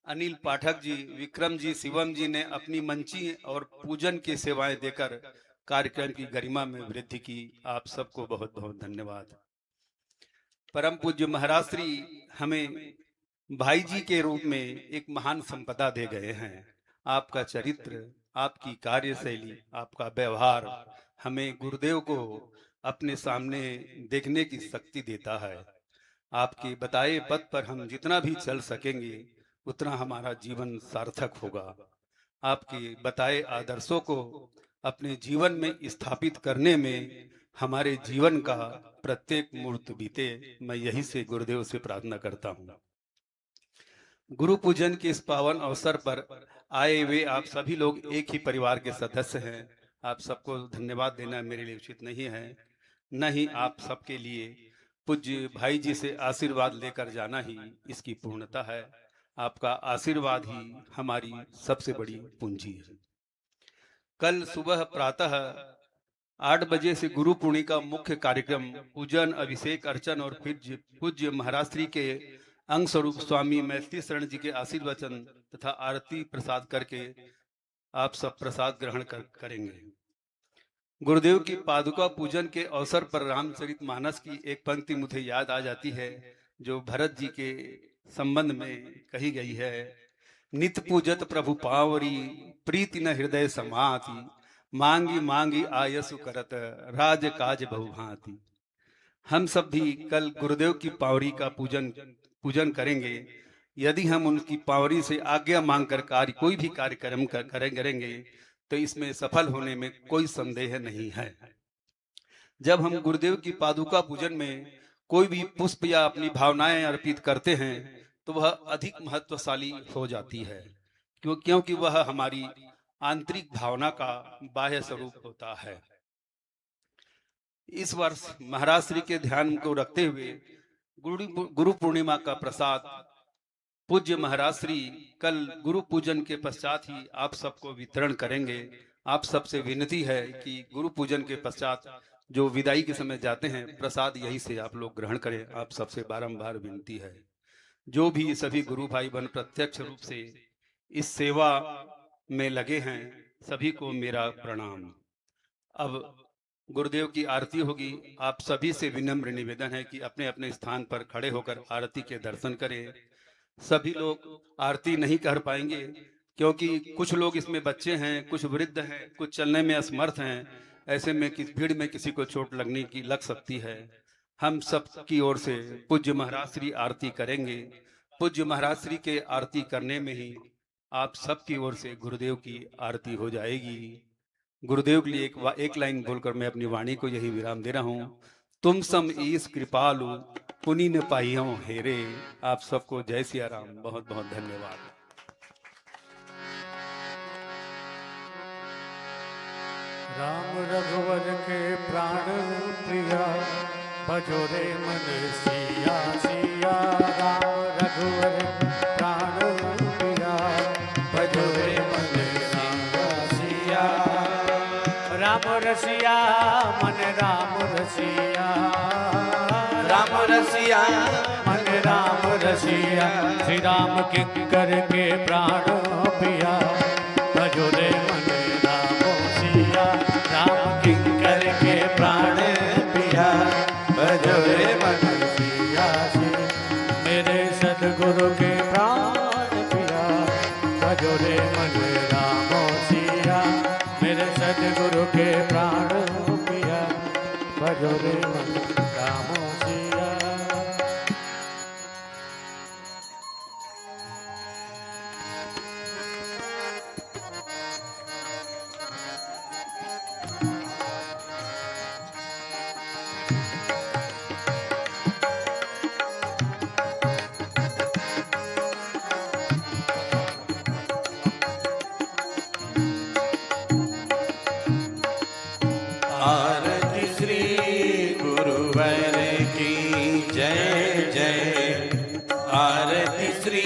अनिल पाठक जी, विक्रम जी, शिवम जी ने अपनी मंची और पूजन की सेवाएं देकर कार्यक्रम की गरिमा में वृद्धि की। आप सबको बहुत बहुत धन्यवाद। परम पूज्य महाराज श्री हमें भाई जी के रूप में एक महान संपदा दे गए हैं। आपका चरित्र, आपकी कार्यशैली, आपका व्यवहार हमें गुरुदेव को अपने सामने देखने की शक्ति देता है। आपके बताए पथ पर हम जितना भी चल सकेंगे उतना हमारा जीवन सार्थक होगा। आपके बताए आदर्शों को अपने जीवन में स्थापित करने में हमारे जीवन का प्रत्येक मुहूर्त बीते, मैं यही से गुरुदेव से प्रार्थना करता हूँ। गुरु पूजन के इस पावन अवसर पर आए हुए आप सभी लोग एक ही परिवार के सदस्य हैं। आप सबको धन्यवाद देना मेरे लिए उचित नहीं है, न ही आप सबके लिए पूज्य भाई जी से आशीर्वाद लेकर जाना ही इसकी पूर्णता है। आपका आशीर्वाद ही हमारी सबसे बड़ी पूंजी है। कल सुबह प्रातः 8 बजे से गुरु पूर्णिमा का मुख्य कार्यक्रम पूजन, अभिषेक, अर्चन और फिर पूज्य महाराज श्री के अंग स्वरूप स्वामी मैथिली शरण जी के आशीर्वचन तथा आरती प्रसाद करके आप सब प्रसाद ग्रहण करेंगे। गुरुदेव की पादुका पूजन के अवसर पर रामचरितमानस की एक पंक्ति मुझे याद आ जाती है, जो भरत जी के संबंध में कही गई है। नित पूजत प्रभु पावरी, प्रीति न हृदय समाति, मांगी मांगी आयसु करत, राज काज बहुभांति। हम सब भी कल गुरुदेव की पावरी का पूजन करेंगे। यदि हम उनकी पावरी से आज्ञा मांगकर कोई भी कार्यक्रम करेंगे तो इसमें सफल होने में कोई संदेह नहीं है। जब हम गुरुदेव की पादुका पूजन में कोई भी पुष्प या अपनी भावनाएं अर्पित करते हैं तो वह अधिक महत्वशाली हो जाती है, क्योंकि वह हमारी आंतरिक भावना का बाह्य स्वरूप होता है। इस वर्ष महाराज श्री के ध्यान को रखते हुए गुरु पूर्णिमा का प्रसाद पूज्य महाराज श्री कल गुरु पूजन के पश्चात ही आप सबको वितरण करेंगे। आप सबसे विनती है कि गुरु पूजन के पश्चात जो विदाई के समय जाते हैं प्रसाद यही से आप लोग ग्रहण करें। आप सबसे बारंबार विनती है। जो भी सभी गुरु भाई बहन प्रत्यक्ष रूप से इस सेवा में लगे हैं सभी को मेरा प्रणाम। अब गुरुदेव की आरती होगी। आप सभी से विनम्र निवेदन है कि अपने अपने स्थान पर खड़े होकर आरती के दर्शन करें। सभी लोग आरती नहीं कर पाएंगे क्योंकि कुछ लोग इसमें बच्चे हैं, कुछ वृद्ध हैं, कुछ चलने में असमर्थ हैं। ऐसे में भीड़ में किसी को चोट लग सकती है। हम सब की ओर से पूज्य महाराज श्री आरती करेंगे। पूज्य महाराज श्री के आरती करने में ही आप सब की ओर से गुरुदेव की आरती हो जाएगी। गुरुदेव के लिए एक लाइन बोलकर मैं अपनी वाणी को यही विराम दे रहा हूँ। तुम सम ईस कृपालु, पुनि न पाइयों हेरे। आप सबको जय सिया राम। बहुत बहुत धन्यवाद। राम रघुवर के प्राण प्रिया, भजो रे मन सिया सिया। राम रघुवर प्राण प्रिया, भजो रे मन सिया सिया। राम रसिया मन राम रसिया, राम रसिया मन राम रसिया। श्री राम किंकर के प्राण पिया, भजो रे मन राम सिया। राम किंकर के प्राण पिया, भजो रे मन सिया सिया। मेरे सतगुरु के प्राण पिया, भजो रे मन राम सिया। मेरे सतगुरु के प्राण पिया, भजो रे मन राम सिया। आरती श्री गुरुवर की जय जय। आरती श्री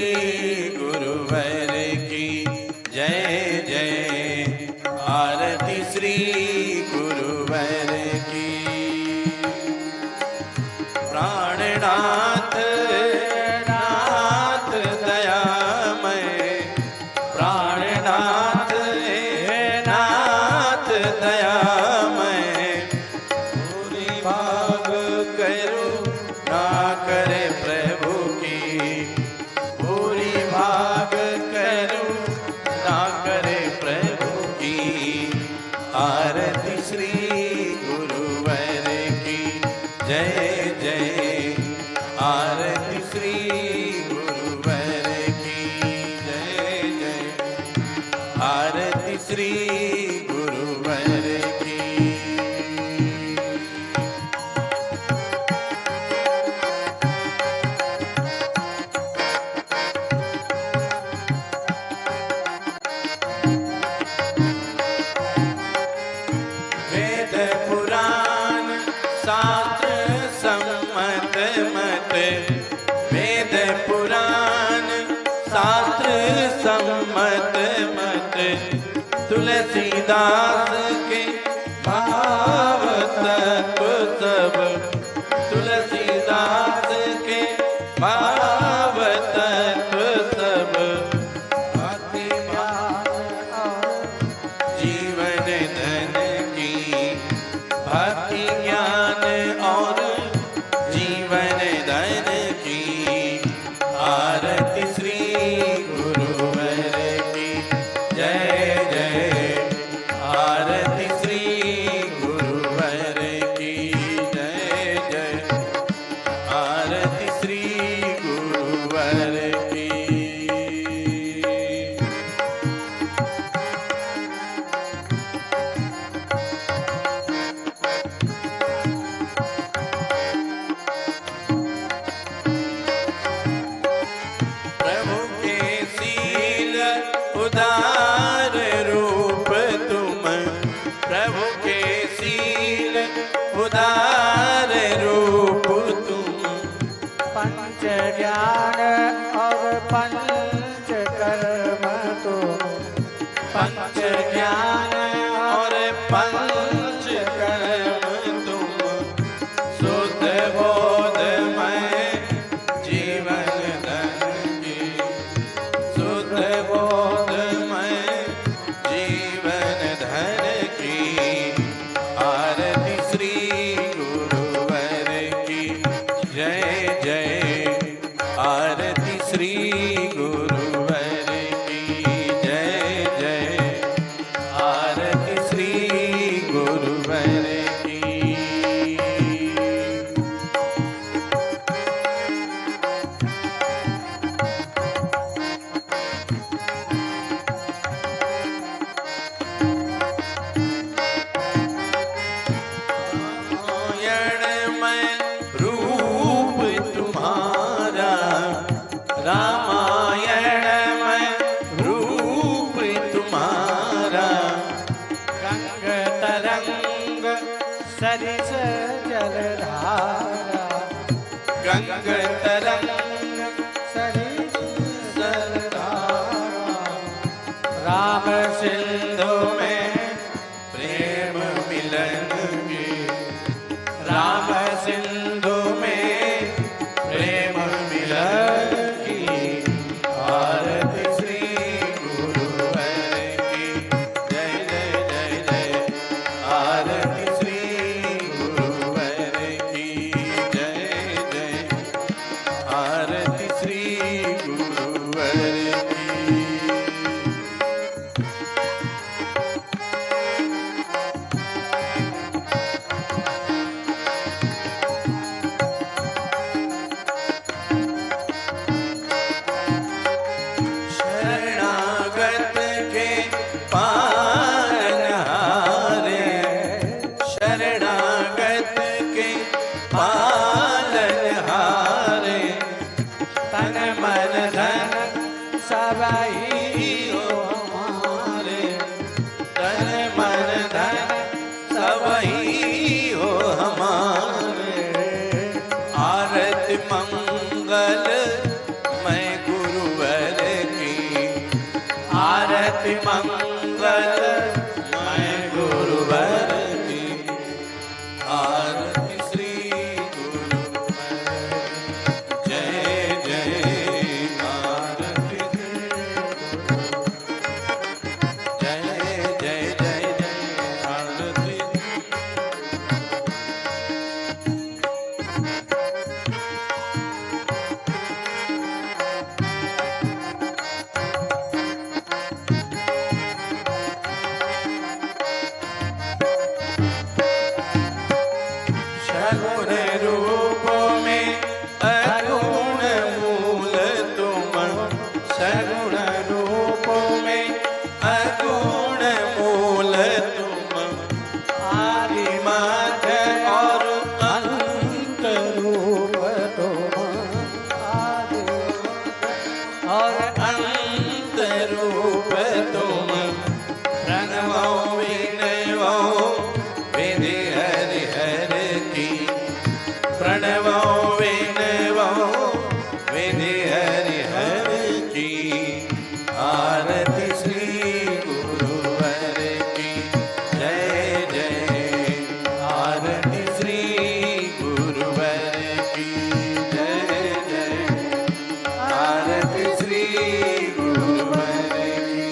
गुरुवर की जय जय। आरती श्री गुरुवर की। प्राणनाथ नाथ दयामय, प्राणनाथ नाथ दयामय। पूरी भाग करूं ना करे प्रभु की, पूरी भाग करूं ना करे प्रभु की। आरती श्री गुरुवर की जय जय। आरती श्री गुरुवर की। श्री गुरुवर की। वेद पुराण शास्त्र सम्मत मत, वेद पुराण शास्त्र सम्मत मत, तुलसीदास के भाव तत्व सब, तुलसीदास के भाव तत्व सब, भक्ति जीवन धन की, भक्ति ज्ञान और जीवन धन की, आरती श्री गुरुवर की। जय जय आरती श्री गुरुवर की। जय जय आरती श्री गुरुवर की। प्रभु के शील उदार रूप तुम, प्रभु के शील उदार रूप तुम, पंच ज्ञान और पंच कर्म तुम, पंच ज्ञान और पंच कर्म तुम, शुद्ध बोधमय जीवन धन की, शुद्ध बोधमय जीवन धन की, आरती श्री गुरुवर की। जय जय आरती श्री गुरुवर की। जय जय आरती श्री गुरुवर की। रामायणमय रूप तुम्हारा, रामायणमय रूप तुम्हारा, गंग तरंग सरिस जलधारा, गंग तरंग सरिस जलधारा, राम सिंधु में प्रेम मिलन की, राम सिंधु में प्रेम मिलन की, आरती श्री गुरुवर की। जय जय जय जय आरती श्री गुरुवर की। जय जय आरती श्री गुरुवर की। प्रणवो विनवो विधि हरि हर की प्रणवो विनवो विधि हरि हर की आरती श्री गुरुवर की जय जय आरती श्री गुरुवर की जय जय आरती श्री गुरुवर की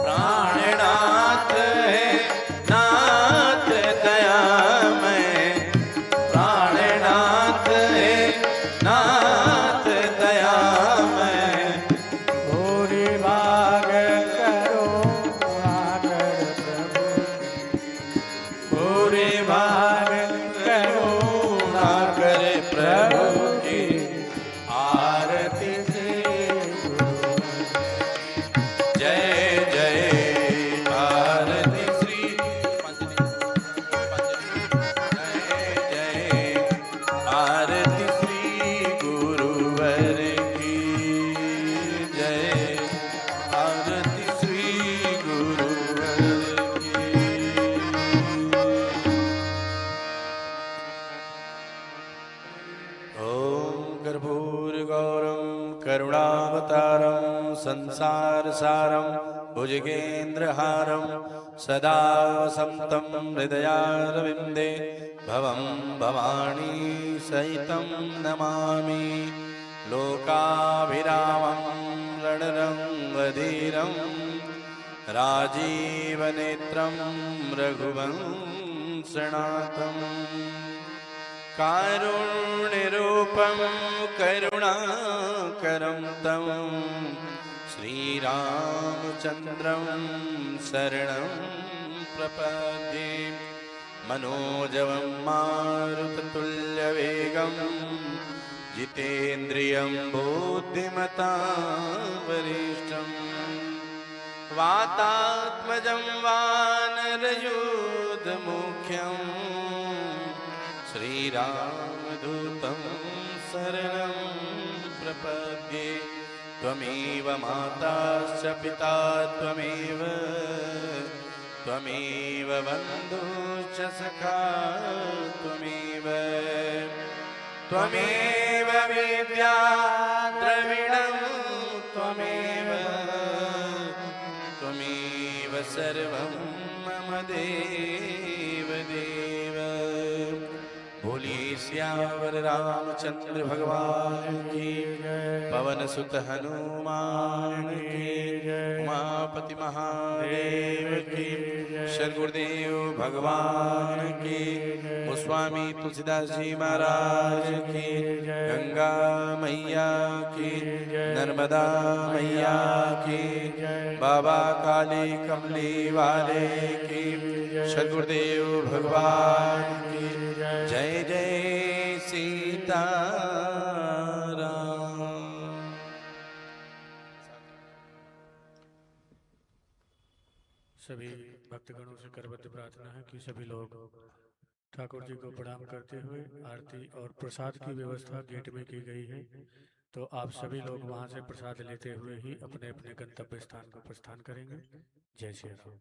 प्राणनाथ है नाथ दयामय प्राणनाथ है नाथ दयामय भूरि भाग करो आकर प्रभु पूरे भाग करुणा करे प्रभु की आरती से जय जय आरती श्री जय जय आरती श्री गुरुवर की जय आरती श्री गुरुवर की ॐ कर्पूरगौरं करुणावतारं संसारसारं भुजगेन्द्रहारं सदा वसन्तं हृदयारविन्दे भवं भवानी सहितं नमामि लोकाभिरामं रणरङ्गधीरं राजीवनेत्रं रघुवंशनाथम् कारुण्यरूपं करुणाकरं तं श्रीरामचन्द्रं शरणं प्रपद्ये मनोजवं मारुततुल्यवेगं जितेन्द्रियं बुद्धिमतां वरिष्ठं वातात्मजं वानरयूथमुख्यम् श्रीरामदूतं शरणं प्रपद्ये त्वमेव माताश्च पिता त्वमेव त्वमेव बन्धुश्च सखा त्वमेव त्वमेव विद्या द्रविणं त्वमेव त्वमेव सर्वं मम देव देव बोलिए श्यावर रामचंद्र भगवान की पवन सुत हनुमान की उमापति महादेव की श्री गुरुदेव भगवान की गोस्वामी तुलसीदास जी महाराज की गंगा मैया की नर्मदा मैया की बाबा काली कमली वाले की श्री गुरुदेव भगवान की जय जय सीताराम। सभी भक्तगणों से करबद्ध प्रार्थना है कि सभी लोग ठाकुर जी को प्रणाम करते हुए आरती और प्रसाद की व्यवस्था गेट में की गई है, तो आप सभी लोग वहां से प्रसाद लेते हुए ही अपने अपने गंतव्य स्थान को प्रस्थान करेंगे। जय श्री राम।